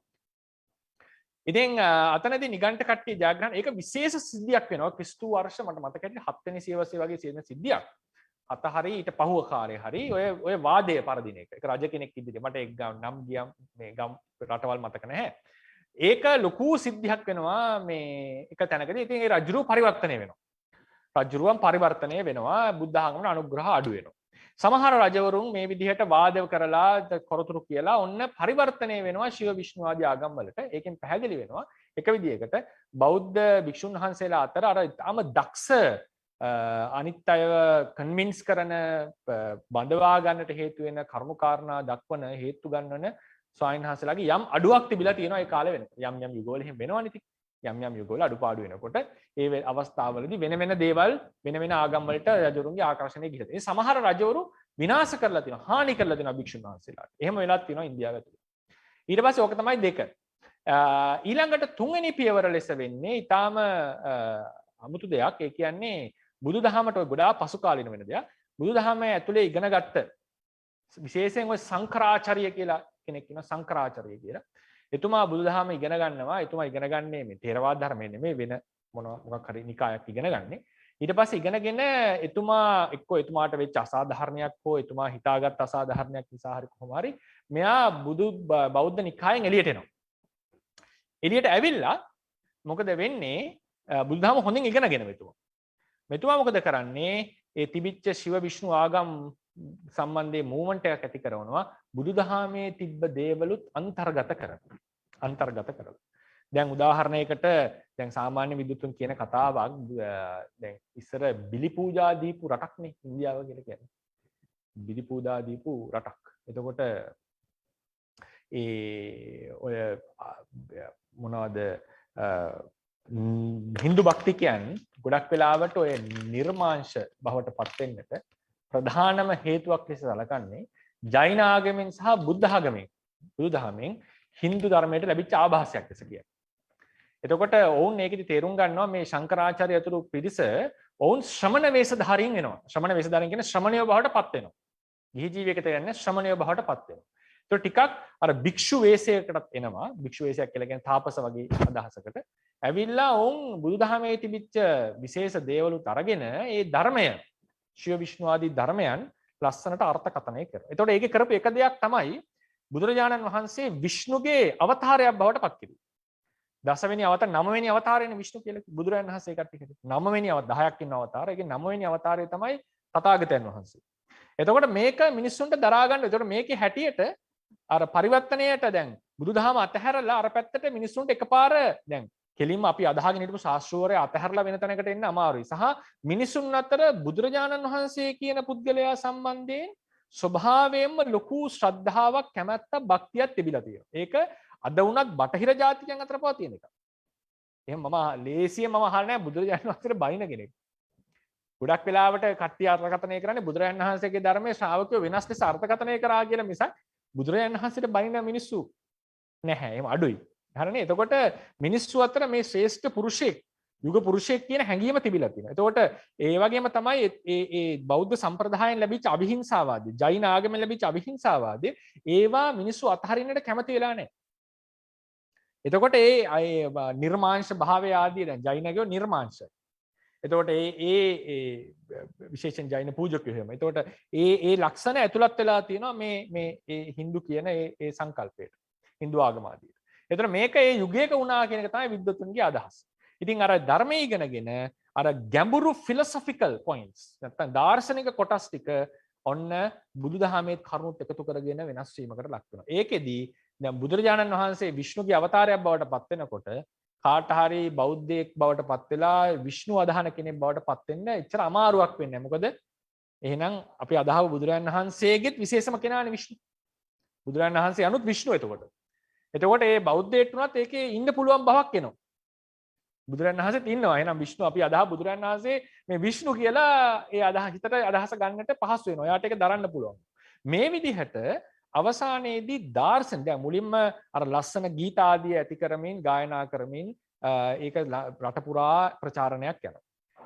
ඉතින් අතනදී නිගණ්ඨ කට්ටිය ජයග්‍රහණ ඒක විශේෂ සිද්ධියක් වෙනවා. ක්‍රිස්තු වර්ෂ මට මතකයි 7 වෙනි සියවසේ වගේ සිද්ධ සිද්ධියක්. අත හරි ඊට පහුව කාලේ හරි ඔය වාදය පරදින එක. ඒක රජ කෙනෙක් ඉදිරියේ මට ඒක නම් ගියම් මේ ගම් රටවල් මතක නැහැ. ඒක ලොකු සිද්ධියක් වෙනවා මේ එක තැනකදී. ඉතින් ඒ රජුරුව පරිවර්තනය වෙනවා. රජුරුවන් පරිවර්තනය වෙනවා. බුද්ධ ආගමන අනුග්‍රහ අඩු වෙනවා. සමහර රජවරුන් මේ විදිහට වාද කරලා කරතුරු කියලා ඔන්න පරිවර්තනය වෙනවා ශිව විෂ්ණු ආදී ආගම් වලට. ඒකෙන් පැහැදිලි වෙනවා එක විදිහකට බෞද්ධ භික්ෂුන් වහන්සේලා අතර අර තාම දක්ෂ අනිත් අයව කන්වින්ස් කරන බඳවා ගන්නට හේතු වෙන කරුණු කාරණා දක්වන හේතු ගන්නවන ස්වාමීන් වහන්සේලාගේ යම් අඩුවක් තිබිලා තියෙනවා ඒ කාලේ වෙනකොට. යම් යුගවල එහෙම වෙනවනේ ඉතින්. යම් යුගවල අඩුපාඩු වෙනකොට ඒ අවස්ථාවවලදී වෙන වෙන දේවල් වෙන වෙන ආගම් වලට රජවරුන්ගේ ආකර්ෂණය ගිහිලා. ඒ සමහර රජවරු විනාශ කරලා තියෙනවා, හානි කරලා තියෙනවා භික්ෂුන් වහන්සේලාට. එහෙම වෙලක් තියෙනවා ඉන්දියාව ඇතුලේ. ඊට පස්සේ ඕක තමයි දෙක. ඊළඟට තුන්වෙනි පියවර ලෙස වෙන්නේ ඊටාම අමුතු දෙයක්. ඒ කියන්නේ බුදුදහමට ඔය ගොඩාක් පසු කාලින වෙන දෙයක්. බුදුදහම ඇතුලේ ඉගෙනගත්ත විශේෂයෙන් ඔය සංකරාචාර්ය කියලා කෙනෙක් ඉන්නවා. සංකරාචාර්ය කියලා. එතුමා බුදුදහම ඉගෙන ගන්නවා. එතුමා ඉගෙන ගන්නේ මේ ථේරවාද ධර්මයේ නෙමෙයි වෙන මොකක් හරි නිකායක් ඉගෙන ගන්නේ. ඊට පස්සේ ඉගෙනගෙන එතුමා එක්කෝ එතුමාට වෙච්ච අසාධාරණයක් හෝ එතුමා හිතාගත් අසාධාරණයක් නිසා හරි කොහොම හරි මෙයා බෞද්ධ නිකායෙන් එළියට එනවා. එළියට ඇවිල්ලා මොකද වෙන්නේ? බුදුදහම හොඳින් ඉගෙනගෙන මෙතුමා මොකද කරන්නේ? ඒ තිබිච්ච ශිව විෂ්ණු ආගම් සම්බන්ධයේ මූවමන්ට් එකක් ඇති කරනවා. බුදුදහමේ තිබ්බ දේවලුත් අන්තර්ගත කරලා. දැන් උදාහරණයකට දැන් සාමාන්‍ය විද්වතුන් කියන කතාවක් දැන් ඉස්සර බිලි පූජා දීපු රටක්නේ ඉන්දියාව කියලා කියන්නේ. බිලි පූජා දීපු රටක්. එතකොට ඔය මොනවද හින්දු භක්තිකයන් ගොඩක් වෙලාවට ඔය නිර්මාංශ බවට පත් වෙන්නට ප්‍රධානම හේතුවක් ලෙස සැලකන්නේ ජෛන ආගමෙන් සහ බුද්ධ ආගමෙන් බුදුදහමෙන් හින්දු ධර්මයට ලැබිච්ච ආభాසයක් ලෙස කියන්නේ. එතකොට ඔවුන් මේකෙදි තේරුම් ගන්නවා මේ ශංකරාචාර්ය අතුරු පිරිස ඔවුන් ශ්‍රමණ වේශධාරීන් වෙනවා. ශ්‍රමණ වේශධාරීන් කියන්නේ ශ්‍රමණයෝ බවට පත් වෙනවා. ගිහි ජීවිතයකට යන්නේ ශ්‍රමණයෝ බවට පත් වෙනවා. ඒක ටිකක් අර භික්ෂු වේශයකටත් එනවා. භික්ෂු වේශයක් කියලා කියන්නේ තාපස වගේ අදහසකට. ඇවිල්ලා ඔවුන් බුදුදහමේ තිබිච්ච විශේෂ දේවලුත් අරගෙන ඒ ධර්මය ශිව විෂ්ණු ආදී ධර්මයන් ලස්සනට අර්ථකථනය කරනවා. එතකොට ඒකේ කරපු එක දෙයක් තමයි බුදුරජාණන් වහන්සේ විෂ්ණුගේ අවතාරයක් බවට පත් කිරීම. දසවෙනි අවතාර 9 වෙනි අවතාරයනේ විෂ්ණු කියලා බුදුරජාණන් වහන්සේ කට්ටියට. 9 වෙනි 10ක් ඉන්න අවතාර. ඒකේ 9 වෙනි අවතාරය තමයි තථාගතයන් වහන්සේ. එතකොට මේක මිනිස්සුන්ට දරා ගන්න. එතකොට මේකේ හැටියට අර පරිවර්තනයට දැන් බුදුදහම අතහැරලා අර පැත්තට මිනිස්සුන්ට එකපාර දැන් කෙලින්ම අපි අදහගෙන හිටපු ශාස්ත්‍රෝරය අතහැරලා වෙන තැනකට එන්න අමාරුයි. සහ මිනිසුන් අතර බුදුරජාණන් වහන්සේ කියන පුද්ගලයා සම්බන්ධයෙන් ස්වභාවයෙන්ම ලොකු ශ්‍රද්ධාවක්, කැමැත්තක්, භක්තියක් තිබිලා තියෙනවා. ඒක අද වුණත් බටහිර ජාතිකයන් අතර පවතින එකක්. එහෙනම් මම ලේසියෙන් අහලා නැහැ බුදුරජාණන් වහන්සේට බයින කෙනෙක්. ගොඩක් වෙලාවට කට්ටිය අර්ථකථනය කරන්නේ බුදුරජාණන් වහන්සේගේ ධර්මයේ ශ්‍රාවකයෝ වෙනස් ලෙස අර්ථකථනය කරා කියලා මිසක් බුදුරජාණන් වහන්සේට බයින මිනිස්සු නැහැ. එහෙම අඩුයි. හරිනේ. එතකොට මිනිස්සු අතර මේ ශ්‍රේෂ්ඨ පුරුෂයෙක්, යුග පුරුෂයෙක් කියන හැඟීම තිබිලා තියෙනවා. එතකොට ඒ වගේම තමයි ඒ බෞද්ධ සම්ප්‍රදායෙන් ලැබිච්ච අවිහිංසාවාදී, ජෛන ආගමෙන් ලැබිච්ච අවිහිංසාවාදී ඒවා මිනිස්සු අතහරින්නට කැමති වෙලා නැහැ. එතකොට ඒ නිර්මාංශ භාවය ආදී දැන් ජෛනකයෝ නිර්මාංශ. එතකොට ඒ විශේෂයෙන් ජෛන පූජකයෝ එහෙම. එතකොට ඒ ලක්ෂණ ඇතුළත් වෙලා තියෙනවා මේ Hindu කියන ඒ සංකල්පයට. Hindu ආගම ආදී. එතකොට මේක ඒ යුගයක වුණා කියන එක තමයි විද්වතුන්ගේ අදහස. ඉතින් අර ධර්මයේ ඉගෙනගෙන අර ගැඹුරු philosophical points නැත්නම් දාර්ශනික කොටස් ටික ඔන්න බුදුදහමේ කරුණුත් එකතු කරගෙන වෙනස් වීමකට ලක් වෙනවා. ඒකෙදී දැන් බුදුරජාණන් වහන්සේ විෂ්ණුගේ අවතාරයක් බවට පත් වෙනකොට කාට හරි බෞද්ධයෙක් බවට පත් වෙලා විෂ්ණු අදහන කෙනෙක් බවට පත් වෙන්න එච්චර අමාරුවක් වෙන්නේ නැහැ. මොකද එහෙනම් අපි අදහව බුදුරජාණන් වහන්සේගෙත් විශේෂම කෙනානේ විෂ්ණු. බුදුරජාණන් වහන්සේ අනුත් විෂ්ණු එතකොට. එතකොට ඒ බෞද්ධයෙක් වුණත් ඒකේ ඉන්න පුළුවන් බවක් එනවා. බුදුරජාණන් වහන්සේත් ඉන්නවා. එහෙනම් විෂ්ණු අපි අදහව බුදුරජාණන් වහන්සේ මේ විෂ්ණු කියලා ඒ හිතට අදහස ගන්නට පහසු වෙනවා. එයාට ඒක දරන්න පුළුවන්. මේ විදිහට අවසානයේදී දාර්ශනික දැන් මුලින්ම අර ලස්සන ගීත ආදී ඇති කරමින් ගායනා කරමින් ඒක රට පුරා ප්‍රචාරණයක් යනවා.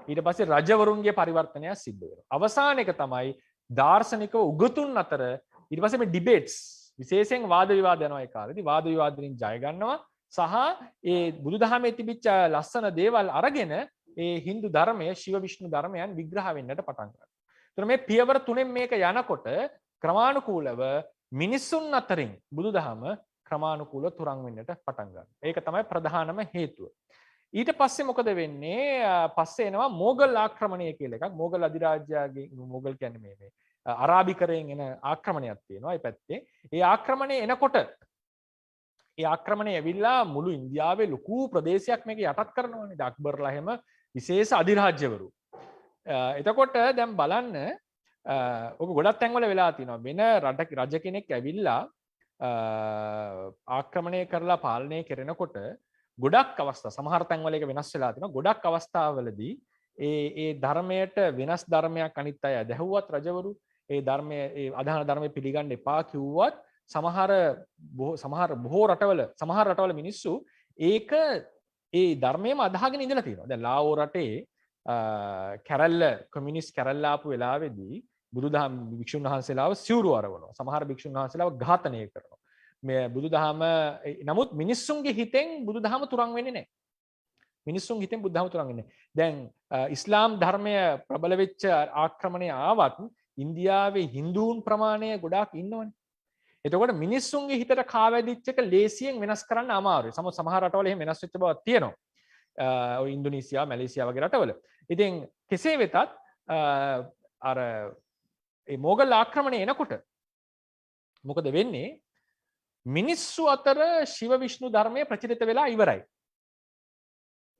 ඊට පස්සේ රජවරුන්ගේ පරිවර්තනයක් සිද්ධ වෙනවා. අවසාන එක තමයි දාර්ශනිකව උගතුන් අතර ඊට පස්සේ මේ ඩිබේට්ස් විශේෂයෙන් වාද විවාද යනවා. ඒ කාලේදී වාද විවාද වලින් ජය ගන්නවා සහ ඒ බුදුදහමේ තිබිච්ච ලස්සන දේවල් අරගෙන ඒ Hindu ධර්මයේ ශිව විෂ්ණු ධර්මයන් විග්‍රහ වෙන්නට පටන් ගන්නවා. ඒතර මේ පියවර තුනෙන් මේක යනකොට ක්‍රමානුකූලව මිනිසුන් අතරින් බුදුදහම ක්‍රමානුකූලව තුරන් වෙන්නට පටන් ගන්නවා. ඒක තමයි ප්‍රධානම හේතුව. ඊට පස්සේ මොකද වෙන්නේ? පස්සේ එනවා මොගල් ආක්‍රමණය කියලා එකක්. මොගල් අධිරාජ්‍යයේ මොගල් කියන්නේ මේ අරාබිකරයෙන් එන ආක්‍රමණයක් තියෙනවා. ඒ පැත්තේ ඒ ආක්‍රමණය එනකොට ඒ ආක්‍රමණය ඇවිල්ලා මුළු ඉන්දියාවේ ලොකු ප්‍රදේශයක් මේක යටත් කරනවානේ. අක්බර්ලා එහෙම විශේෂ අධිරාජ්‍යවරු. එතකොට දැන් බලන්න ඔක ගොඩක් තැන්වල වෙලා තියෙනවා. වෙන රජ කෙනෙක් ඇවිල්ලා ආක්‍රමණය කරලා පාලනය කරනකොට ගොඩක් අවස්ථා සමහර තැන්වල ඒක වෙනස් වෙලා තියෙනවා. ගොඩක් අවස්ථාවලදී ඒ ධර්මයට වෙනස් ධර්මයක් අනිත් අය දැහුවත් රජවරු ඒ ධර්මයේ ඒ අදහන ධර්මය පිළිගන්න එපා කිව්වත් සමහර බොහෝ රටවල මිනිස්සු ඒක ඒ ධර්මයේම අදහගෙන ඉඳලා තියෙනවා. දැන් ලාවෝ රටේ කැරල්ල කමියුනිස්ට් කැරල්ල ආපු වෙලාවේදී බුදුදහම භික්ෂුන් වහන්සේලාව සිවුරු අරවනවා. සමහර භික්ෂුන් වහන්සේලාව ඝාතනය කරනවා. මේ බුදුදහම නමුත් මිනිස්සුන්ගේ හිතෙන් බුදුදහම තුරන් වෙන්නේ නැහැ. මිනිස්සුන්ගේ හිතෙන් බුදුදහම තුරන් වෙන්නේ නැහැ. දැන් ඉස්ලාම් ධර්මය ප්‍රබල වෙච්ච ආක්‍රමණය ආවත් ඉන්දියාවේ හින්දුන් ප්‍රමාණය ගොඩාක් ඉන්නවනේ. එතකොට මිනිස්සුන්ගේ හිතට කාවැදිච්ච එක ලේසියෙන් වෙනස් කරන්න අමාරුයි. සමහර රටවල එහෙම වෙනස් වෙච්ච බවක් තියෙනවා. ඔය ඉන්දුනීසියා, මැලේසියා වගේ රටවල. ඉතින් කෙසේ වෙතත් අර මේ මොගල් ආක්‍රමණය එනකොට මොකද වෙන්නේ? මිනිස්සු අතර ශිව විෂ්ණු ධර්මය ප්‍රචලිත වෙලා ඉවරයි.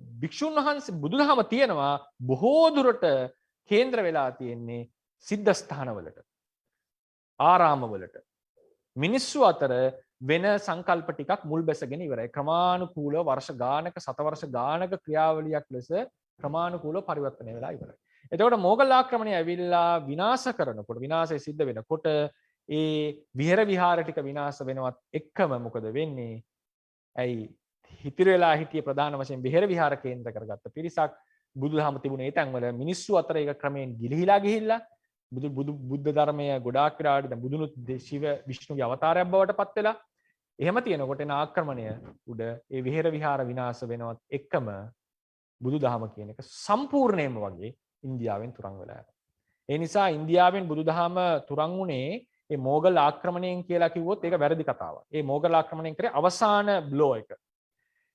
භික්ෂුන් වහන්සේ බුදුදහම තියෙනවා බොහෝ දුරට කේන්ද්‍ර වෙලා තියෙන්නේ සිද්ධාස්ථානවලට, ආරාමවලට. මිනිස්සු අතර වෙන සංකල්ප ටිකක් මුල් බැසගෙන ඉවරයි. ක්‍රමානුකූලව වර්ෂ ගානක, සතවර්ෂ ගානක ක්‍රියාවලියක් ලෙස ක්‍රමානුකූලව පරිවර්තනය වෙලා ඉවරයි. එතකොට මොගල් ආක්‍රමණය ඇවිල්ලා විනාශ කරනකොට, විනාශය සිද්ධ වෙනකොට ඒ විහෙර විහාර ටික විනාශ වෙනවත් එක්කම මොකද වෙන්නේ? ඇයි හිතිර වෙලා හිටිය ප්‍රධාන වශයෙන් විහෙර විහාර කේන්ද්‍ර කරගත්ත පිරිසක් බුදුදහම තිබුණේ ඒ තැන්වල මිනිස්සු අතර ඒක ක්‍රමයෙන් ගිලිහිලා ගිහිල්ලා බුද්ධ ධර්මය ගොඩාක් වෙලාවට දැන් බුදුනුත් ශිව විෂ්ණුගේ අවතාරයක් බවට පත් වෙලා එහෙම තියෙනකොට එන ආක්‍රමණය උඩ ඒ විහෙර විහාර විනාශ වෙනවත් එක්කම බුදුදහම කියන එක සම්පූර්ණයෙන්ම වගේ ඉන්දියාවෙන් තුරන් වෙලා යනවා. ඒ නිසා ඉන්දියාවෙන් බුදුදහම තුරන් වුණේ ඒ මෝගල් ආක්‍රමණයෙන් කියලා කිව්වොත් ඒක වැරදි කතාවක්. ඒ මෝගල් ආක්‍රමණයෙන් කරේ අවසාන බ්ලෝ එක.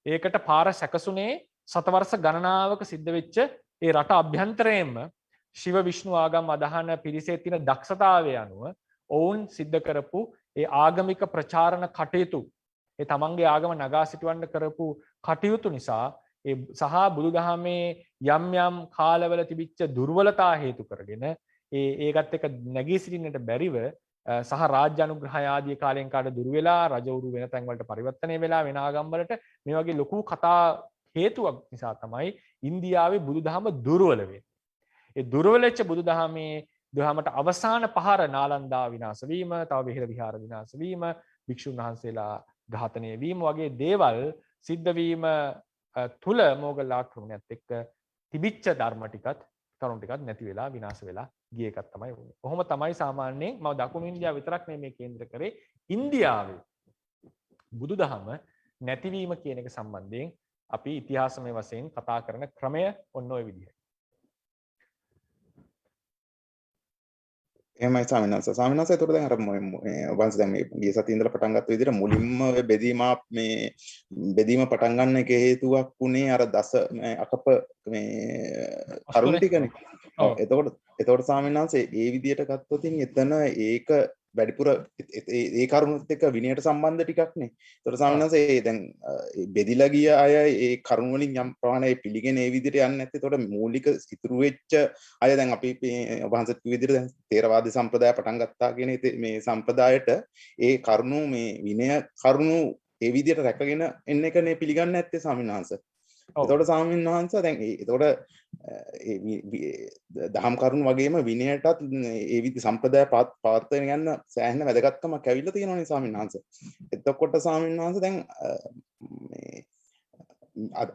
ඒකට පාර සැකසුනේ සතවර්ෂ ගණනාවක සිද්ධ වෙච්ච ඒ රට අභ්‍යන්තරයෙන්ම ශිව විෂ්ණු ආගම් අදහන පිරිසේ තියෙන දක්ෂතාවය අනුව ඔවුන් සිද්ධ කරපු ඒ ආගමික ප්‍රචාරණ කටයුතු ඒ තමන්ගේ ආගම නගා සිටවන්න කරපු කටයුතු නිසා ඒ සහ බුදුදහමේ යම් යම් කාලවල තිබිච්ච දුර්වලතා හේතු කරගෙන ඒකත් එක්ක නැගී සිටින්නට බැරිව සහ රාජ්‍ය අනුග්‍රහය ආදී කාලෙන් කාට දුර වෙලා රජවරු වෙන තැන් වලට පරිවර්තනය වෙලා වෙන ආගම් වලට මේ වගේ ලොකු කතා හේතුවක් නිසා තමයි ඉන්දියාවේ බුදුදහම දුර්වල වෙන්නේ. ඒ දුර්වල වෙච්ච බුදුදහමේ දහමට අවසාන පහර නාලන්දා විනාශ වීම, තව විහෙර විහාර විනාශ වීම, භික්ෂුන් වහන්සේලා ඝාතනය වීම වගේ දේවල් සිද්ධ වීම තුල මොගල් ආක්‍රමණයත් එක්ක තිබිච්ච ධර්ම ටිකත් කරුණු ටිකත් නැති වෙලා විනාශ වෙලා ගිය එකක් තමයි වුනේ. කොහොම තමයි සාමාන්‍යයෙන් මම දකුණු ඉන්දියාව විතරක් මේ කේන්ද්‍ර කරේ ඉන්දියාවේ බුදුදහම නැතිවීම කියන එක සම්බන්ධයෙන් අපි ඉතිහාසමය වශයෙන් කතා කරන ක්‍රමය ඔන්න ඔය විදිහයි. එහෙමයි ස්වාමීන් වහන්සේ. ස්වාමීන් වහන්සේ ඒතකොට දැන් අර වංශ දැන් මේ ගිය සතියේ ඉඳලා පටන් ගත්ත විදිහට මුලින්ම ඔය බෙදීම පටන් ගන්න එක හේතුවක් උනේ අර දස අකප මේ කරුණ ටිකනේ. ඔව්. එතකොට ස්වාමීන් වහන්සේ ඒ විදිහට ගත්තොත් එතන ඒක වැඩිපුර ඒ කරුණුත් එක්ක විනයට සම්බන්ධ ටිකක් නේ. ඒතකොට ස්වාමීන් වහන්සේ දැන් බෙදිලා ගිය අය ඒ කරුණ වලින් යම් ප්‍රමාණයක් පිළිගෙන ඒ විදිහට යන්නේ නැත්නම් ඒතකොට මූලික ඉතුරු වෙච්ච අය දැන් අපි වහන්සේත් කිව්ව විදිහට දැන් තේරවාදී සම්ප්‍රදාය පටන් ගත්තා කියන මේ සම්ප්‍රදායට ඒ කරුණු මේ විනය කරුණු ඒ විදිහට රැකගෙන එන්න එකනේ පිළිගන්නේ නැත්තේ ස්වාමීන් වහන්සේ. එතකොට ස්වාමීන් වහන්සේ දැන් එතකොට දහම් කරුණු වගේම විනයටත් ඒ විදි සම්ප්‍රදාය පවත්වාගෙන යන්න සෑහෙන වැදගත්කමක් ඇවිල්ලා තියෙනවානේ ස්වාමීන් වහන්සේ. එතකොට ස්වාමීන් වහන්සේ දැන් මේ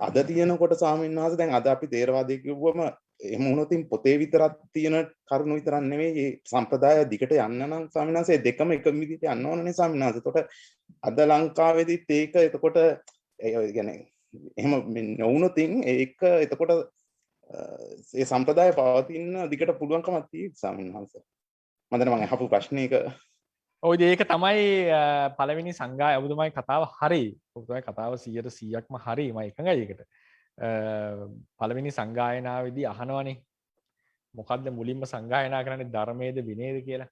අද තියෙනකොට ස්වාමීන් වහන්සේ දැන් අද අපි තේරවාදී කිව්වම එහෙම වුණොත් පොතේ විතරක් තියෙන කරුණු විතරක් නෙවෙයි මේ සම්ප්‍රදාය දිගට යන්න නම් ස්වාමීන් වහන්සේ දෙකම එක විදිහට යන්න ඕනනේ ස්වාමීන් වහන්සේ. එතකොට අද ලංකාවේදීත් ඒක එතකොට ඒ කියන්නේ එහෙම නොවුනොත් ඒක එතකොට ඒ සම්ප්‍රදාය පවතින දිගට පුළුවන්කමක් තියෙයි ස්වාමීන් වහන්සේ. මම දැන් මම අහපු ප්‍රශ්නයක ඔය ඒක තමයි පළවෙනි සංගාය ඔබතුමායි කතාව හරි. ඔබතුමායි කතාව 100%ක්ම හරි. මම එකඟයි ඒකට. පළවෙනි සංගායනාවේදී අහනවනේ මොකද්ද මුලින්ම සංගායනා කරන්නේ ධර්මයේද විනයද කියලා.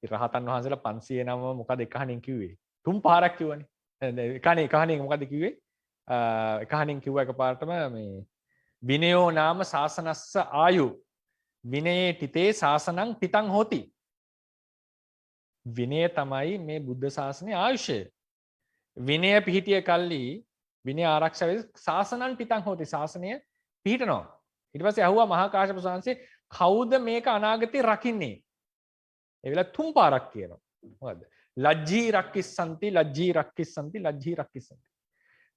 ඉතින් රහතන් වහන්සේලා 509 මොකද එකහණෙන් කිව්වේ? 3 පාරක් කිව්වනේ. එකහණෙන් මොකද්ද කිව්වේ? එකහණෙන් කිව්වා එකපාරටම මේ විනයෝ නාම ශාසනස්ස ආයු විනයේ තිතේ ශාසනං පිතං හෝති. විනය තමයි මේ බුද්ධ ශාසනයේ ආයුෂය. විනය පිහිටිය කල්ලි විනය ආරක්ෂා වෙයි ශාසනං පිතං හෝති. ශාසනය පිහිටනවා. ඊට පස්සේ අහුවා මහා කාශ්‍යප සාංශේ කවුද මේක අනාගතේ රකින්නේ? ඒ වෙලාව 3 පාරක් කියනවා. මොකද්ද? ලජ්ජී රක්කිස්සanti ලජ්ජී රක්කිස්සanti ලජ්ජී රක්කිස්සanti.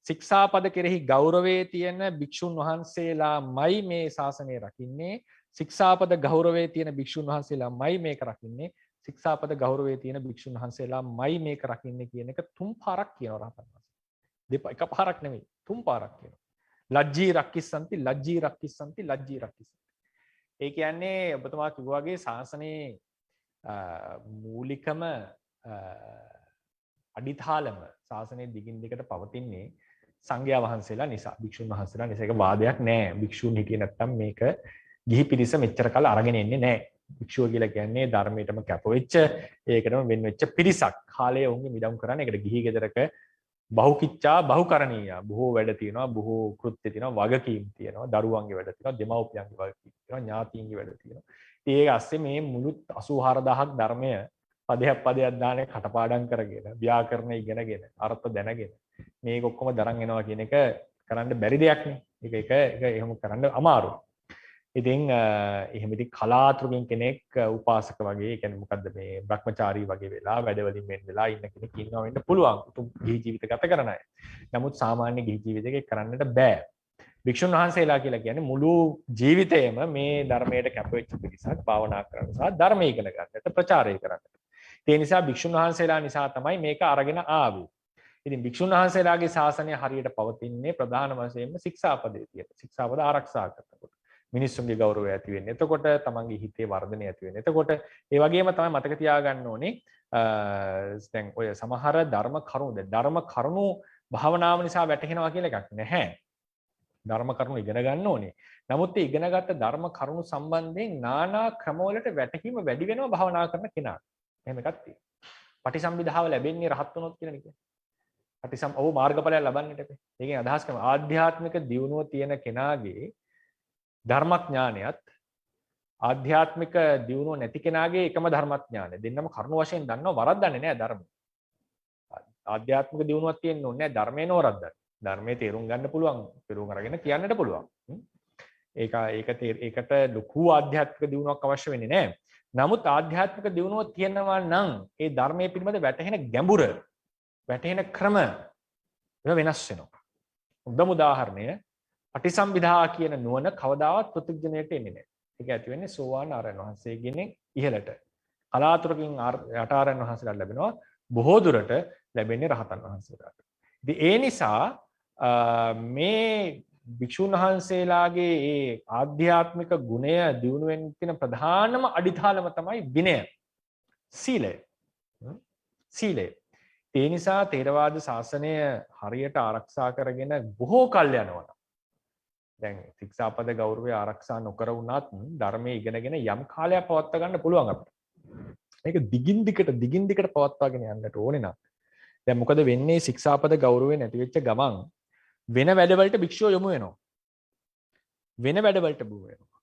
ශික්ෂාපද කෙරෙහි ගෞරවයේ තියෙන භික්ෂුන් වහන්සේලාමයි මේ ශාසනය රකින්නේ. ශික්ෂාපද ගෞරවයේ තියෙන භික්ෂුන් වහන්සේලාමයි මේක රකින්නේ. ශික්ෂාපද ගෞරවයේ තියෙන භික්ෂුන් වහන්සේලාමයි මේක රකින්නේ කියන එක 3 පාරක් කියනවා රහතන් වහන්සේ. එක පාරක් නෙමෙයි 3 පාරක් කියනවා. ලජ්ජී රක්කිස්සanti ලජ්ජී රක්කිස්සanti ලජ්ජී රක්කිස්සanti. ඒ කියන්නේ ඔබතුමා කිව්වා වගේ ශාසනයේ මූලිකම අඩිතාලම ශාසනයේ දිගින් දිගට පවතින්නේ සංඝයා වහන්සේලා නිසා. භික්ෂුන් වහන්සේලා නිසා ඒක වාදයක් නෑ. භික්ෂුන් හිටියේ නැත්තම් මේක ගිහි පිරිස මෙච්චර කල් අරගෙන එන්නේ නෑ. භික්ෂුව කියලා කියන්නේ ධර්මයටම කැප වෙච්ච ඒකටම වෙන් වෙච්ච පිරිසක්. කාලය උන්ගේ මිඩම් කරන්නේ ඒකට ගිහි ගෙදරක බහුකිච්ඡා බහුකරණීය බොහෝ වැඩ තියෙනවා, බොහෝ කෘත්‍ය තියෙනවා, වගකීම් තියෙනවා, දරුවන්ගේ වැඩ තියෙනවා, දෙමව්පියන්ගේ වගකීම් තියෙනවා, ඥාතීන්ගේ වැඩ තියෙනවා. ඉතින් ඒක ඇස්සේ මේ මුළු 84000ක් ධර්මය පදයක් පදයක් දානේ කටපාඩම් කරගෙන, ව්‍යාකරණ ඉගෙනගෙන, අර්ථ දැනගෙන මේක ඔක්කොම දරන් එනවා කියන එක කරන්න බැරි දෙයක් නේ. ඒක එහෙම කරන්න අමාරුයි. ඉතින් එහෙම ඉතින් කලාතුරකින් කෙනෙක් උපාසක වගේ, ඒ කියන්නේ මොකද්ද මේ භ්‍රමචාරී වගේ වෙලා වැඩවලින් වෙන් වෙලා ඉන්න කෙනෙක් ඉන්නවා වෙන්න පුළුවන්. උතුම් ගිහි ජීවිත ගත කරන අය. නමුත් සාමාන්‍ය ගිහි ජීවිතයක කරන්නට බෑ. භික්ෂුන් වහන්සේලා කියලා කියන්නේ මුළු ජීවිතේම මේ ධර්මයට කැපවෙච්ච පිරිසක් භාවනා කරන්න සහ ධර්ම ඉගෙන ගන්නට ප්‍රචාරය කරන්නට. ඒ නිසා භික්ෂුන් වහන්සේලා නිසා තමයි මේක අරගෙන ආවේ. ඉතින් භික්ෂුන් වහන්සේලාගේ ශාසනය හරියට පවතින්නේ ප්‍රධාන වශයෙන්ම ශික්ෂාපදයේ තියෙන. ශික්ෂාපද ආරක්ෂා කරනකොට මිනිස්සුන්ගේ ගෞරවය ඇති වෙන්නේ. එතකොට තමන්ගේ හිතේ වර්ධනය ඇති වෙන්නේ. එතකොට ඒ වගේම තමයි මතක තියාගන්න ඕනේ දැන් ඔය සමහර ධර්ම කරුණු භාවනාව නිසා වැටහෙනවා කියලා එකක් නැහැ. ධර්ම කරුණු ඉගෙන ගන්න ඕනේ. නමුත් ඒ ඉගෙනගත්ත ධර්ම කරුණු සම්බන්ධයෙන් নানা ක්‍රමවලට වැටහීම වැඩි වෙනවා භාවනා කරන කෙනාට. එහෙම එකක් තියෙනවා. පටිසම්භිදාව ලැබෙන්නේ රහත් වුණොත් කියලා නේ. ඔව් මාර්ගඵලයක් ලබන්නට එපේ. ඒකෙන් අදහස් කරනවා ආධ්‍යාත්මික දියුණුව තියෙන කෙනාගේ ධර්මඥානයත් ආධ්‍යාත්මික දියුණුව නැති කෙනාගේ එකම ධර්මඥානය දෙන්නම කරුණු වශයෙන් දන්නව වරද්දන්නේ නැහැ ධර්ම. ආධ්‍යාත්මික දියුණුවක් තියෙන්න ඕනේ නැහැ ධර්මේ නෝරද්දන්න. ධර්මයේ තේරුම් ගන්න පුළුවන්, තේරුම් අරගෙන කියන්නට පුළුවන්. ඒකට ලොකු ආධ්‍යාත්මික දියුණුවක් අවශ්‍ය වෙන්නේ නැහැ. නමුත් ආධ්‍යාත්මික දියුණුව තියෙනවා නම් ඒ ධර්මයේ පිළිබඳ වැටහෙන ගැඹුර, වැටහෙන ක්‍රම වෙනස් වෙනවා. උදාම උදාහරණය පටිසම්භිදා කියන නුවණ කවදාවත් ප්‍රතිඥයට එන්නේ නැහැ. ඒක ඇති වෙන්නේ සෝවාන් ආරයන් වහන්සේගෙන් ඉහළට. කලාතුරකින් යට ආරයන් වහන්සේලාට ලැබෙනවා. බොහෝ දුරට ලැබෙන්නේ රහතන් වහන්සේලාට. ඉතින් ඒ නිසා මේ භික්ෂුන් වහන්සේලාගේ ඒ ආධ්‍යාත්මික ගුණය දියුණු වෙන්න තියෙන ප්‍රධානම අඩිතාලම තමයි විනය. සීලය. ඒ නිසා තේරවාද ශාසනය හරියට ආරක්ෂා කරගෙන බොහෝ කල් යනවා. දැන් ශික්ෂාපද ගෞරවය ආරක්ෂා නොකර වුණත් ධර්මයේ ඉගෙනගෙන යම් කාලයක් පවත්වා ගන්න පුළුවන් අපිට. මේක දිගින් දිගට පවත්වාගෙන යන්නට ඕනේ නම් දැන් මොකද වෙන්නේ ශික්ෂාපද ගෞරවය නැති වෙච්ච ගමන් වෙන වැඩවලට භික්ෂුව යොමු වෙනවා. වෙන වැඩවලට යොමු වෙනවා.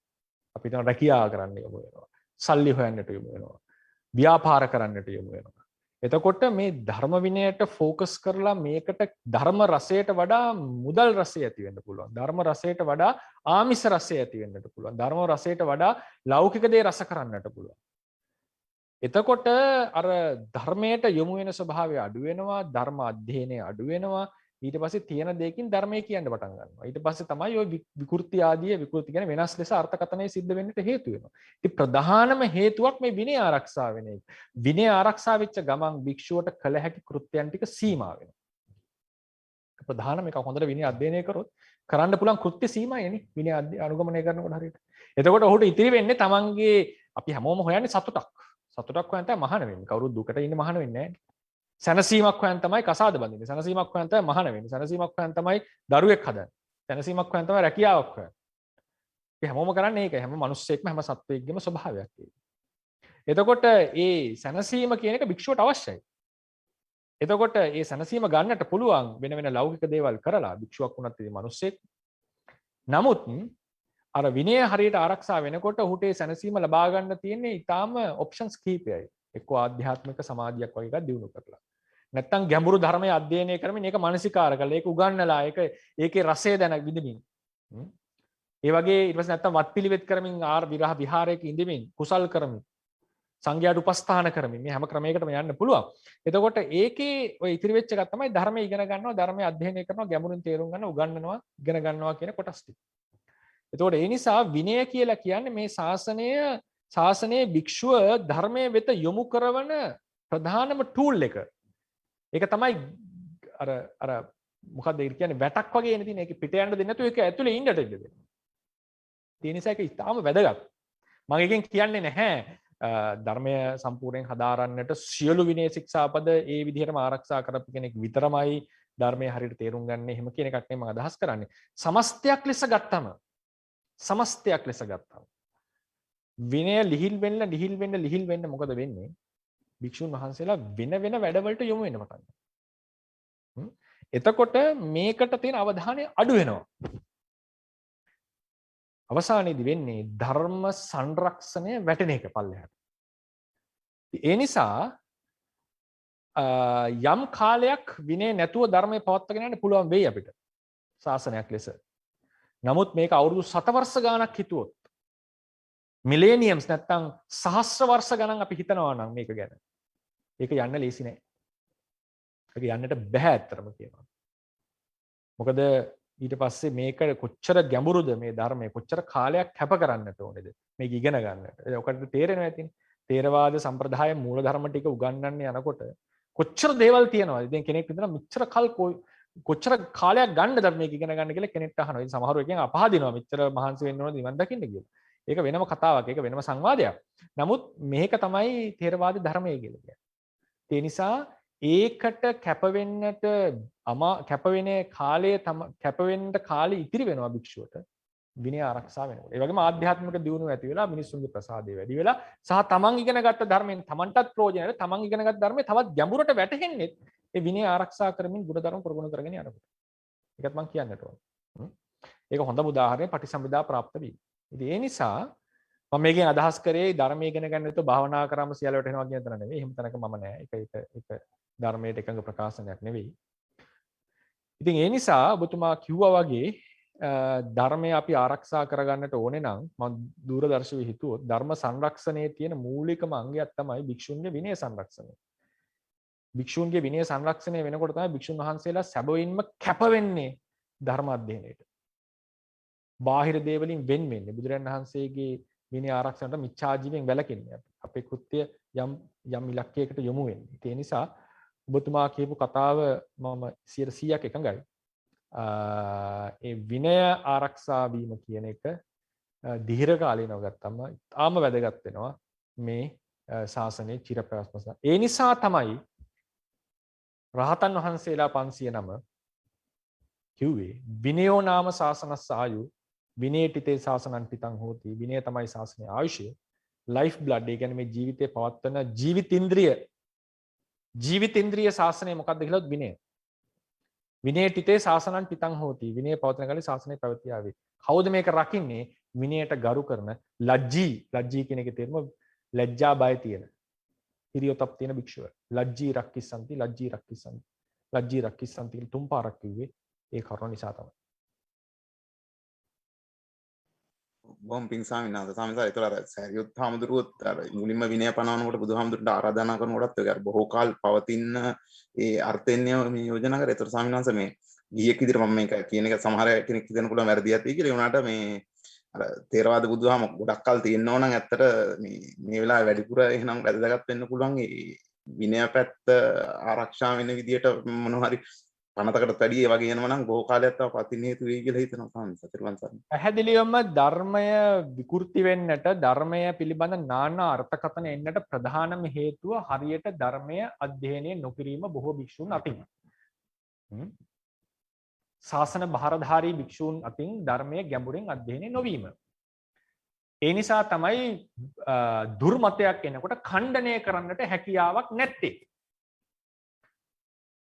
අපි හිතන රැකියාව කරන්න යොමු වෙනවා. සල්ලි හොයන්නට යොමු වෙනවා. ව්‍යාපාර කරන්නට යොමු වෙනවා. එතකොට මේ ධර්ම විනයට ફોકસ කරලා මේකට ධර්ම රසයට වඩා මුදල් රසය ඇති වෙන්න පුළුවන්. ධර්ම රසයට වඩා ආමිෂ රසය ඇති වෙන්නට පුළුවන්. ධර්ම රසයට වඩා ලෞකික දේ රස කරන්නට පුළුවන්. එතකොට අර ධර්මයට යොමු වෙන ස්වභාවය අඩු වෙනවා, ධර්ම අධ්‍යයනය අඩු වෙනවා. ඊට පස්සේ තියෙන දෙයකින් ධර්මයේ කියන්න පටන් ගන්නවා. ඊට පස්සේ තමයි ওই විකෘති ආදී විකෘති කියන්නේ වෙනස් ලෙස අර්ථකථනය සිද්ධ වෙන්නට හේතු වෙනවා. ඉතින් ප්‍රධානම හේතුවක් මේ විනය ආරක්ෂා වෙන එක. විනය ආරක්ෂා වෙච්ච ගමන් භික්ෂුවට කළ හැකි කෘත්‍යයන් ටික සීමා වෙනවා. ප්‍රධානම එක හොඳට විනය අධ්‍යයනය කරොත් කරන්න පුළුවන් කෘත්‍ය සීමායනේ විනය අනුගමනය කරනකොට හරියට. එතකොට ඔහුට ඉතිරි වෙන්නේ තමන්ගේ අපි හැමෝම හොයන්නේ සතුටක්. සතුටක් හොයන තමයි මහාන වෙන්නේ. කවුරුත් දුකට ඉන්නේ මහාන වෙන්නේ නැහැ. සැනසීමක් හොයන තමයි කසාද බඳින්නේ. සැනසීමක් හොයන තමයි මහාන වෙන්නේ. සැනසීමක් හොයන තමයි දරුවෙක් හදන්නේ. සැනසීමක් හොයන තමයි රැකියාවක් හොයන්නේ. අපි හැමෝම කරන්නේ ඒක. හැම මිනිස්සෙක්ම හැම සත්වයකගේම ස්වභාවයක් ඒක. එතකොට මේ සැනසීම කියන එක භික්ෂුවට අවශ්‍යයි. එතකොට මේ සැනසීම ගන්නට පුළුවන් වෙන වෙන ලෞකික දේවල් කරලා භික්ෂුවක් වුණත් ඉතින් මිනිස්සෙක්. නමුත් අර විනය හරියට ආරක්ෂා වෙනකොට ඔහුට ඒ සැනසීම ලබා ගන්න තියෙන්නේ ඊටාම ඔප්ෂන්ස් කීපයයි. එක්ක ආධ්‍යාත්මික සමාධියක් වගේ එකක් දිනු කරලා. නැත්තම් ගැඹුරු ධර්මයේ අධ්‍යයනය කරමින් ඒක මානසිකාර කරලා ඒක උගන්වලා ඒකේ රසය දැන විඳින්න. ඒ වගේ ඊට පස්සේ නැත්තම් වත්පිළිවෙත් කරමින් විරහ විහාරයක ඉඳමින් කුසල් කරමින් සංඝයාට උපස්ථාන කරමින් මේ හැම ක්‍රමයකටම යන්න පුළුවන්. එතකොට ඒකේ ඔය ඉතිරි වෙච්ච එක තමයි ධර්මයේ ඉගෙන ගන්නවා, ධර්මයේ අධ්‍යයනය කරනවා, ගැඹුරින් තේරුම් ගන්නවා, උගන්වනවා, ඉගෙන ගන්නවා කියන කොටස් ටික. එතකොට ඒ නිසා විනය කියලා කියන්නේ මේ ශාසනයේ භික්ෂුව ධර්මයේ වෙත යොමු කරන ප්‍රධානම ටූල් එක. ඒක තමයි අර මොකක්ද ඒ කියන්නේ වැටක් වගේ එන තියෙන. ඒක පිට යන්න දෙන්නේ නැතුව ඒක ඇතුලේ ඉන්නට දෙන්න. ඒ නිසා ඒක ඉතාම වැදගත්. මම එකෙන් කියන්නේ නැහැ ධර්මය සම්පූර්ණයෙන් හදාරන්නට සියලු විනය ශික්ෂාපද ඒ විදිහටම ආරක්ෂා කරපු කෙනෙක් විතරමයි ධර්මයේ හරියට තේරුම් ගන්න එහෙම කියන එකක් නෙමෙයි මම අදහස් කරන්නේ. සමස්තයක් ලෙස ගත්තම විනය ලිහිල් වෙන්න මොකද වෙන්නේ? භික්ෂුන් වහන්සේලා වෙන වැඩවලට යොමු වෙන්න පටන් ගන්නවා. එතකොට මේකට තියෙන අවධානය අඩු වෙනවා. අවසානයේදී වෙන්නේ ධර්ම සංරක්ෂණය වැටෙන එක පල්ලෙහාට. ඒ නිසා යම් කාලයක් විනය නැතුව ධර්මයේ පවත්වාගෙන යන්න පුළුවන් වෙයි අපිට ශාසනයක් ලෙස. නමුත් මේක අවුරුදු 7 වර්ෂ ගාණක් හිතුවොත් මිලේනියම්ස් නැත්තම් සහස්‍ර වර්ෂ ගණන් අපි හිතනවා නම් මේක ගැන. ඒක යන්න ලේසි නෑ. ඒක යන්නට බෑ ඇත්තටම කියනවා. මොකද ඊට පස්සේ මේක කොච්චර ගැඹුරුද මේ ධර්මය කොච්චර කාලයක් කැප කරන්නට ඕනේද මේක ඉගෙන ගන්නට. ඔකට තේරෙනවා ඇතිනේ. තේරවාද සම්ප්‍රදාය මූල ධර්ම ටික උගන්වන්න යනකොට කොච්චර දේවල් තියෙනවද? ඉතින් කෙනෙක් හිතනවා මෙච්චර කල් කොච්චර කාලයක් ගන්නද මේක ඉගෙන ගන්න කියලා කෙනෙක්ට අහනවා. ඉතින් සමහරව එකෙන් අපහදිනවා මෙච්චර මහන්සි වෙන්න ඕනද නිවන් දකින්න කියලා. ඒක වෙනම කතාවක්. ඒක වෙනම සංවාදයක්. නමුත් මේක තමයි තේරවාද ධර්මය කියලා කියන්නේ. ඒ නිසා ඒකට කැපවෙන්නට කැපවෙන කාලය කැපවෙන්න කාලෙ ඉතිරි වෙනවා භික්ෂුවට විනය ආරක්ෂා වෙනකොට. ඒ වගේම ආධ්‍යාත්මික දියුණුව ඇති වෙලා මිනිස්සුන්ගේ ප්‍රසාදය වැඩි වෙලා සහ තමන් ඉගෙනගත්ත ධර්මයෙන් තමන්ටත් ප්‍රයෝජනයි. තමන් ඉගෙනගත්ත ධර්මය තවත් ගැඹුරට වැටහෙන්නේ ඒ විනය ආරක්ෂා කරමින් ගුණධර්ම ප්‍රගුණ කරගෙන යනකොට. ඒකත් මම කියන්නට ඕනේ. ඒක හොඳම උදාහරණය පටිසම්භිදා પ્રાપ્ત වීම. ඉතින් ඒ නිසා මම මේකෙන් අදහස් කරේ ධර්මය ඉගෙන ගන්න නැතුව භාවනා කරාම සියල්ල වැටෙනවා කියන තැන නෙවෙයි. එහෙම තැනක මම නෑ. ඒක ධර්මයට එකඟ ප්‍රකාශනයක් නෙවෙයි. ඉතින් ඒ නිසා ඔබතුමා කිව්වා වගේ ධර්මය අපි ආරක්ෂා කරගන්නට ඕනේ නම් මම දූරදර්ශකව හිතුවොත් ධර්ම සංරක්ෂණයේ තියෙන මූලිකම අංගයක් තමයි භික්ෂුන්ගේ විනය සංරක්ෂණය. භික්ෂුන්ගේ විනය සංරක්ෂණය වෙනකොට තමයි භික්ෂුන් වහන්සේලා සැබවින්ම කැප වෙන්නේ ධර්ම අධ්‍යයනයට. බාහිර දේවලින් වෙන් වෙන්නේ. බුදුරජාණන් වහන්සේගේ විනය ආරක්ෂණයට මිච්ඡාජීවයෙන් වැළකෙන්නේ. අපේ කෘත්‍ය යම් ඉලක්කයකට යොමු වෙන්නේ. ඒ නිසා ඔබතුමා කියපු කතාව මම 100%ක් එකඟයි. ඒ විනය ආරක්ෂා වීම කියන එක දීර්ඝ කාලීනව ගත්තම තාම වැදගත් වෙනවා මේ ශාසනයේ චිරපැවැත්ම. ඒ නිසා තමයි රහතන් වහන්සේලා 509 කිව්වේ විනයෝ නාම ශාසනස්ස ආයු විනේටිතේ ශාසනං පිටං හෝති. විනය තමයි ශාසනයේ ආයුෂය. Life blood. ඒ කියන්නේ මේ ජීවිතේ පවත්වන ජීවිතින්ද්‍රිය ශාසනය මොකක්ද කියලාත් විනය. විනේටිතේ ශාසනං පිටං හෝති. විනය පවත්වන කලේ ශාසනය පැවතියාවේ. කවුද මේක රකින්නේ? විනයට ගරු කරන ලජ්ජී කියන එකේ තේරුම ලැජ්ජා බය තියෙන. හිරියොතප් තියෙන භික්ෂුව. ලජ්ජී රක්කිසanti කියලා තුන් පාරක් කිව්වේ ඒ කරුණ නිසා තමයි. බොහොම පිං ස්වාමීන් වහන්සේ සාමිසා ඒතර අර සරියුත් හාමුදුරුවොත් අර මුලින්ම විනය පනවනකොට බුදුහාමුදුරන්ට ආරාධනා කරනකොටත් ඒක අර බොහෝ කාල පවතින ඒ අර්ථෙන්ය මේ යෝජනා කරේ. ඒතර ස්වාමීන් වහන්සේ මේ ගිහියෙක් විදිහට මම මේක කියන එක සමහර කෙනෙක් හිතන්න පුළුවන් වැරදියක් වෙයි කියලා. ඒ වුණාට මේ අර තේරවාද බුදුහාම ගොඩක් කල් තියෙන්න ඕන නම් ඇත්තට මේ වෙලාවේ වැඩිපුර එහෙනම් වැදගත් වෙන්න පුළුවන් ඒ විනය පැත්ත ආරක්ෂා වෙන විදිහට මොනවා හරි පනතකට වැඩි ඒ වගේ යනවා නම් බොහෝ කාලයක් තව පතින් හේතු වෙයි කියලා හිතනවා සාමිස තිරුවන්සර්. පැහැදිලිවම ධර්මය විකෘති වෙන්නට ධර්මය පිළිබඳ නානා අර්ථකථන එන්නට ප්‍රධානම හේතුව හරියට ධර්මය අධ්‍යයනය නොකිරීම බොහෝ භික්ෂුන් අතින්. ශාසන භාරධාරී භික්ෂූන් අතින් ධර්මය ගැඹුරින් අධ්‍යයනය නොවීම. ඒ නිසා තමයි දුර්මතයක් එනකොට ඛණ්ඩනය කරන්නට හැකියාවක් නැත්තේ.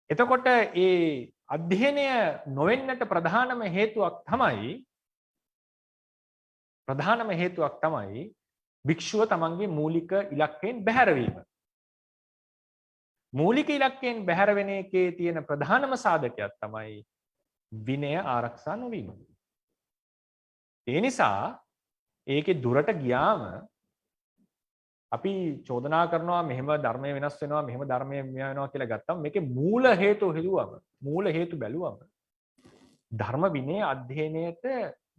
එතකොට ඒ අධ්‍යයනය නොවෙන්නට ප්‍රධානම හේතුවක් තමයි භික්ෂුව තමන්ගේ මූලික ඉලක්කයෙන් බැහැරවීම. මූලික ඉලක්කයෙන් බැහැර වෙන එකේ තියෙන ප්‍රධානම සාධකයක් තමයි විනය ආරක්ෂා නොවීම. ඒ නිසා ඒකේ දුරට ගියාම අපි චෝදනා කරනවා මෙහෙම ධර්මය වෙනස් වෙනවා මෙහෙම ධර්මය වෙනවා කියලා ගත්තම මේකේ මූල හේතු බැලුවම ධර්ම විනය අධ්‍යයනයට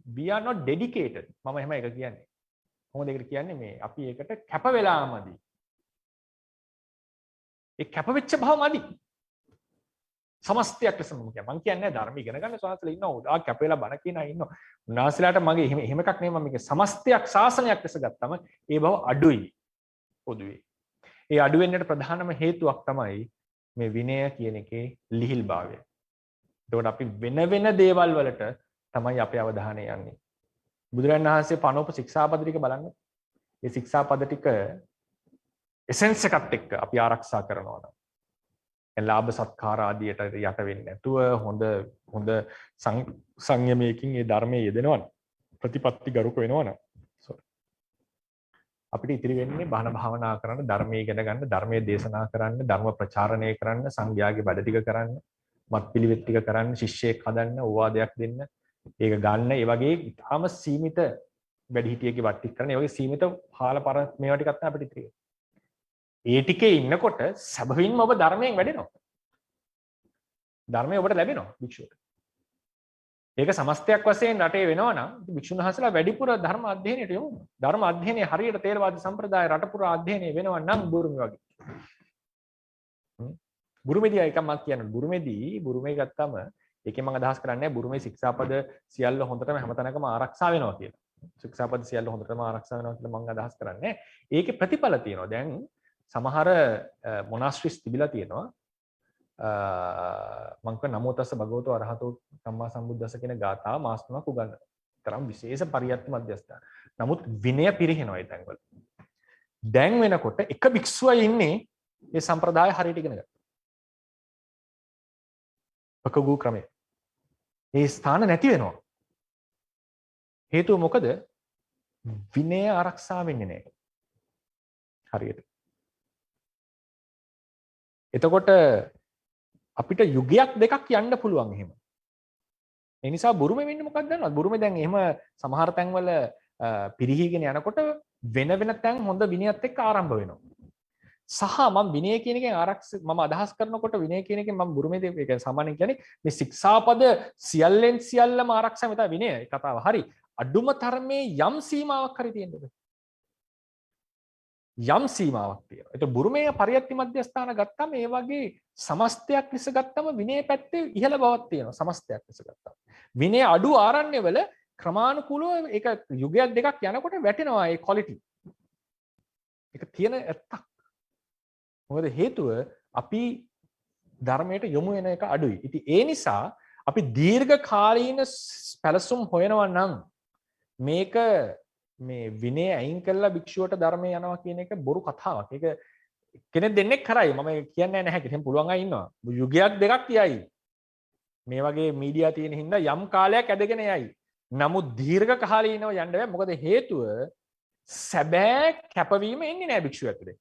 we are not dedicated. මම එහෙම එක කියන්නේ. කොහොමද ඒකට කියන්නේ මේ අපි ඒකට කැප වෙලාමදී. ඒ කැප වෙච්ච භවමදී. සමස්තයක් ලෙස මම කියන්නේ ධර්ම ඉගෙන ගන්න සාසල ඉන්නවා. කැප වෙලා බණ කියන අය ඉන්නවා. උන්වහන්සේලාට මගේ එහෙම එකක් නෙමෙයි මම මේක සමස්තයක් ශාසනයක් ලෙස ගත්තම ඒ බව අඩුයි. පොදුවේ. ඒ අඩු වෙන්නට ප්‍රධානම හේතුවක් තමයි මේ විනය කියන එකේ ලිහිල්භාවය. එතකොට අපි වෙන දේවල් වලට තමයි අපේ අවධානය යන්නේ. බුදුරජාණන් වහන්සේ පනෝප ශික්ෂාපද ටික බලන්න. මේ ශික්ෂාපද ටික එසෙන්ස් එකත් එක්ක අපි ආරක්ෂා කරනවා නම් ලාභ සත්කාර ආදියට යට වෙන්නේ නැතුව හොඳ සංයමයකින් මේ ධර්මයේ යෙදෙනවනම් ප්‍රතිපත්ති ගරුක වෙනවනම් අපිට ඉතිරි වෙන්නේ බණ භාවනා කරන්න, ධර්මයේ ඉගෙන ගන්න, ධර්මයේ දේශනා කරන්න, ධර්ම ප්‍රචාරණය කරන්න, සංඝයාගේ වැඩ ටික කරන්න, මත්පිළිවෙත් ටික කරන්න, ශිෂ්‍යයෙක් හදන්න, ඕවාදයක් දෙන්න, ඒක ගන්න, ඒ වගේ ඊටාම සීමිත වැඩිහිටියෙක්ගේ වට්ටික් කරන්න, ඒ වගේ සීමිත හාලපර මේවා ටිකක් තමයි අපිට ඉතිරි වෙන්නේ. ඒ ටිකේ ඉන්නකොට සැබවින්ම ඔබ ධර්මයෙන් වැඩෙනවා. ධර්මය ඔබට ලැබෙනවා භික්ෂුවට. ඒක සමස්තයක් වශයෙන් රටේ වෙනවා නම් භික්ෂුන් වහන්සේලා වැඩිපුර ධර්ම අධ්‍යයනයට යොමු වෙනවා. ධර්ම අධ්‍යයනයේ හරියට තේරවාදී සම්ප්‍රදාය රට පුරා අධ්‍යයනය වෙනවා නම් බුරුමේ වගේ. බුරුමේදී එකක් මම කියන්නේ බුරුමේ ගත්තම ඒකෙන් මම අදහස් කරන්නේ බුරුමේ ශික්ෂාපද සියල්ල හොඳටම හැමතැනකම ආරක්ෂා වෙනවා කියලා. ශික්ෂාපද සියල්ල හොඳටම ආරක්ෂා වෙනවා කියලා මම අදහස් කරන්නේ. ඒකේ ප්‍රතිඵල තියෙනවා. දැන් සමහර මොනාස්ට්‍රිස් තිබිලා තියෙනවා. මම කියන නමෝ තස්ස භගවතෝ අරහතෝ සම්මා සම්බුද්දස්ස කියන ගාථා මාස 3ක් උගන්වන. තරම් විශේෂ පරියත්ති මධ්‍යස්ථාන. නමුත් විනය පිරිහෙනවා ඒ තැන්වල. දැන් වෙනකොට එක භික්ෂුවයි ඉන්නේ මේ සම්ප්‍රදාය හරියට ඉගෙන ගන්න. පකගු ක්‍රමය. ඒ ස්ථාන නැති වෙනවා. හේතුව මොකද? විනය ආරක්ෂා වෙන්නේ නැහැ. හරියට. එතකොට අපිට යුගයක් දෙකක් යන්න පුළුවන් එහෙම. ඒ නිසා බුරුමේ වෙන්නේ මොකක්ද දන්නවද? බුරුමේ දැන් එහෙම සමහර තැන්වල පිරිහීගෙන යනකොට වෙන වෙන තැන් හොඳ විනයත් එක්ක ආරම්භ වෙනවා. සහ මම විනය කියන එකෙන් මම අදහස් කරනකොට විනය කියන එකෙන් මම බුරුමේදී ඒක සාමාන්‍යයෙන් කියන්නේ මේ ශික්ෂාපද සියල්ලෙන් සියල්ලම ආරක්ෂා මෙතන විනය කතාව. හරි. අඩුම තරමේ යම් සීමාවක් හරි තියෙන්නද? යම් සීමාවක් තියෙනවා. ඒක බුරුමේ පරියත්ති මධ්‍යස්ථාන ගත්තම ඒ වගේ සමස්තයක් ලෙස ගත්තම විනය පැත්තේ ඉහළ බවක් තියෙනවා. සමස්තයක් ලෙස ගත්තම. විනය අඩු ආරණ්‍යවල ක්‍රමානුකූලව ඒක යුගයක් දෙකක් යනකොට වැටෙනවා ඒ ක්වොලිටි. ඒක තියෙන ඇත්තක්. මොකද හේතුව අපි ධර්මයට යොමු වෙන එක අඩුයි. ඉතින් ඒ නිසා අපි දීර්ඝ කාලීන පැලසුම් හොයනවා නම් මේක මේ විනය අයින් කරලා භික්ෂුවට ධර්මය යනවා කියන එක බොරු කතාවක්. ඒක කෙනෙක් දෙන්නෙක් කරයි. මම කියන්නේ නැහැ. එහෙනම් පුළුවන් අය ඉන්නවා. යුගයක් දෙකක් යයි. මේ වගේ මීඩියා තියෙන හින්දා යම් කාලයක් ඇදගෙන යයි. නමුත් දීර්ඝ කාලීනව යන්න බෑ. මොකද හේතුව සැබෑ කැපවීම එන්නේ නැහැ භික්ෂුව ඇතුලේ.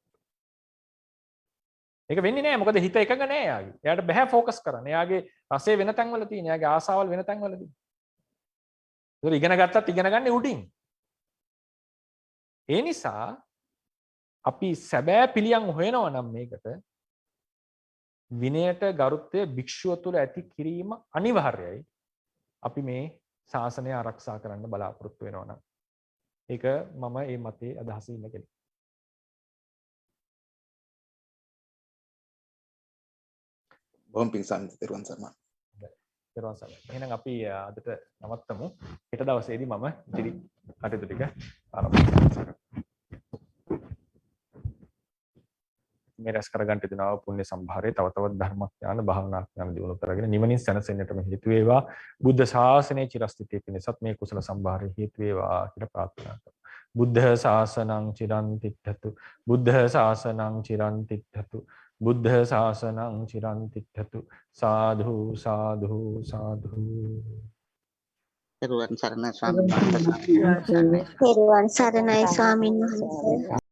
ඒක වෙන්නේ නැහැ. මොකද හිත එකඟ නැහැ යාගේ. එයාට බෑ ફોકસ කරන්න. එයාගේ රසය වෙන තැන්වල තියෙන. එයාගේ ආසාවල් වෙන තැන්වල තියෙන. ඒක ඉගෙන ගත්තත් ඉගෙන ගන්න උඩින්. ඒ නිසා අපි සැබෑ පිළියම් හොයනවා නම් මේකට විනයට ගරුත්වය භික්ෂුව තුළ ඇති කිරීම අනිවාර්යයි. අපි මේ ශාසනය ආරක්ෂා කරන්න බලාපොරොත්තු වෙනවා නම්. ඒක මම මේ මතයේ අදහස ඉන්න කෙනෙක්. බොහොම පිං සම්මත තෙරුවන් සරණයි. තෙරුවන් සරණයි. එහෙනම් අපි අදට නවත්තමු. හෙට දවසේදී මම ඉතිරි කටයුතු ටික ආරම්භ කරනවා. මේ රැස් කරගන්න තියනවා පුණ්‍ය සම්භාරය තව තවත් ධර්මඥාන භාවනා ඥාන දියුණු කරගෙන නිවනින් සැනසෙන්නටම හේතු වේවා. බුද්ධ ශාසනයේ චිරස්ථිතිය පිණිසත් මේ කුසල සම්භාරය හේතු වේවා කියලා ප්‍රාර්ථනා කරනවා. බුද්ධ ශාසනං චිරන් තිට්ඨතු. බුද්ධ ශාසනං චිරන් තිට්ඨතු. බුද්ධ ශාසනං චිරන් තිට්ඨතු. සාධු සාධු සාධු. තෙරුවන් සරණයි ස්වාමීන් වහන්සේ. තෙරුවන් සරණයි ස්වාමීන් වහන්සේ.